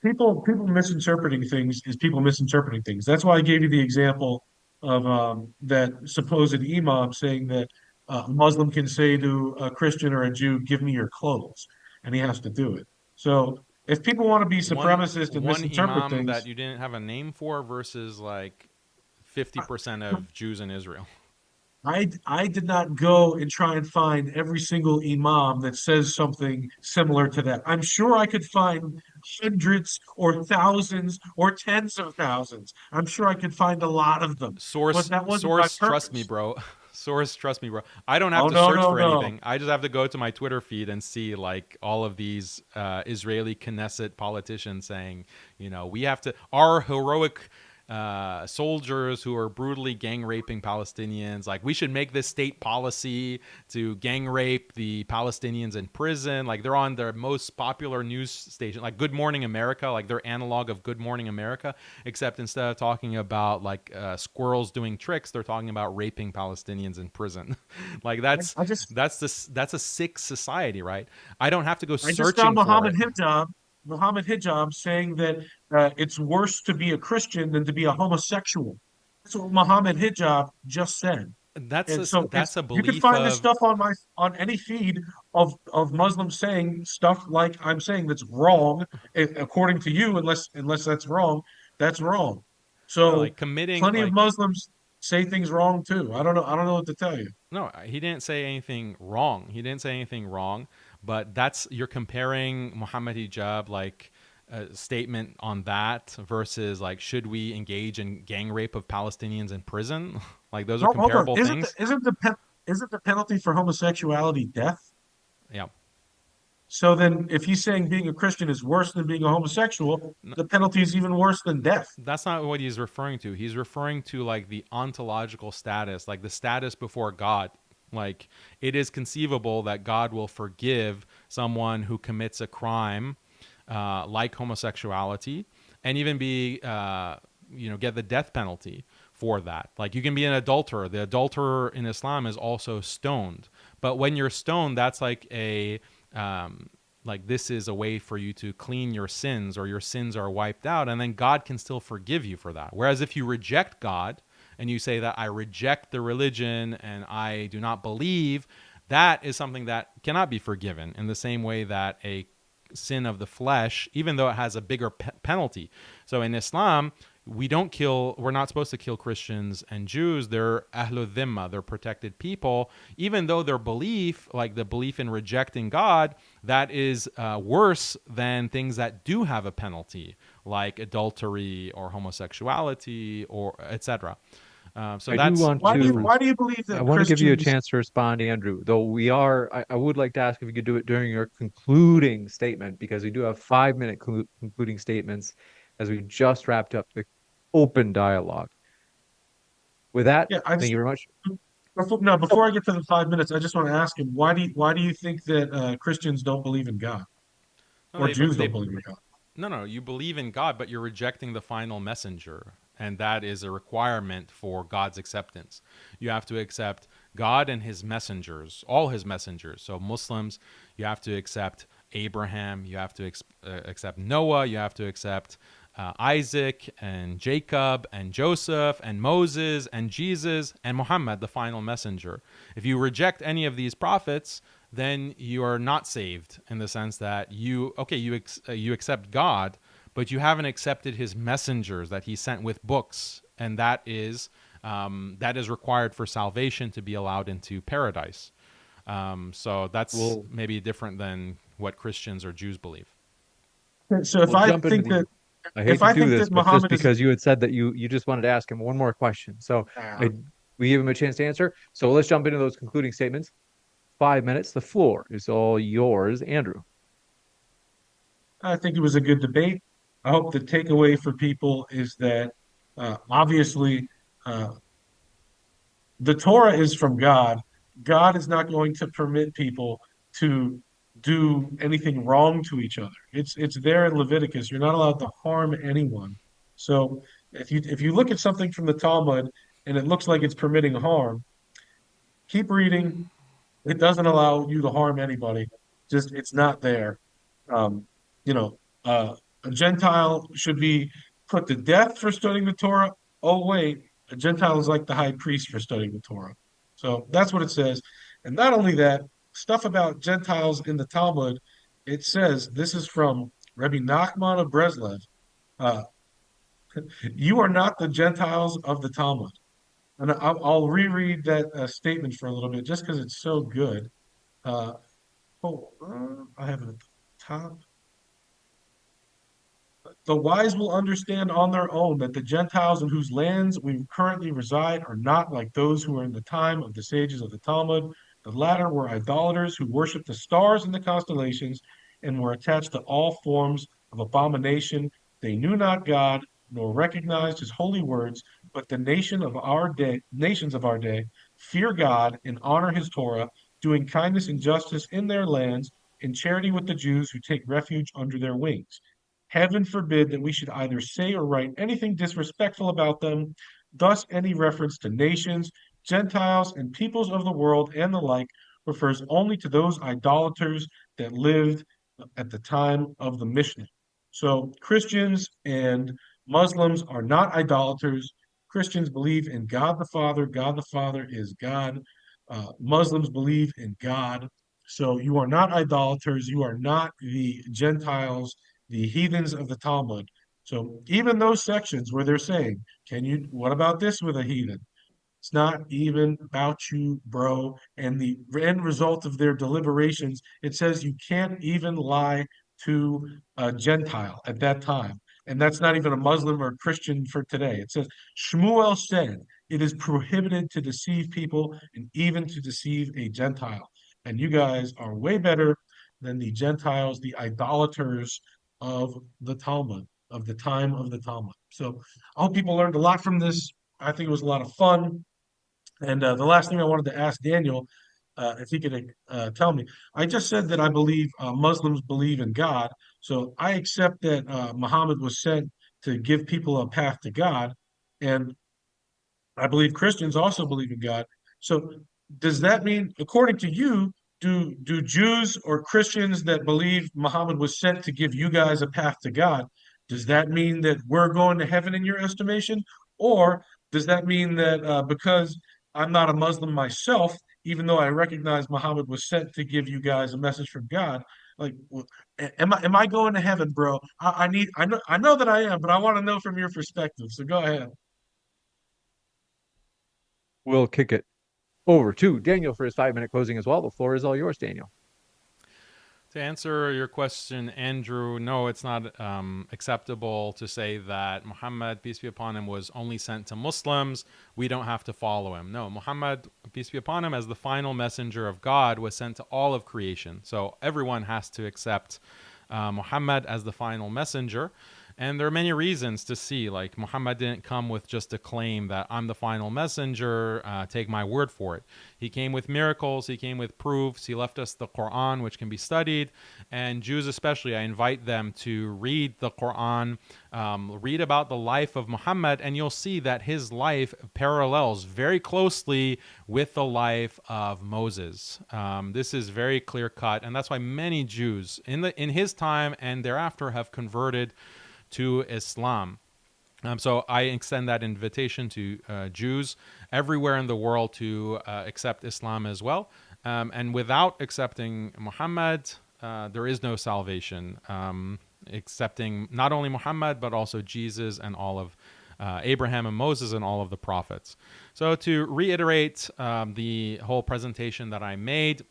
People misinterpreting things is people misinterpreting things. That's why I gave you the example of that supposed imam saying that a Muslim can say to a Christian or a Jew, "Give me your clothes," and he has to do it. So if people want to be One supremacist and one misinterpret imam that things, you didn't have a name for versus like 50% of Jews in Israel. I did not go and try and find every single imam that says something similar to that. I'm sure I could find hundreds or thousands or tens of thousands. I'm sure I could find a lot of them, but that wasn't my Trust me, purpose. bro. Source, trust me, bro. I don't have Oh to no, search no, for no. anything. I just have to go to my Twitter feed and see like all of these Israeli Knesset politicians saying, we have to, our heroic soldiers who are brutally gang raping Palestinians. Like, we should make this state policy to gang rape the Palestinians in prison. Like, they're on their most popular news station, like Good Morning America, like their analog of Good Morning America, except instead of talking about like squirrels doing tricks, they're talking about raping Palestinians in prison. Like, I just that's a sick society, right? I don't have to go I just found searching for it. Muhammad Hijab saying that it's worse to be a Christian than to be a homosexual. That's what Muhammad Hijab just said. And so it's That's a you can belief find this of stuff on any feed of Muslims saying stuff like I'm saying that's wrong according to you, unless that's wrong, that's wrong. no, So like committing plenty of like Muslims say things wrong too. I don't know what to tell you. no, he didn't say anything wrong. He didn't say anything wrong, but that's you're comparing Muhammad Hijab like a statement on that versus like should we engage in gang rape of Palestinians in prison? Like those are No, hold on. comparable things. Isn't the penalty for homosexuality death? Yeah. So then if he's saying being a Christian is worse than being a homosexual, the penalty is even worse than death. That's not what he's referring to. He's referring to like the ontological status, like the status before God. Like, it is conceivable that God will forgive someone who commits a crime like homosexuality and even be, get the death penalty for that. Like, you can be an adulterer. The adulterer in Islam is also stoned. But when you're stoned, that's like like this is a way for you to clean your sins, or your sins are wiped out, and then God can still forgive you for that. Whereas if you reject God and you say that I reject the religion and I do not believe, that is something that cannot be forgiven in the same way that a sin of the flesh, even though it has a bigger penalty. So in Islam, we're not supposed to kill Christians and Jews. They're ahlul dhimma, they're protected people, even though their belief, like the belief in rejecting God, that is worse than things that do have a penalty, like adultery or homosexuality or etc. So I do that's want the to Why difference. do you believe I that want to give you a Christians? chance to respond, Andrew, though I would like to ask if you could do it during your concluding statement, because we do have 5 minute concluding statements as we just wrapped up the open dialogue. With that, Yeah, I thank just you very much. before I get to the 5 minutes, I just want to ask him why do you think that Christians don't believe in God No, or Jews don't they believe in God? no, you believe in God, but you're rejecting the final messenger. And that is a requirement for God's acceptance. You have to accept God and his messengers, all his messengers. So Muslims, you have to accept Abraham, you have to accept Noah, you have to accept Isaac and Jacob and Joseph and Moses and Jesus and Muhammad, the final messenger. If you reject any of these prophets, then you are not saved, in the sense that you accept God, but you haven't accepted his messengers that he sent with books, and that is required for salvation to be allowed into paradise. So that's We'll maybe different than what Christians or Jews believe. So we'll jump into the I hate if to I do think this, that but just Muhammad is because you had said that you just wanted to ask him one more question. So uh, I we give him a chance to answer. So let's jump into those concluding statements. 5 minutes. The floor is all yours, Andrew. I think it was a good debate. I hope the takeaway for people is that obviously uh, the Torah is from God. God is not going to permit people to do anything wrong to each other. It's there in Leviticus. You're not allowed to harm anyone. So if you look at something from the Talmud and it looks like it's permitting harm, keep reading. It doesn't allow you to harm anybody. Just it's not there. Um, you know, a Gentile should be put to death for studying the Torah. Oh, wait, a Gentile is like the high priest for studying the Torah. So that's what it says. And not only that, stuff about Gentiles in the Talmud, it says, this is from Rabbi Nachman of Breslev. Uh, you are not the Gentiles of the Talmud. And I'll reread that statement for a little bit just because it's so good. Uh, I have it at the top. The wise will understand on their own that the Gentiles in whose lands we currently reside are not like those who were in the time of the sages of the Talmud. The latter were idolaters who worshiped the stars and the constellations and were attached to all forms of abomination. They knew not God, nor recognized his holy words, but the nations of our day fear God and honor his Torah, doing kindness and justice in their lands, in charity with the Jews who take refuge under their wings. Heaven forbid that we should either say or write anything disrespectful about them. Thus, any reference to nations, Gentiles, and peoples of the world and the like refers only to those idolaters that lived at the time of the Mishnah. So, Christians and Muslims are not idolaters. Christians believe in God the Father. God the Father is God. Muslims believe in God. So, you are not idolaters. You are not the Gentiles, the heathens of the Talmud. So even those sections where they're saying, what about this with a heathen? It's not even about you, bro. And the end result of their deliberations, it says you can't even lie to a Gentile at that time. And that's not even a Muslim or Christian for today. It says, Shmuel said, it is prohibited to deceive people and even to deceive a Gentile. And you guys are way better than the Gentiles, the idolaters of the Talmud, of the time of the Talmud. So I hope people learned a lot from this. I think it was a lot of fun. And the last thing I wanted to ask Daniel, if he could tell me, I just said that I believe Muslims believe in God. So I accept that Muhammad was sent to give people a path to God. And I believe Christians also believe in God. So does that mean, according to you, do Jews or Christians that believe Muhammad was sent to give you guys a path to God, does that mean that we're going to heaven in your estimation? Or does that mean that because I'm not a Muslim myself, even though I recognize Muhammad was sent to give you guys a message from God, like, am I going to heaven, bro? I know that I am, but I want to know from your perspective. So go ahead. We'll kick it over to Daniel for his 5 minute closing as well. The floor is all yours, Daniel. To answer your question, Andrew, no, it's not acceptable to say that Muhammad, peace be upon him, was only sent to Muslims. We don't have to follow him. No, Muhammad, peace be upon him, as the final messenger of God, was sent to all of creation. So everyone has to accept Muhammad as the final messenger. And there are many reasons to see, like Muhammad didn't come with just a claim that I'm the final messenger, take my word for it. He came with miracles, he came with proofs, he left us the Quran, which can be studied. And Jews especially, I invite them to read the Quran, read about the life of Muhammad, and you'll see that his life parallels very closely with the life of Moses. This is very clear cut, and that's why many Jews in his time and thereafter have converted to Islam. So I extend that invitation to Jews everywhere in the world to accept Islam as well. And without accepting Muhammad, there is no salvation. Accepting not only Muhammad, but also Jesus and all of Abraham and Moses and all of the prophets. So to reiterate the whole presentation that I made,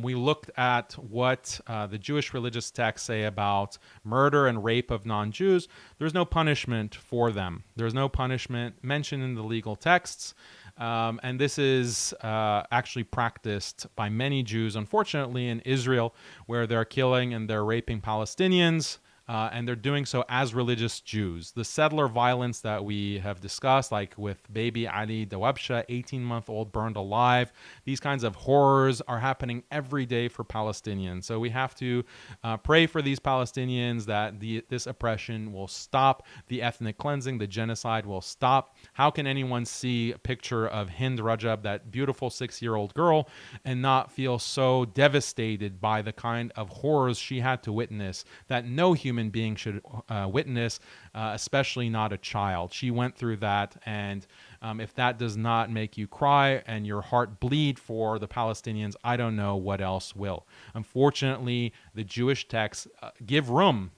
we looked at what the Jewish religious texts say about murder and rape of non-Jews. There's no punishment for them. There's no punishment mentioned in the legal texts. And this is actually practiced by many Jews, unfortunately, in Israel, where they're killing and they're raping Palestinians. And they're doing so as religious Jews. The settler violence that we have discussed, like with baby Ali Dawabsha, 18-month-old burned alive, these kinds of horrors are happening every day for Palestinians. So we have to pray for these Palestinians that this oppression will stop, the ethnic cleansing, the genocide will stop. How can anyone see a picture of Hind Rajab, that beautiful 6-year-old girl, and not feel so devastated by the kind of horrors she had to witness that no human being should witness, especially not a child? She went through that, and if that does not make you cry and your heart bleed for the Palestinians, I don't know what else will. Unfortunately, the Jewish texts give room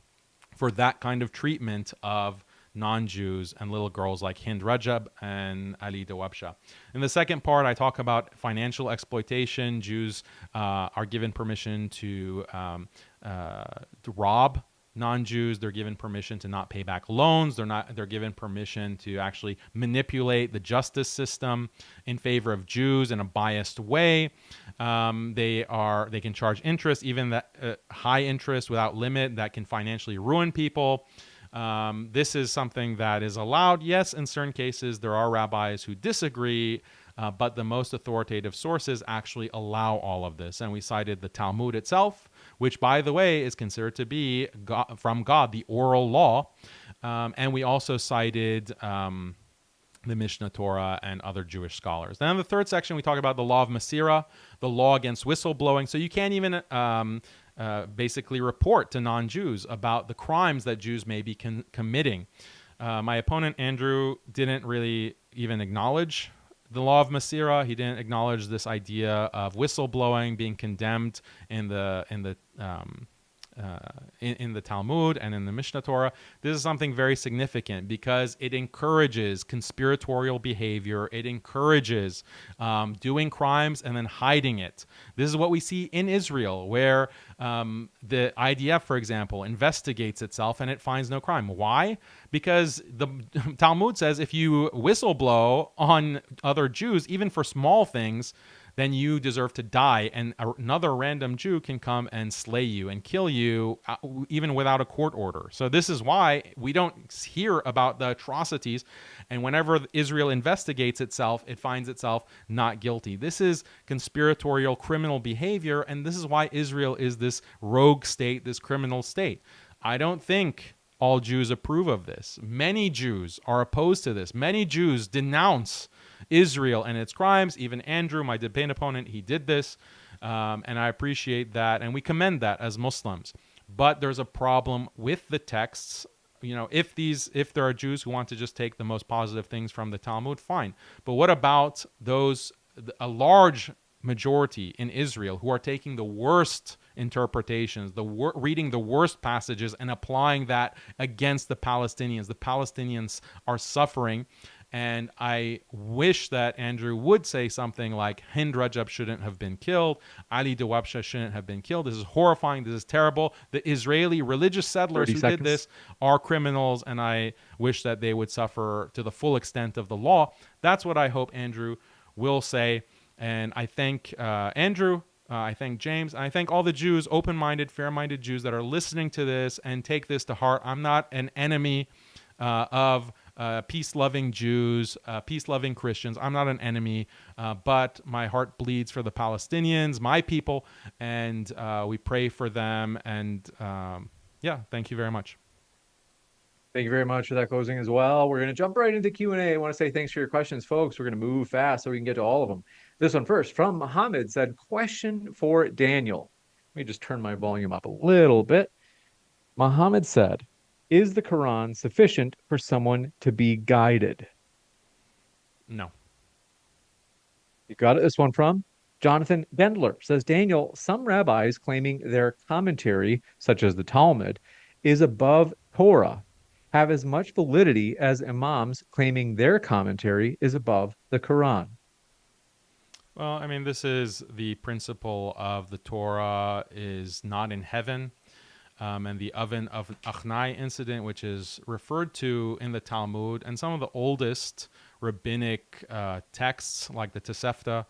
for that kind of treatment of non-Jews and little girls like Hind Rajab and Ali Dawabsha. In the second part, I talk about financial exploitation. Jews are given permission to rob non-Jews. They're given permission to not pay back loans. They're given permission to actually manipulate the justice system in favor of Jews in a biased way. They can charge interest, even that high interest without limit, that can financially ruin people. This is something that is allowed. Yes, in certain cases, there are rabbis who disagree, but the most authoritative sources actually allow all of this. And we cited the Talmud itself, which, by the way, is considered to be from God, the oral law. And we also cited the Mishnah Torah and other Jewish scholars. Then in the third section, we talk about the law of Masira, the law against whistleblowing. So you can't even basically report to non-Jews about the crimes that Jews may be committing. My opponent, Andrew, didn't really even acknowledge the law of Masira. He didn't acknowledge this idea of whistleblowing being condemned in the Talmud and in the Mishnah Torah. This is something very significant because it encourages conspiratorial behavior. It encourages doing crimes and then hiding it. This is what we see in Israel, where the IDF, for example, investigates itself and it finds no crime. Why? Because the Talmud says if you whistleblow on other Jews, even for small things, then you deserve to die, and another random Jew can come and slay you and kill you even without a court order. So this is why we don't hear about the atrocities, and whenever Israel investigates itself, it finds itself not guilty. This is conspiratorial criminal behavior, and this is why Israel is this rogue state, this criminal state. I don't think all Jews approve of this. Many Jews are opposed to this. Many Jews denounce Israel and its crimes. Even Andrew, my debate opponent, he did this, and I appreciate that, and we commend that as Muslims. But there's a problem with the texts. You know, if there are Jews who want to just take the most positive things from the Talmud, fine. But what about a large majority in Israel who are taking the worst interpretations, reading the worst passages and applying that against the Palestinians? The Palestinians are suffering. And I wish that Andrew would say something like Hind Rajab shouldn't have been killed, Ali Dawabsha shouldn't have been killed. This is horrifying. This is terrible. The Israeli religious settlers who did this are criminals, and I wish that they would suffer to the full extent of the law. That's what I hope Andrew will say. And I thank Andrew. I thank James. And I thank all the Jews, open-minded, fair-minded Jews that are listening to this and take this to heart. I'm not an enemy of peace-loving Jews, peace-loving Christians. I'm not an enemy, but my heart bleeds for the Palestinians, my people, and we pray for them. And yeah, thank you very much. Thank you very much for that closing as well. We're going to jump right into Q&A. I want to say thanks for your questions, folks. We're going to move fast so we can get to all of them. This one first from Muhammad said, question for Daniel. Let me just turn my volume up a little bit. Muhammad said, is the Quran sufficient for someone to be guided? No. You got it. This one from Jonathan Gendler says, Daniel, some rabbis claiming their commentary, such as the Talmud, is above Torah, have as much validity as imams claiming their commentary is above the Quran. Well, I mean, this is the principle of the Torah is not in heaven. And the oven of Achnai incident, which is referred to in the Talmud, and some of the oldest rabbinic texts like the Tosefta.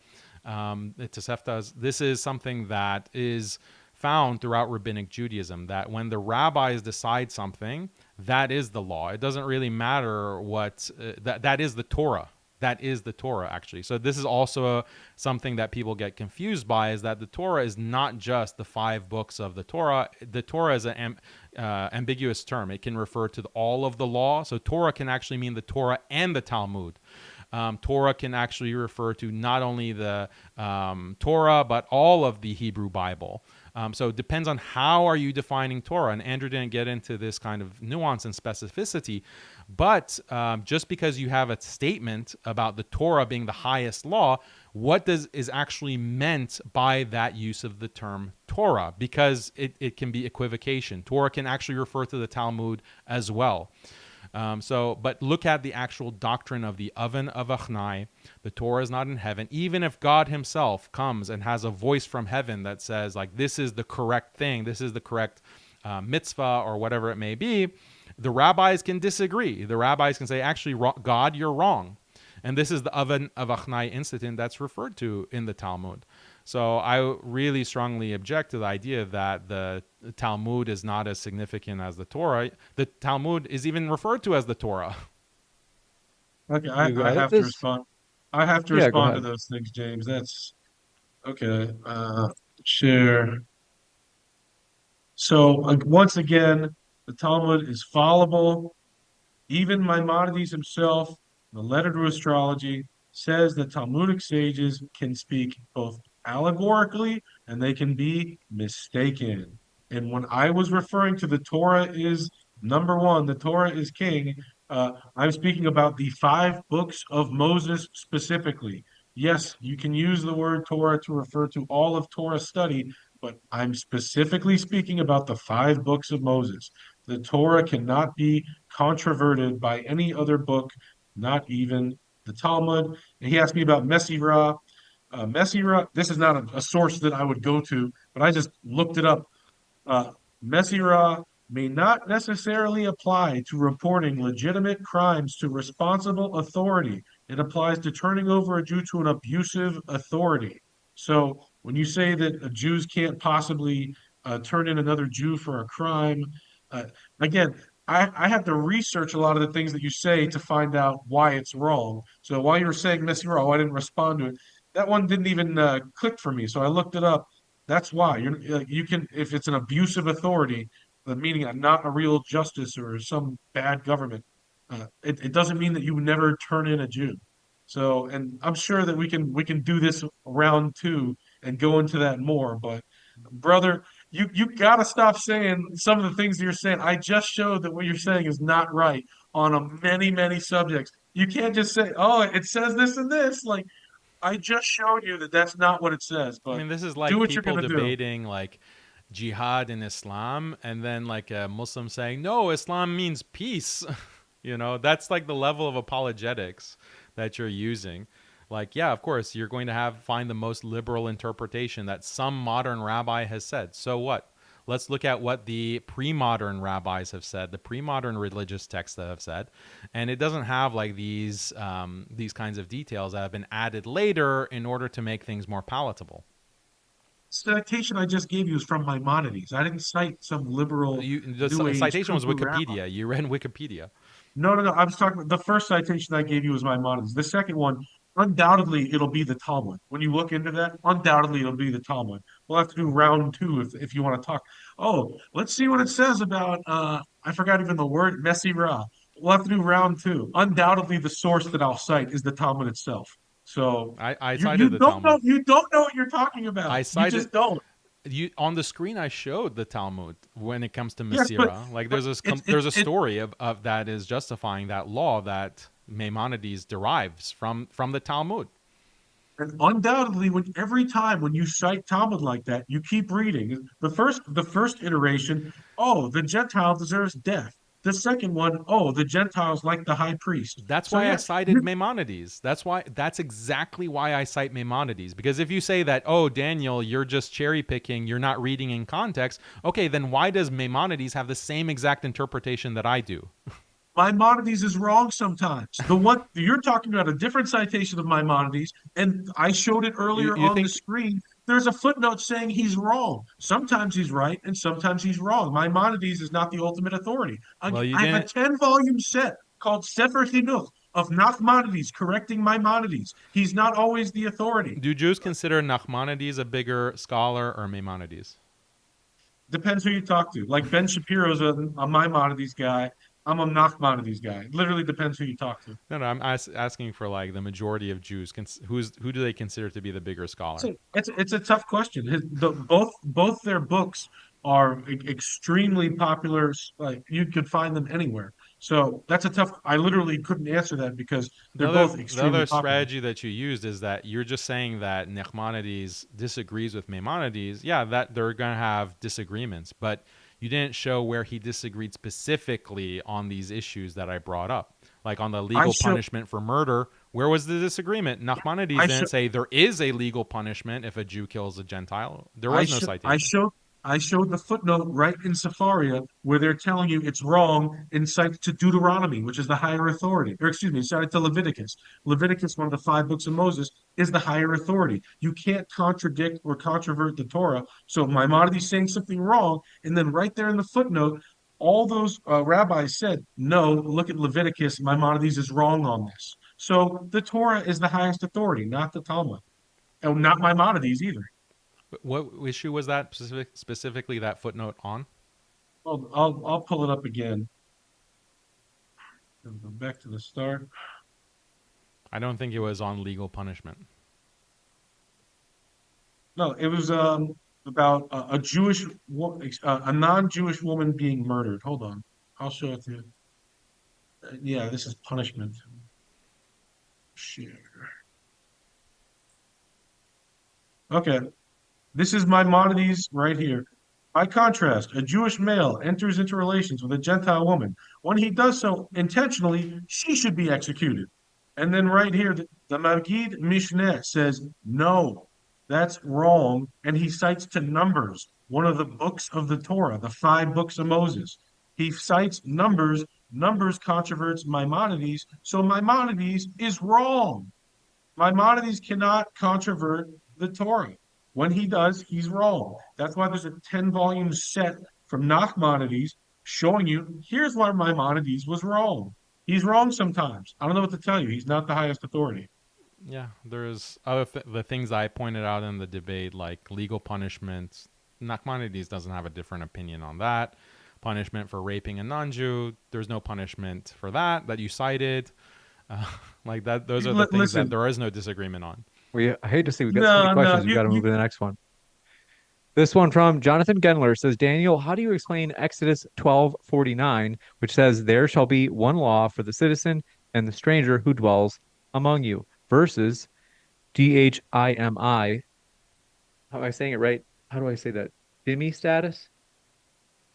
The Toseftas, this is something that is found throughout rabbinic Judaism, that when the rabbis decide something, that is the law. It doesn't really matter what that is the Torah. That is the Torah, actually. So this is also something that people get confused by, is that the Torah is not just the 5 books of the Torah. The Torah is an ambiguous term. It can refer to all of the law. So Torah can actually mean the Torah and the Talmud. Torah can actually refer to not only the Torah, but all of the Hebrew Bible. So it depends on how are you defining Torah. And Andrew didn't get into this kind of nuance and specificity. But just because you have a statement about the Torah being the highest law, what is actually meant by that use of the term Torah? Because it can be equivocation. Torah can actually refer to the Talmud as well. But look at the actual doctrine of the oven of Achnai. The Torah is not in heaven. Even if God himself comes and has a voice from heaven that says, like, this is the correct thing, this is the correct mitzvah or whatever it may be, the rabbis can disagree. The rabbis can say, actually, God, you're wrong. And this is the oven of Achnai incident that's referred to in the Talmud. So I really strongly object to the idea that the Talmud is not as significant as the Torah. The Talmud is even referred to as the Torah. Okay, You I got it. have to respond. I have to Yeah, go respond to ahead. those things, James. That's okay. Share. So once again, the Talmud is fallible. Even Maimonides himself, the letter to astrology, says that Talmudic sages can speak both allegorically and they can be mistaken. And when I was referring to the Torah is number one, the Torah is king, I'm speaking about the 5 books of Moses specifically. Yes, you can use the word Torah to refer to all of Torah study, but I'm specifically speaking about the 5 books of Moses. The Torah cannot be controverted by any other book, not even the Talmud. And he asked me about Mesirah. Mesirah, this is not a source that I would go to, but I just looked it up. Uh, Mesirah may not necessarily apply to reporting legitimate crimes to responsible authority. It applies to turning over a Jew to an abusive authority. So when you say that Jews can't possibly turn in another Jew for a crime, uh, again, I have to research a lot of the things that you say to find out why it's wrong. So while you were saying Mesirah, I didn't respond to it. That one didn't even click for me. So I looked it up. That's why you can, if it's an abusive authority, the meaning not a real justice or some bad government, it doesn't mean that you never turn in a Jew. So, and I'm sure that we can do this round 2 and go into that more. But brother, you gotta stop saying some of the things that you're saying. I just showed that what you're saying is not right on many subjects. You can't just say, "Oh, it says this and this." Like I just showed you that that's not what it says. I But mean, this is do like what you're people gonna do. debating like jihad in Islam, and then like a Muslim saying, no, Islam means peace. That's like the level of apologetics that you're using. Like, yeah, of course, you're going to find the most liberal interpretation that some modern rabbi has said. So what? Let's look at what the pre-modern rabbis have said, the pre-modern religious texts that have said, and it doesn't have like these kinds of details that have been added later in order to make things more palatable. Citation I just gave you is from Maimonides. I didn't cite some liberal The New Age citation was cuckoo rabbi. Wikipedia. You read Wikipedia. No. I was talking about the first citation I gave you was Maimonides. The second one, undoubtedly, it'll be the Talmud. When you look into that, undoubtedly, it'll be the Talmud. We'll have to do round 2 if you want to talk. Oh, let's see what it says about, I forgot even the word, Messy Ra. We'll have to do round 2. Undoubtedly, the source that I'll cite is the Talmud itself. So I you cited you the don't know Talmud. you don't know what you're talking about. I You cited just don't. you on the screen. I showed the Talmud when it comes to Yes, but Masira. Like but there's a story of that is justifying that law that Maimonides derives from the Talmud. and undoubtedly, when every time when you cite Talmud like that, you keep reading. The first iteration, oh, the Gentile deserves death. The second one, oh, the Gentiles like the high priest. That's So why I yeah, cited Maimonides. That's exactly why I cite Maimonides. Because if you say that, oh, Daniel, you're just cherry picking, you're not reading in context, okay, then why does Maimonides have the same exact interpretation that I do? Maimonides is wrong sometimes. The one you're talking about, a different citation of Maimonides, and I showed it You earlier you on the think screen. There's a footnote saying he's wrong. Sometimes he's right, and sometimes he's wrong. Maimonides is not the ultimate authority. well you I have a didn't 10-volume set called Sefer Chinuch of Nachmanides correcting Maimonides. He's not always the authority. do Jews consider Nachmanides a bigger scholar or Maimonides? Depends who you talk to. Like Ben Shapiro's a Maimonides guy. I'm a Nachmanides guy. It literally depends who you talk to. No, I'm asking for like the majority of Jews. Who do they consider to be the bigger scholar? It's a tough question. Both their books are extremely popular. Like you could find them anywhere. So that's a tough. I literally couldn't answer that because they're both The extremely other popular. strategy that you used is that you're just saying that Nachmanides disagrees with Maimonides. Yeah, that they're gonna have disagreements, but you didn't show where he disagreed specifically on these issues that I brought up, like on the I legal show punishment for murder. Where was the disagreement? Nachmanides I show didn't say there is a legal punishment if a Jew kills a Gentile. There I was no show I citation. showed I showed the footnote right in Sepharia where they're telling you it's wrong and cited to Deuteronomy, which is the higher authority. Or excuse me, cited to Leviticus. Leviticus, one of the five books of Moses, is the higher authority. You can't contradict or controvert the Torah. So Maimonides saying something wrong, and then right there in the footnote, all those rabbis said, no, look at Leviticus. Maimonides is wrong on this. So the Torah is the highest authority, not the Talmud. And not Maimonides either. What issue was that specifically that footnote on? Well, I'll pull it up again. Go back to the start. I don't think it was on legal punishment. No, it was about a a non-Jewish woman being murdered. Hold on, I'll show it to you. Yeah, this is punishment. Share. Okay, this is Maimonides right here. By contrast, a Jewish male enters into relations with a Gentile woman. When he does so intentionally, she should be executed. And then right here, the Magid Mishneh says, no, that's wrong. And he cites to Numbers, one of the books of the Torah, the five books of Moses. He cites Numbers. Numbers controverts Maimonides. So Maimonides is wrong. Maimonides cannot controvert the Torah. When he does, he's wrong. That's why there's a 10-volume set from Nachmanides showing you here's why Maimonides was wrong. He's wrong sometimes. I don't know what to tell you. He's not the highest authority. Yeah, there's the things I pointed out in the debate, like legal punishments. Nachmanides doesn't have a different opinion on that. Punishment for raping a non-Jew, there's no punishment for that you cited. Uh, like that, those are the things that Listen, there is no disagreement on. I hate to see we've got so many no, no, questions. We've got to you move to the next one. This one from Jonathan Genler says, Daniel, how do you explain Exodus 12:49, which says, there shall be one law for the citizen and the stranger who dwells among you, versus Dhimi, how am I saying it right? How do I say that? Dhimmi status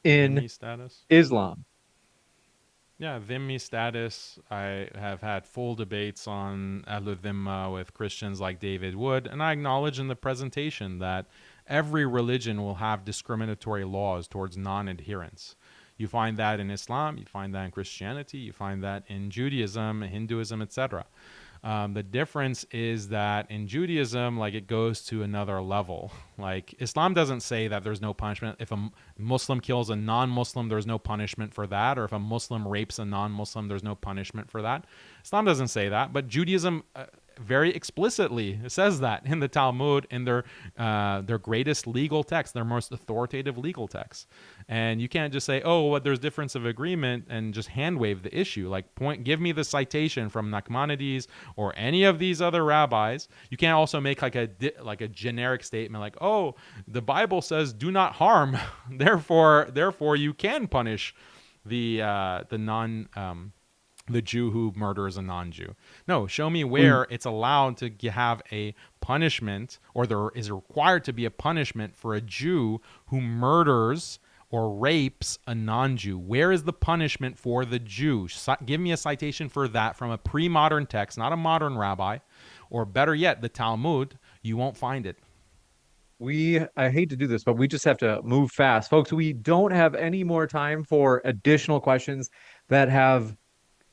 in Dhimmi status. Islam. Yeah, Dhimmi status. I have had full debates on Ahlu Dhimma with Christians like David Wood, and I acknowledge in the presentation that every religion will have discriminatory laws towards non-adherents. You find that in Islam, you find that in Christianity, you find that in Judaism, Hinduism, etc. The difference is that in Judaism, like it goes to another level. Like Islam doesn't say that there's no punishment. If a Muslim kills a non-Muslim, there's no punishment for that. Or if a Muslim rapes a non-Muslim, there's no punishment for that. Islam doesn't say that, but Judaism very explicitly says that in the Talmud, in their greatest legal text, their most authoritative legal text. And you can't just say, oh, well, there's difference of agreement and just hand wave the issue. Like, give me the citation from Nachmanides or any of these other rabbis. You can't also make like a generic statement like, oh, the Bible says do not harm, therefore you can punish the Jew who murders a non-Jew. No, show me where it's allowed to have a punishment, or there is required to be a punishment for a Jew who murders or rapes a non-Jew. Where is the punishment for the Jew? Give me a citation for that from a pre-modern text, not a modern rabbi, or better yet, the Talmud. You won't find it. I hate to do this, but we just have to move fast. Folks, we don't have any more time for additional questions that have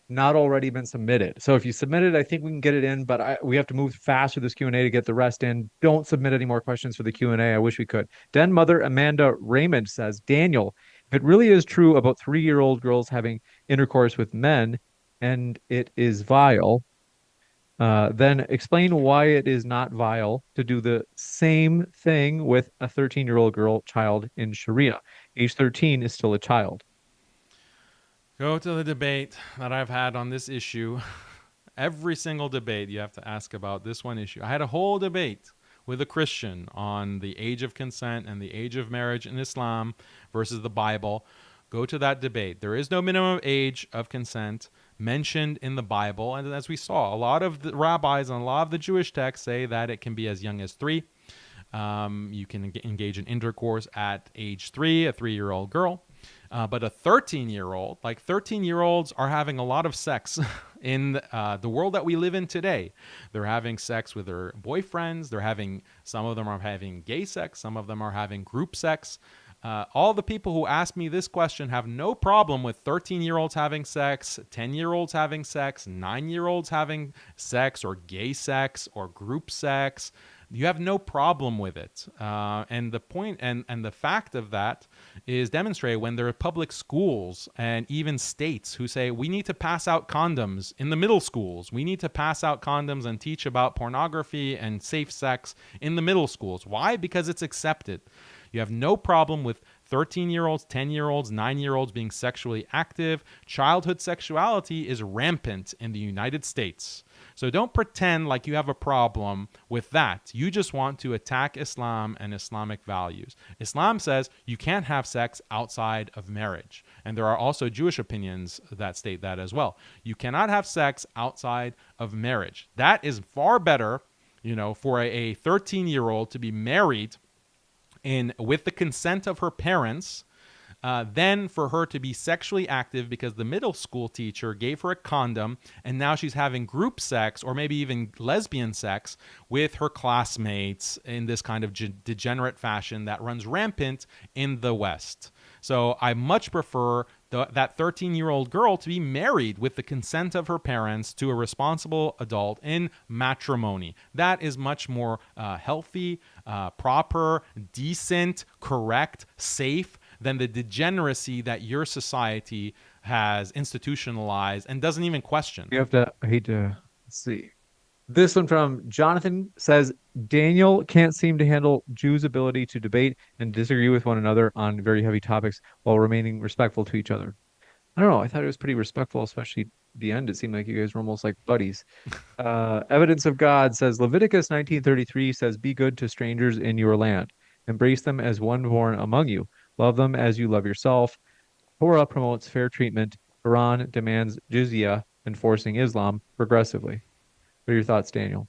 not already been submitted. So if you submit it, I think we can get it in, but we have to move fast with this Q&A to get the rest in. Don't submit any more questions for the Q&A. I wish we could. Den Mother Amanda Raymond says, Daniel, if it really is true about 3-year-old girls having intercourse with men and it is vile, then explain why it is not vile to do the same thing with a 13-year-old girl child in Sharia. Age 13 is still a child. Go to the debate that I've had on this issue. Every single debate you have to ask about this one issue. I had a whole debate with a Christian on the age of consent and the age of marriage in Islam versus the Bible. Go to that debate. There is no minimum age of consent mentioned in the Bible. And as we saw, a lot of the rabbis and a lot of the Jewish texts say that it can be as young as 3. You can engage in intercourse at age 3, a 3-year-old girl. But a 13-year-old, like 13-year-olds are having a lot of sex in the world that we live in today. They're having sex with their boyfriends. Some of them are having gay sex. Some of them are having group sex. All the people who ask me this question have no problem with 13-year-olds having sex, 10-year-olds having sex, 9-year-olds having sex or gay sex or group sex. You have no problem with it. And the point and the fact of that is demonstrated when there are public schools and even states who say we need to pass out condoms in the middle schools. We need to pass out condoms and teach about pornography and safe sex in the middle schools. Why? Because it's accepted. You have no problem with 13-year-olds, 10-year-olds, 9-year-olds being sexually active. Childhood sexuality is rampant in the United States. So don't pretend like you have a problem with that. You just want to attack Islam and Islamic values. Islam says you can't have sex outside of marriage. And there are also Jewish opinions that state that as well. You cannot have sex outside of marriage. That is far better, for a 13-year-old to be married with the consent of her parents, then for her to be sexually active because the middle school teacher gave her a condom and now she's having group sex or maybe even lesbian sex with her classmates in this kind of degenerate fashion that runs rampant in the West. So I much prefer that 13-year-old girl to be married with the consent of her parents to a responsible adult in matrimony. That is much more healthy, proper, decent, correct, safe than the degeneracy that your society has institutionalized and doesn't even question. I hate to see. This one from Jonathan says, Daniel can't seem to handle Jews' ability to debate and disagree with one another on very heavy topics while remaining respectful to each other. I don't know. I thought it was pretty respectful, especially the end. It seemed like you guys were almost like buddies. Evidence of God says Leviticus 19:33 says, be good to strangers in your land. Embrace them as one born among you. Love them as you love yourself. Torah promotes fair treatment. Quran demands jizya, enforcing Islam progressively. What are your thoughts, Daniel?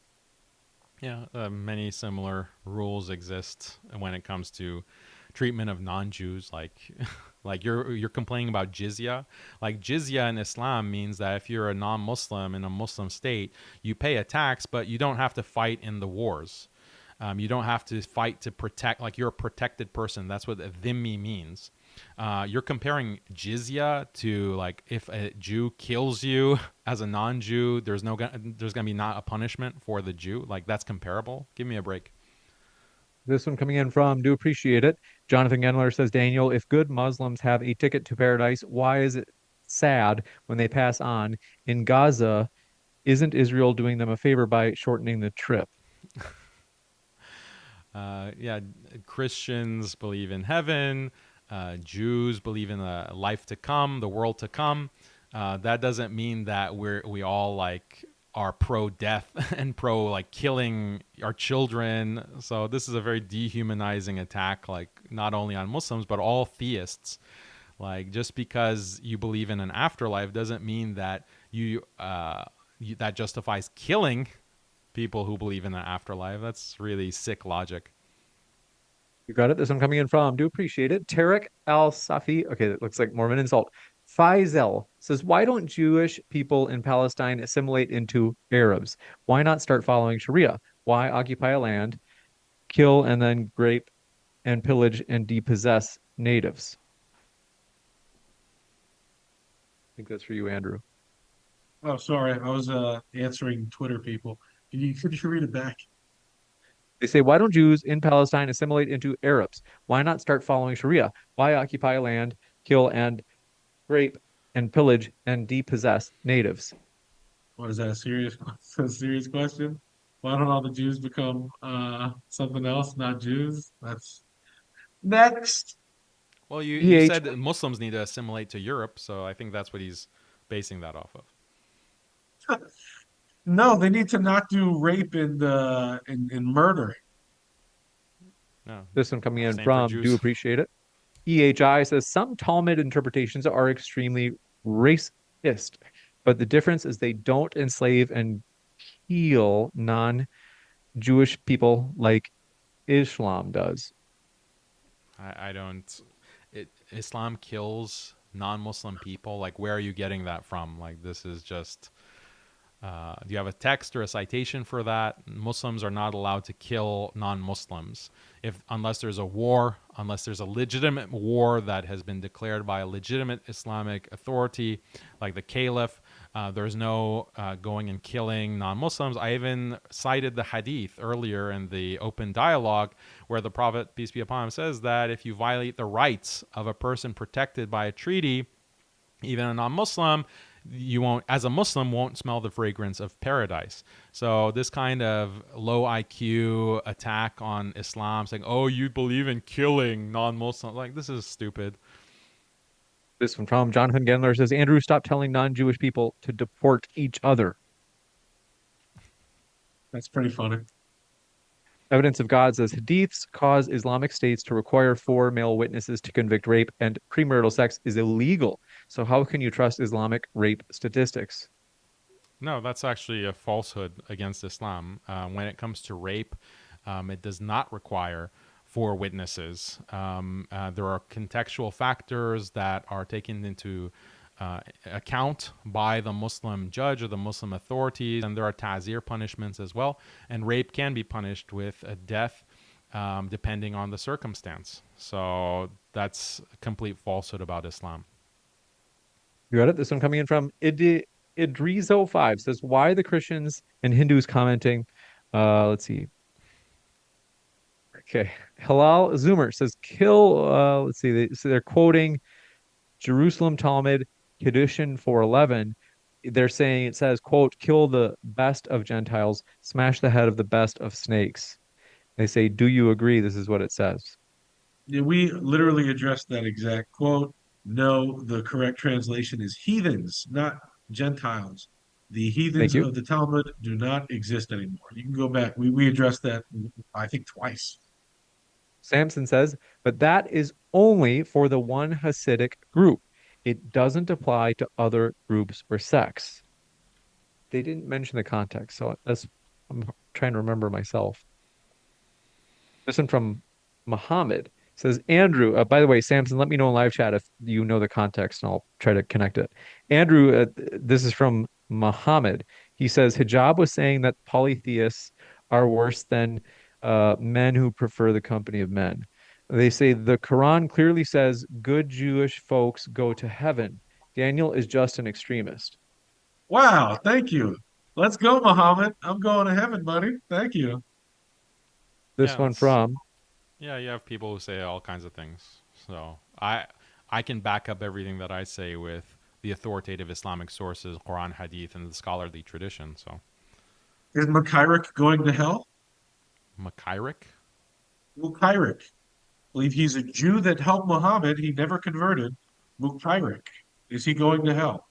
Yeah, many similar rules exist when it comes to treatment of non-Jews. Like you're complaining about jizya. Like jizya in Islam means that if you're a non-Muslim in a Muslim state, you pay a tax, but you don't have to fight in the wars. You don't have to fight to protect, like you're a protected person. That's what dhimmi means. You're comparing jizya to like if a Jew kills you as a non-Jew, there's gonna be not a punishment for the Jew. Like that's comparable. Give me a break. This one coming in from, do appreciate it. Jonathan Genler says, Daniel, if good Muslims have a ticket to paradise, why is it sad when they pass on? In Gaza, isn't Israel doing them a favor by shortening the trip? Yeah, Christians believe in heaven. Jews believe in a life to come, the world to come. That doesn't mean that we all like are pro-death and pro like killing our children. So this is a very dehumanizing attack, like not only on Muslims but all theists. Like just because you believe in an afterlife doesn't mean that that justifies killing people who believe in an afterlife. That's really sick logic. You got it. This one coming in from, do appreciate it. Tarek Al Safi. Okay, that looks like Mormon insult. Faisal says, why don't Jewish people in Palestine assimilate into Arabs? Why not start following Sharia? Why occupy a land, kill and then rape and pillage and depossess natives? I think that's for you, Andrew. Oh, sorry, I was answering Twitter people. Could you read it back? They say, why don't Jews in Palestine assimilate into Arabs? Why not start following Sharia? Why occupy land, kill and rape and pillage and depossess natives? What is that, a serious a serious question? Why don't all the Jews become something else, not Jews? That's next. Well, you PH, said that Muslims need to assimilate to Europe, so I think that's what he's basing that off of. No, they need to not do rape and murder. No, this one coming in same for from, do Jews. appreciate it. EHI says some Talmud interpretations are extremely racist, but the difference is they don't enslave and heal non-Jewish people like Islam does. I don't. Islam kills non-Muslim people. Like, where are you getting that from? Like, this is just. Do you have a text or a citation for that? Muslims are not allowed to kill non-Muslims if unless there's a war, unless there's a legitimate war that has been declared by a legitimate Islamic authority, like the Caliph. There's no going and killing non-Muslims. I even cited the hadith earlier in the open dialogue where the Prophet, peace be upon him, says that if you violate the rights of a person protected by a treaty, even a non-Muslim, you won't, as a Muslim, won't smell the fragrance of paradise. So this kind of low IQ attack on Islam, saying, "Oh, you believe in killing non-Muslims," like this is stupid. This one from Jonathan Gendler says, Andrew, stop telling non-Jewish people to deport each other. That's pretty funny. Evidence of God says hadiths cause Islamic states to require 4 male witnesses to convict rape, and premarital sex is illegal. So how can you trust Islamic rape statistics? No, that's actually a falsehood against Islam. When it comes to rape, it does not require 4 witnesses. There are contextual factors that are taken into account by the Muslim judge or the Muslim authorities, and there are ta'zir punishments as well. And rape can be punished with a death depending on the circumstance. So that's a complete falsehood about Islam. You got it? This one coming in from Idrizo5 says, why the Christians and Hindus commenting? Let's see. Okay. Halal Zoomer says, kill, let's see, they're quoting Jerusalem Talmud, Kedushin 411. They're saying it says, quote, kill the best of Gentiles, smash the head of the best of snakes. They say, do you agree? This is what it says. Yeah, we literally addressed that exact quote. No, the correct translation is heathens, not Gentiles. The Thank heathens you. of the Talmud do not exist anymore. You can go back. We addressed that, I think, twice. Samson says, but that is only for the one Hasidic group. It doesn't apply to other groups or sects. They didn't mention the context, so that's I'm trying to remember myself. This one from Muhammad says, Andrew, by the way, Samson, let me know in live chat if you know the context and I'll try to connect it. Andrew, this is from Muhammad. He says, hijab was saying that polytheists are worse than men who prefer the company of men. They say the Quran clearly says good Jewish folks go to heaven. Daniel is just an extremist. Wow, thank you. Let's go, Muhammad. I'm going to heaven, buddy. Thank you. This Yeah, one that's from yeah. You have people who say all kinds of things. So I can back up everything that I say with the authoritative Islamic sources, Quran, Hadith, and the scholarly tradition. So Is Makairik going to hell? Makairik. Mukairik. Believe he's a Jew that helped Muhammad. He never converted. Mukairik. Is he going to hell?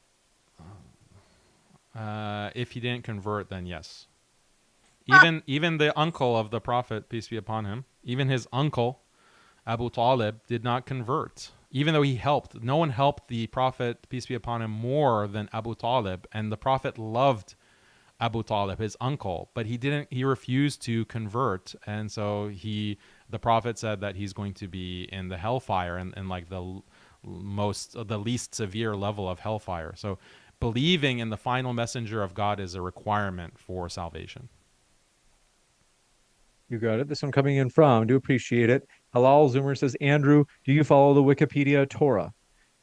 If he didn't convert, then yes. Ah! Even the uncle of the Prophet, peace be upon him, even his uncle Abu Talib did not convert. Even though he helped, no one helped the Prophet, peace be upon him, more than Abu Talib. And the Prophet loved Abu Talib, his uncle, but he refused to convert. And so the Prophet said that he's going to be in the hellfire and like the least severe level of hellfire. So believing in the final messenger of God is a requirement for salvation. You got it. This one coming in from, do appreciate it. Halal Zoomer says, Andrew, do you follow the Wikipedia Torah?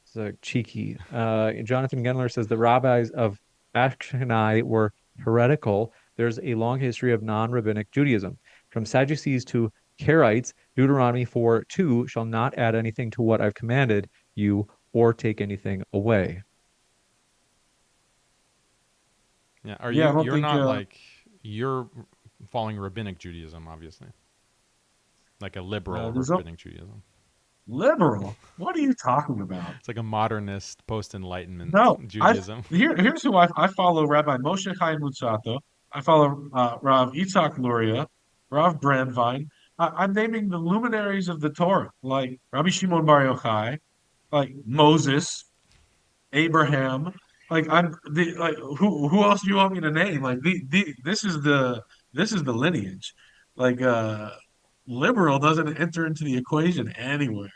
It's a cheeky. Jonathan Genler says the rabbis of Ashkenazi were heretical. There's a long history of non-rabbinic Judaism. From Sadducees to Karaites, Deuteronomy 4:2 shall not add anything to what I've commanded you or take anything away. Yeah. Are Yeah, I you? don't You're think not like you're following rabbinic Judaism, obviously, like a liberal there's a rabbinic Judaism. liberal. What are you talking about? It's like a modernist, post-enlightenment No, Judaism. here's who I follow: Rabbi Moshe Chaim Luzzatto. I follow Rav Yitzhak Luria, Rav Brandwein. I'm naming the luminaries of the Torah, like Rabbi Shimon Bar Yochai, like Moses, Abraham. Like I'm the like who else do you want me to name? Like this is the lineage. Like liberal doesn't enter into the equation anywhere.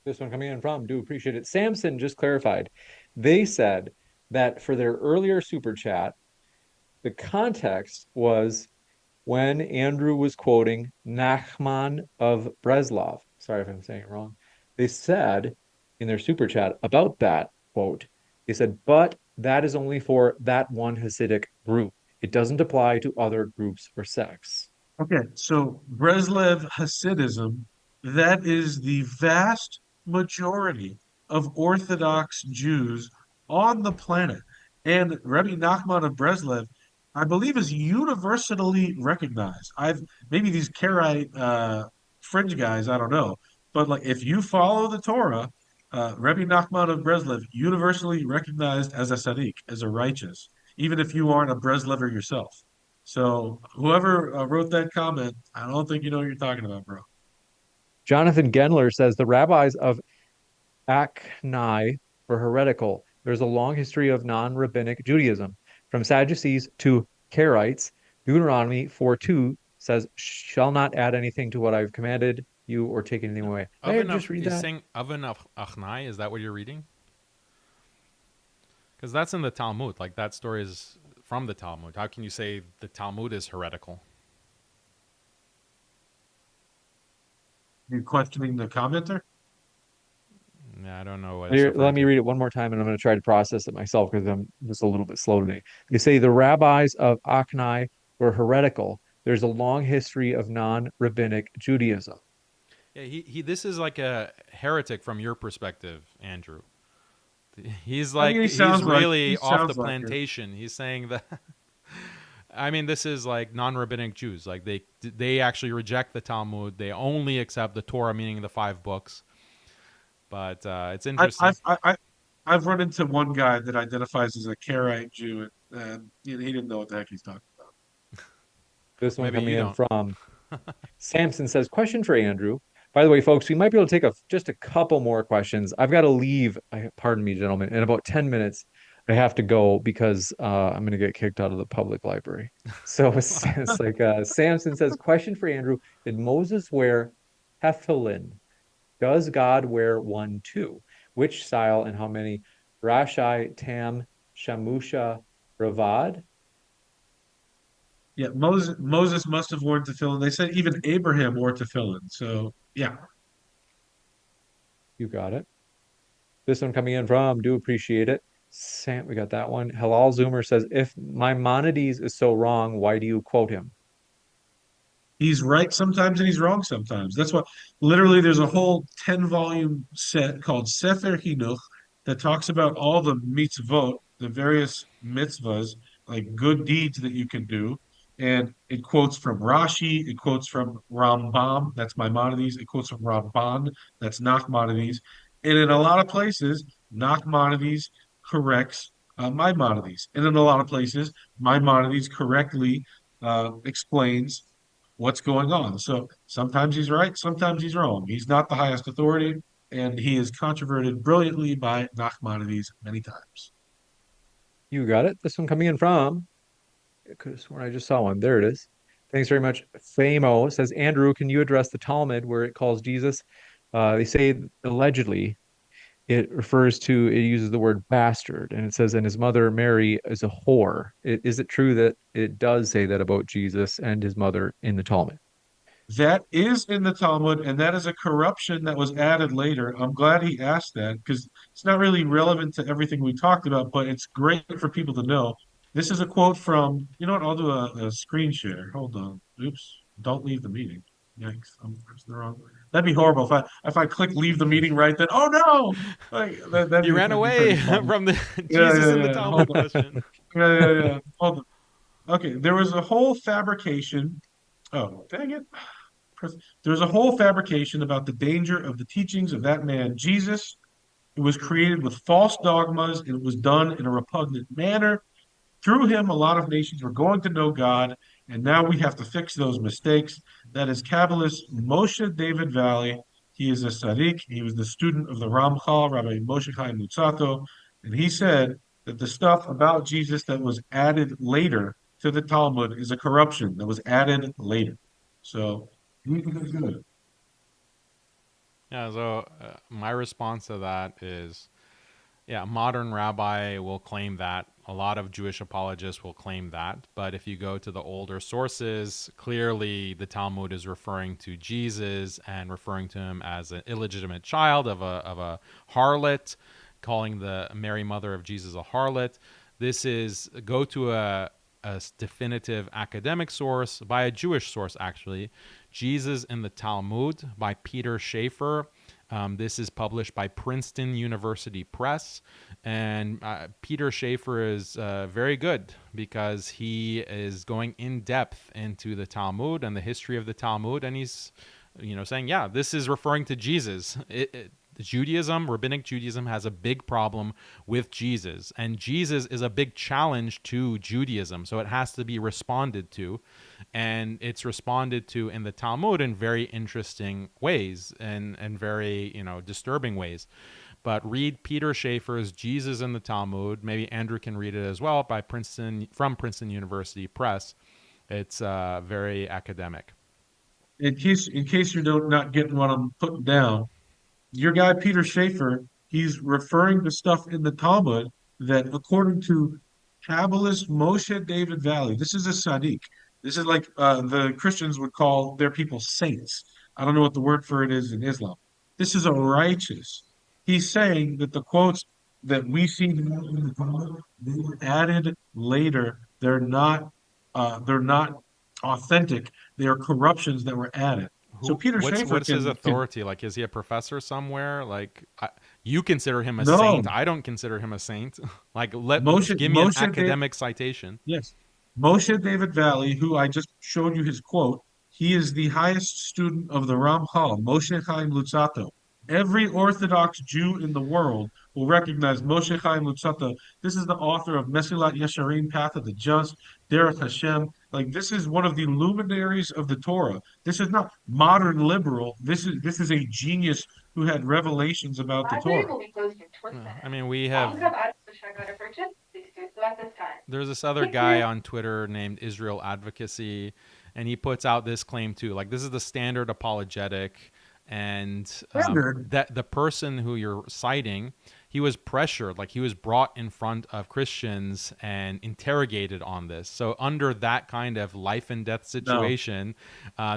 This one coming in from, do appreciate it. Samson just clarified. They said that for their earlier super chat, the context was when Andrew was quoting Nachman of Breslov. Sorry if I'm saying it wrong. They said in their super chat about that quote, they said, but that is only for that one Hasidic group. It doesn't apply to other groups or sects. Okay, so Breslev Hasidism, that is the vast majority of Orthodox Jews on the planet. And Rabbi Nachman of Breslev, I believe, is universally recognized. I've maybe these Karaite fringe guys, I don't know. But like if you follow the Torah, Rabbi Nachman of Breslev, universally recognized as a Sadiq, as a righteous, even if you aren't a Breslever yourself. So whoever wrote that comment, I don't think you know what you're talking about, bro. Jonathan Gendler says the rabbis of Aknai were heretical. There's a long history of non-rabbinic Judaism. From Sadducees to Karaites, Deuteronomy 4:2 says, shall not add anything to what I've commanded you or take anything away. Did I Oven just of read is that? saying oven of Achnai. Is that what you're reading? Because that's in the Talmud. Like that story is from the Talmud. How can you say the Talmud is heretical? You questioning the commenter? Yeah, I don't know what it's Here, referring let me to. read it one more time and I'm going to try to process it myself because I'm just a little bit slow today. They say the rabbis of Aknai were heretical. There's a long history of non-rabbinic Judaism. Yeah, he. This is like a heretic from your perspective, Andrew. He's I mean, like he he's sounds like he really off the sounds like it. plantation. He's saying that. I mean, this is like non-rabbinic Jews. Like they actually reject the Talmud. They only accept the Torah, meaning the five books. But it's I, interesting. I've I, I, I've run into one guy that identifies as a Karaite Jew, and he didn't know what the heck he's talking about. This one Maybe coming you in don't. from Samson says, question for Andrew. By the way, folks, we might be able to take just a couple more questions. I've got to leave, pardon me, gentlemen, in about 10 minutes. I have to go because I'm going to get kicked out of the public library. So it's like Samson says, question for Andrew. Did Moses wear tefillin? Does God wear one too? Which style and how many? Rashai, Tam, Shamusha, Ravad? Yeah, Moses must have worn tefillin. They said even Abraham wore tefillin. So yeah, You got it. This one coming in from, do appreciate it. Sam, we got that one. Halal Zoomer says, if Maimonides is so wrong, why do you quote him? he's right sometimes and he's wrong sometimes. That's what literally there's a whole 10-volume set called Sefer Hinuch that talks about all the mitzvot, the various mitzvahs, like good deeds that you can do. And it quotes from Rashi, it quotes from Rambam, that's Maimonides, it quotes from Ramban, that's Nachmanides. And in a lot of places, Nachmanides corrects Maimonides. And in a lot of places, Maimonides correctly explains what's going on. So sometimes he's right, sometimes he's wrong. He's not the highest authority, and he is controverted brilliantly by Nachmanides many times. You got it. This one coming in from, I could have sworn I just saw one. There it is. Thanks very much. Famo says, Andrew, can you address the Talmud where it calls Jesus? They say allegedly it refers to, it uses the word bastard, and it says, and his mother Mary is a whore. Is it true that it does say that about Jesus and his mother in the Talmud? That is in the Talmud, and that is a corruption that was added later. I'm glad he asked that because it's not really relevant to everything we talked about, but it's great for people to know. This is a quote from, you know what? I'll do a screen share. Hold on. Oops. Don't leave the meeting. Yikes. I'm pressing the wrong. That'd be horrible if I click leave the meeting right then. Oh no! Like You ran that'd be pretty away funny. from the Yeah, Jesus yeah, in the yeah. Talmud Hold on. question. Yeah, yeah, yeah. Hold on. Okay, there was a whole fabrication. Oh, dang it. There's a whole fabrication about the danger of the teachings of that man, Jesus. It was created with false dogmas and it was done in a repugnant manner. Through him, a lot of nations were going to know God, and now we have to fix those mistakes. That is Kabbalist Moshe David Valley. He is a Sadiq. He was the student of the Ramchal, Rabbi Moshe Chaim Lutzato, and he said that the stuff about Jesus that was added later to the Talmud is a corruption that was added later. So, good. Yeah, so my response to that is, yeah, a modern rabbi will claim that. A lot of Jewish apologists will claim that. But if you go to the older sources, clearly the Talmud is referring to Jesus and referring to him as an illegitimate child of a harlot, calling the Mary mother of Jesus a harlot. This is go to a definitive academic source by a Jewish source, actually. Jesus in the Talmud by Peter Schaefer. This is published by Princeton University Press. And Peter Schaefer is very good because he is going in depth into the Talmud and the history of the Talmud. And he's, saying, yeah, this is referring to Jesus. Judaism, rabbinic Judaism, has a big problem with Jesus, and Jesus is a big challenge to Judaism, so it has to be responded to, and it's responded to in the Talmud in very interesting ways and very disturbing ways. But read Peter Schaefer's Jesus in the Talmud. Maybe Andrew can read it as well from Princeton University Press. It's very academic. In case you're not getting what I'm putting down, your guy Peter Schaefer, he's referring to stuff in the Talmud that, according to Kabbalist Moshe David Valley, this is a Sadiq. This is like the Christians would call their people saints. I don't know what the word for it is in Islam. This is a righteous. He's saying that the quotes that we see in the Talmud, they were added later. They're not authentic. They are corruptions that were added. So Who? Peter What's Schaefer what's his can authority? Like, is he a professor somewhere? Like, you consider him a saint. no. I don't consider him a saint. Like, let Moshe give me an Moshe David academic citation. yes. Moshe David Valley, who I just showed you his quote, he is the highest student of the Ramchal, Moshe Chaim Lutzato. Every Orthodox Jew in the world will recognize Moshe Chaim Lutzato. This is the author of Mesilat Yesharim, Path of the Just, Derech Hashem. Like this is one of the luminaries of the Torah. This is not modern liberal. This is a genius who had revelations about the Library Torah. will be closed in 20 Yeah, I minutes. mean, we All have. who have items which are going to purchase, please do so at this time. There's this other Thank guy you. on Twitter named Israel Advocacy, and he puts out this claim too. Like, this is the standard apologetic, and Standard. that the person who you're citing, he was pressured, like he was brought in front of Christians and interrogated on this. So under that kind of life and death No. situation,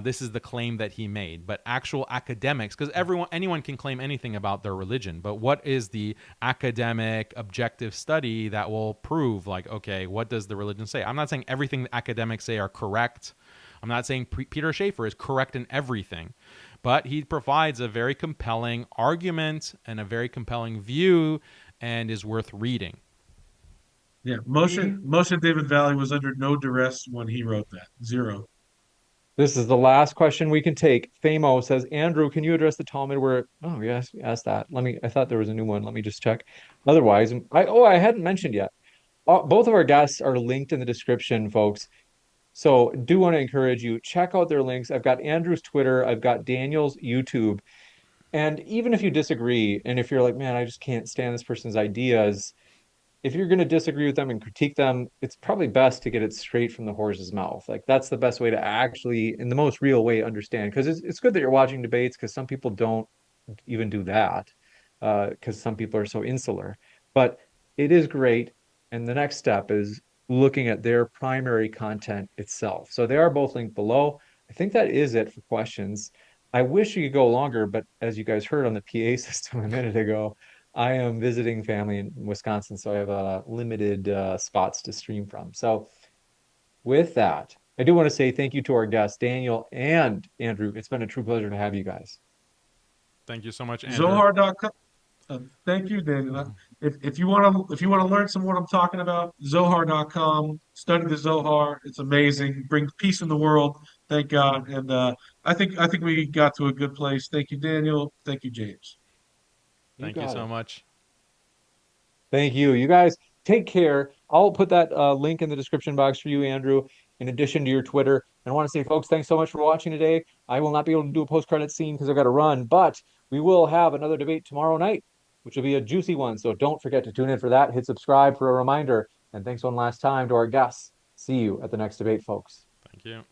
this is the claim that he made. But actual academics, because anyone can claim anything about their religion, but what is the academic objective study that will prove, like, okay, what does the religion say? I'm not saying everything the academics say are correct. I'm not saying Peter Schaefer is correct in everything, but he provides a very compelling argument and a very compelling view and is worth reading. Yeah, Moshe David Valley was under no duress when he wrote that. Zero. This is the last question we can take. Famo says, Andrew, can you address the Talmud where, oh, yes, ask that. I thought there was a new one. Let me just check. Otherwise, I hadn't mentioned yet. Both of our guests are linked in the description, folks. So do want to encourage you, check out their links. I've got Andrew's Twitter, I've got Daniel's YouTube. And even if you disagree, and if you're like, man, I just can't stand this person's ideas, if you're going to disagree with them and critique them, it's probably best to get it straight from the horse's mouth. Like that's the best way to actually, in the most real way, understand. Because it's good that you're watching debates, because some people don't even do that, because some people are so insular. But it is great. And the next step is looking at their primary content itself. So they are both linked below. I think that is it for questions. I wish we could go longer, but as you guys heard on the PA system a minute ago, I am visiting family in Wisconsin, so I have limited spots to stream from. So with that, I do want to say thank you to our guests, Daniel and Andrew. It's been a true pleasure to have you guys. Thank you so much, Andrew. Zohar.com. Thank you, Daniel. If you want to learn some of what I'm talking about, Zohar.com. Study the Zohar. It's amazing. Brings peace in the world. Thank God. And I think we got to a good place. Thank you, Daniel. Thank you, James. You Thank you got so it. much. Thank you. You guys take care. I'll put that link in the description box for you, Andrew, in addition to your Twitter. And I want to say, folks, thanks so much for watching today. I will not be able to do a post-credit scene because I've got to run, but we will have another debate tomorrow night, which will be a juicy one. So don't forget to tune in for that. Hit subscribe for a reminder. And thanks one last time to our guests. See you at the next debate, folks. Thank you.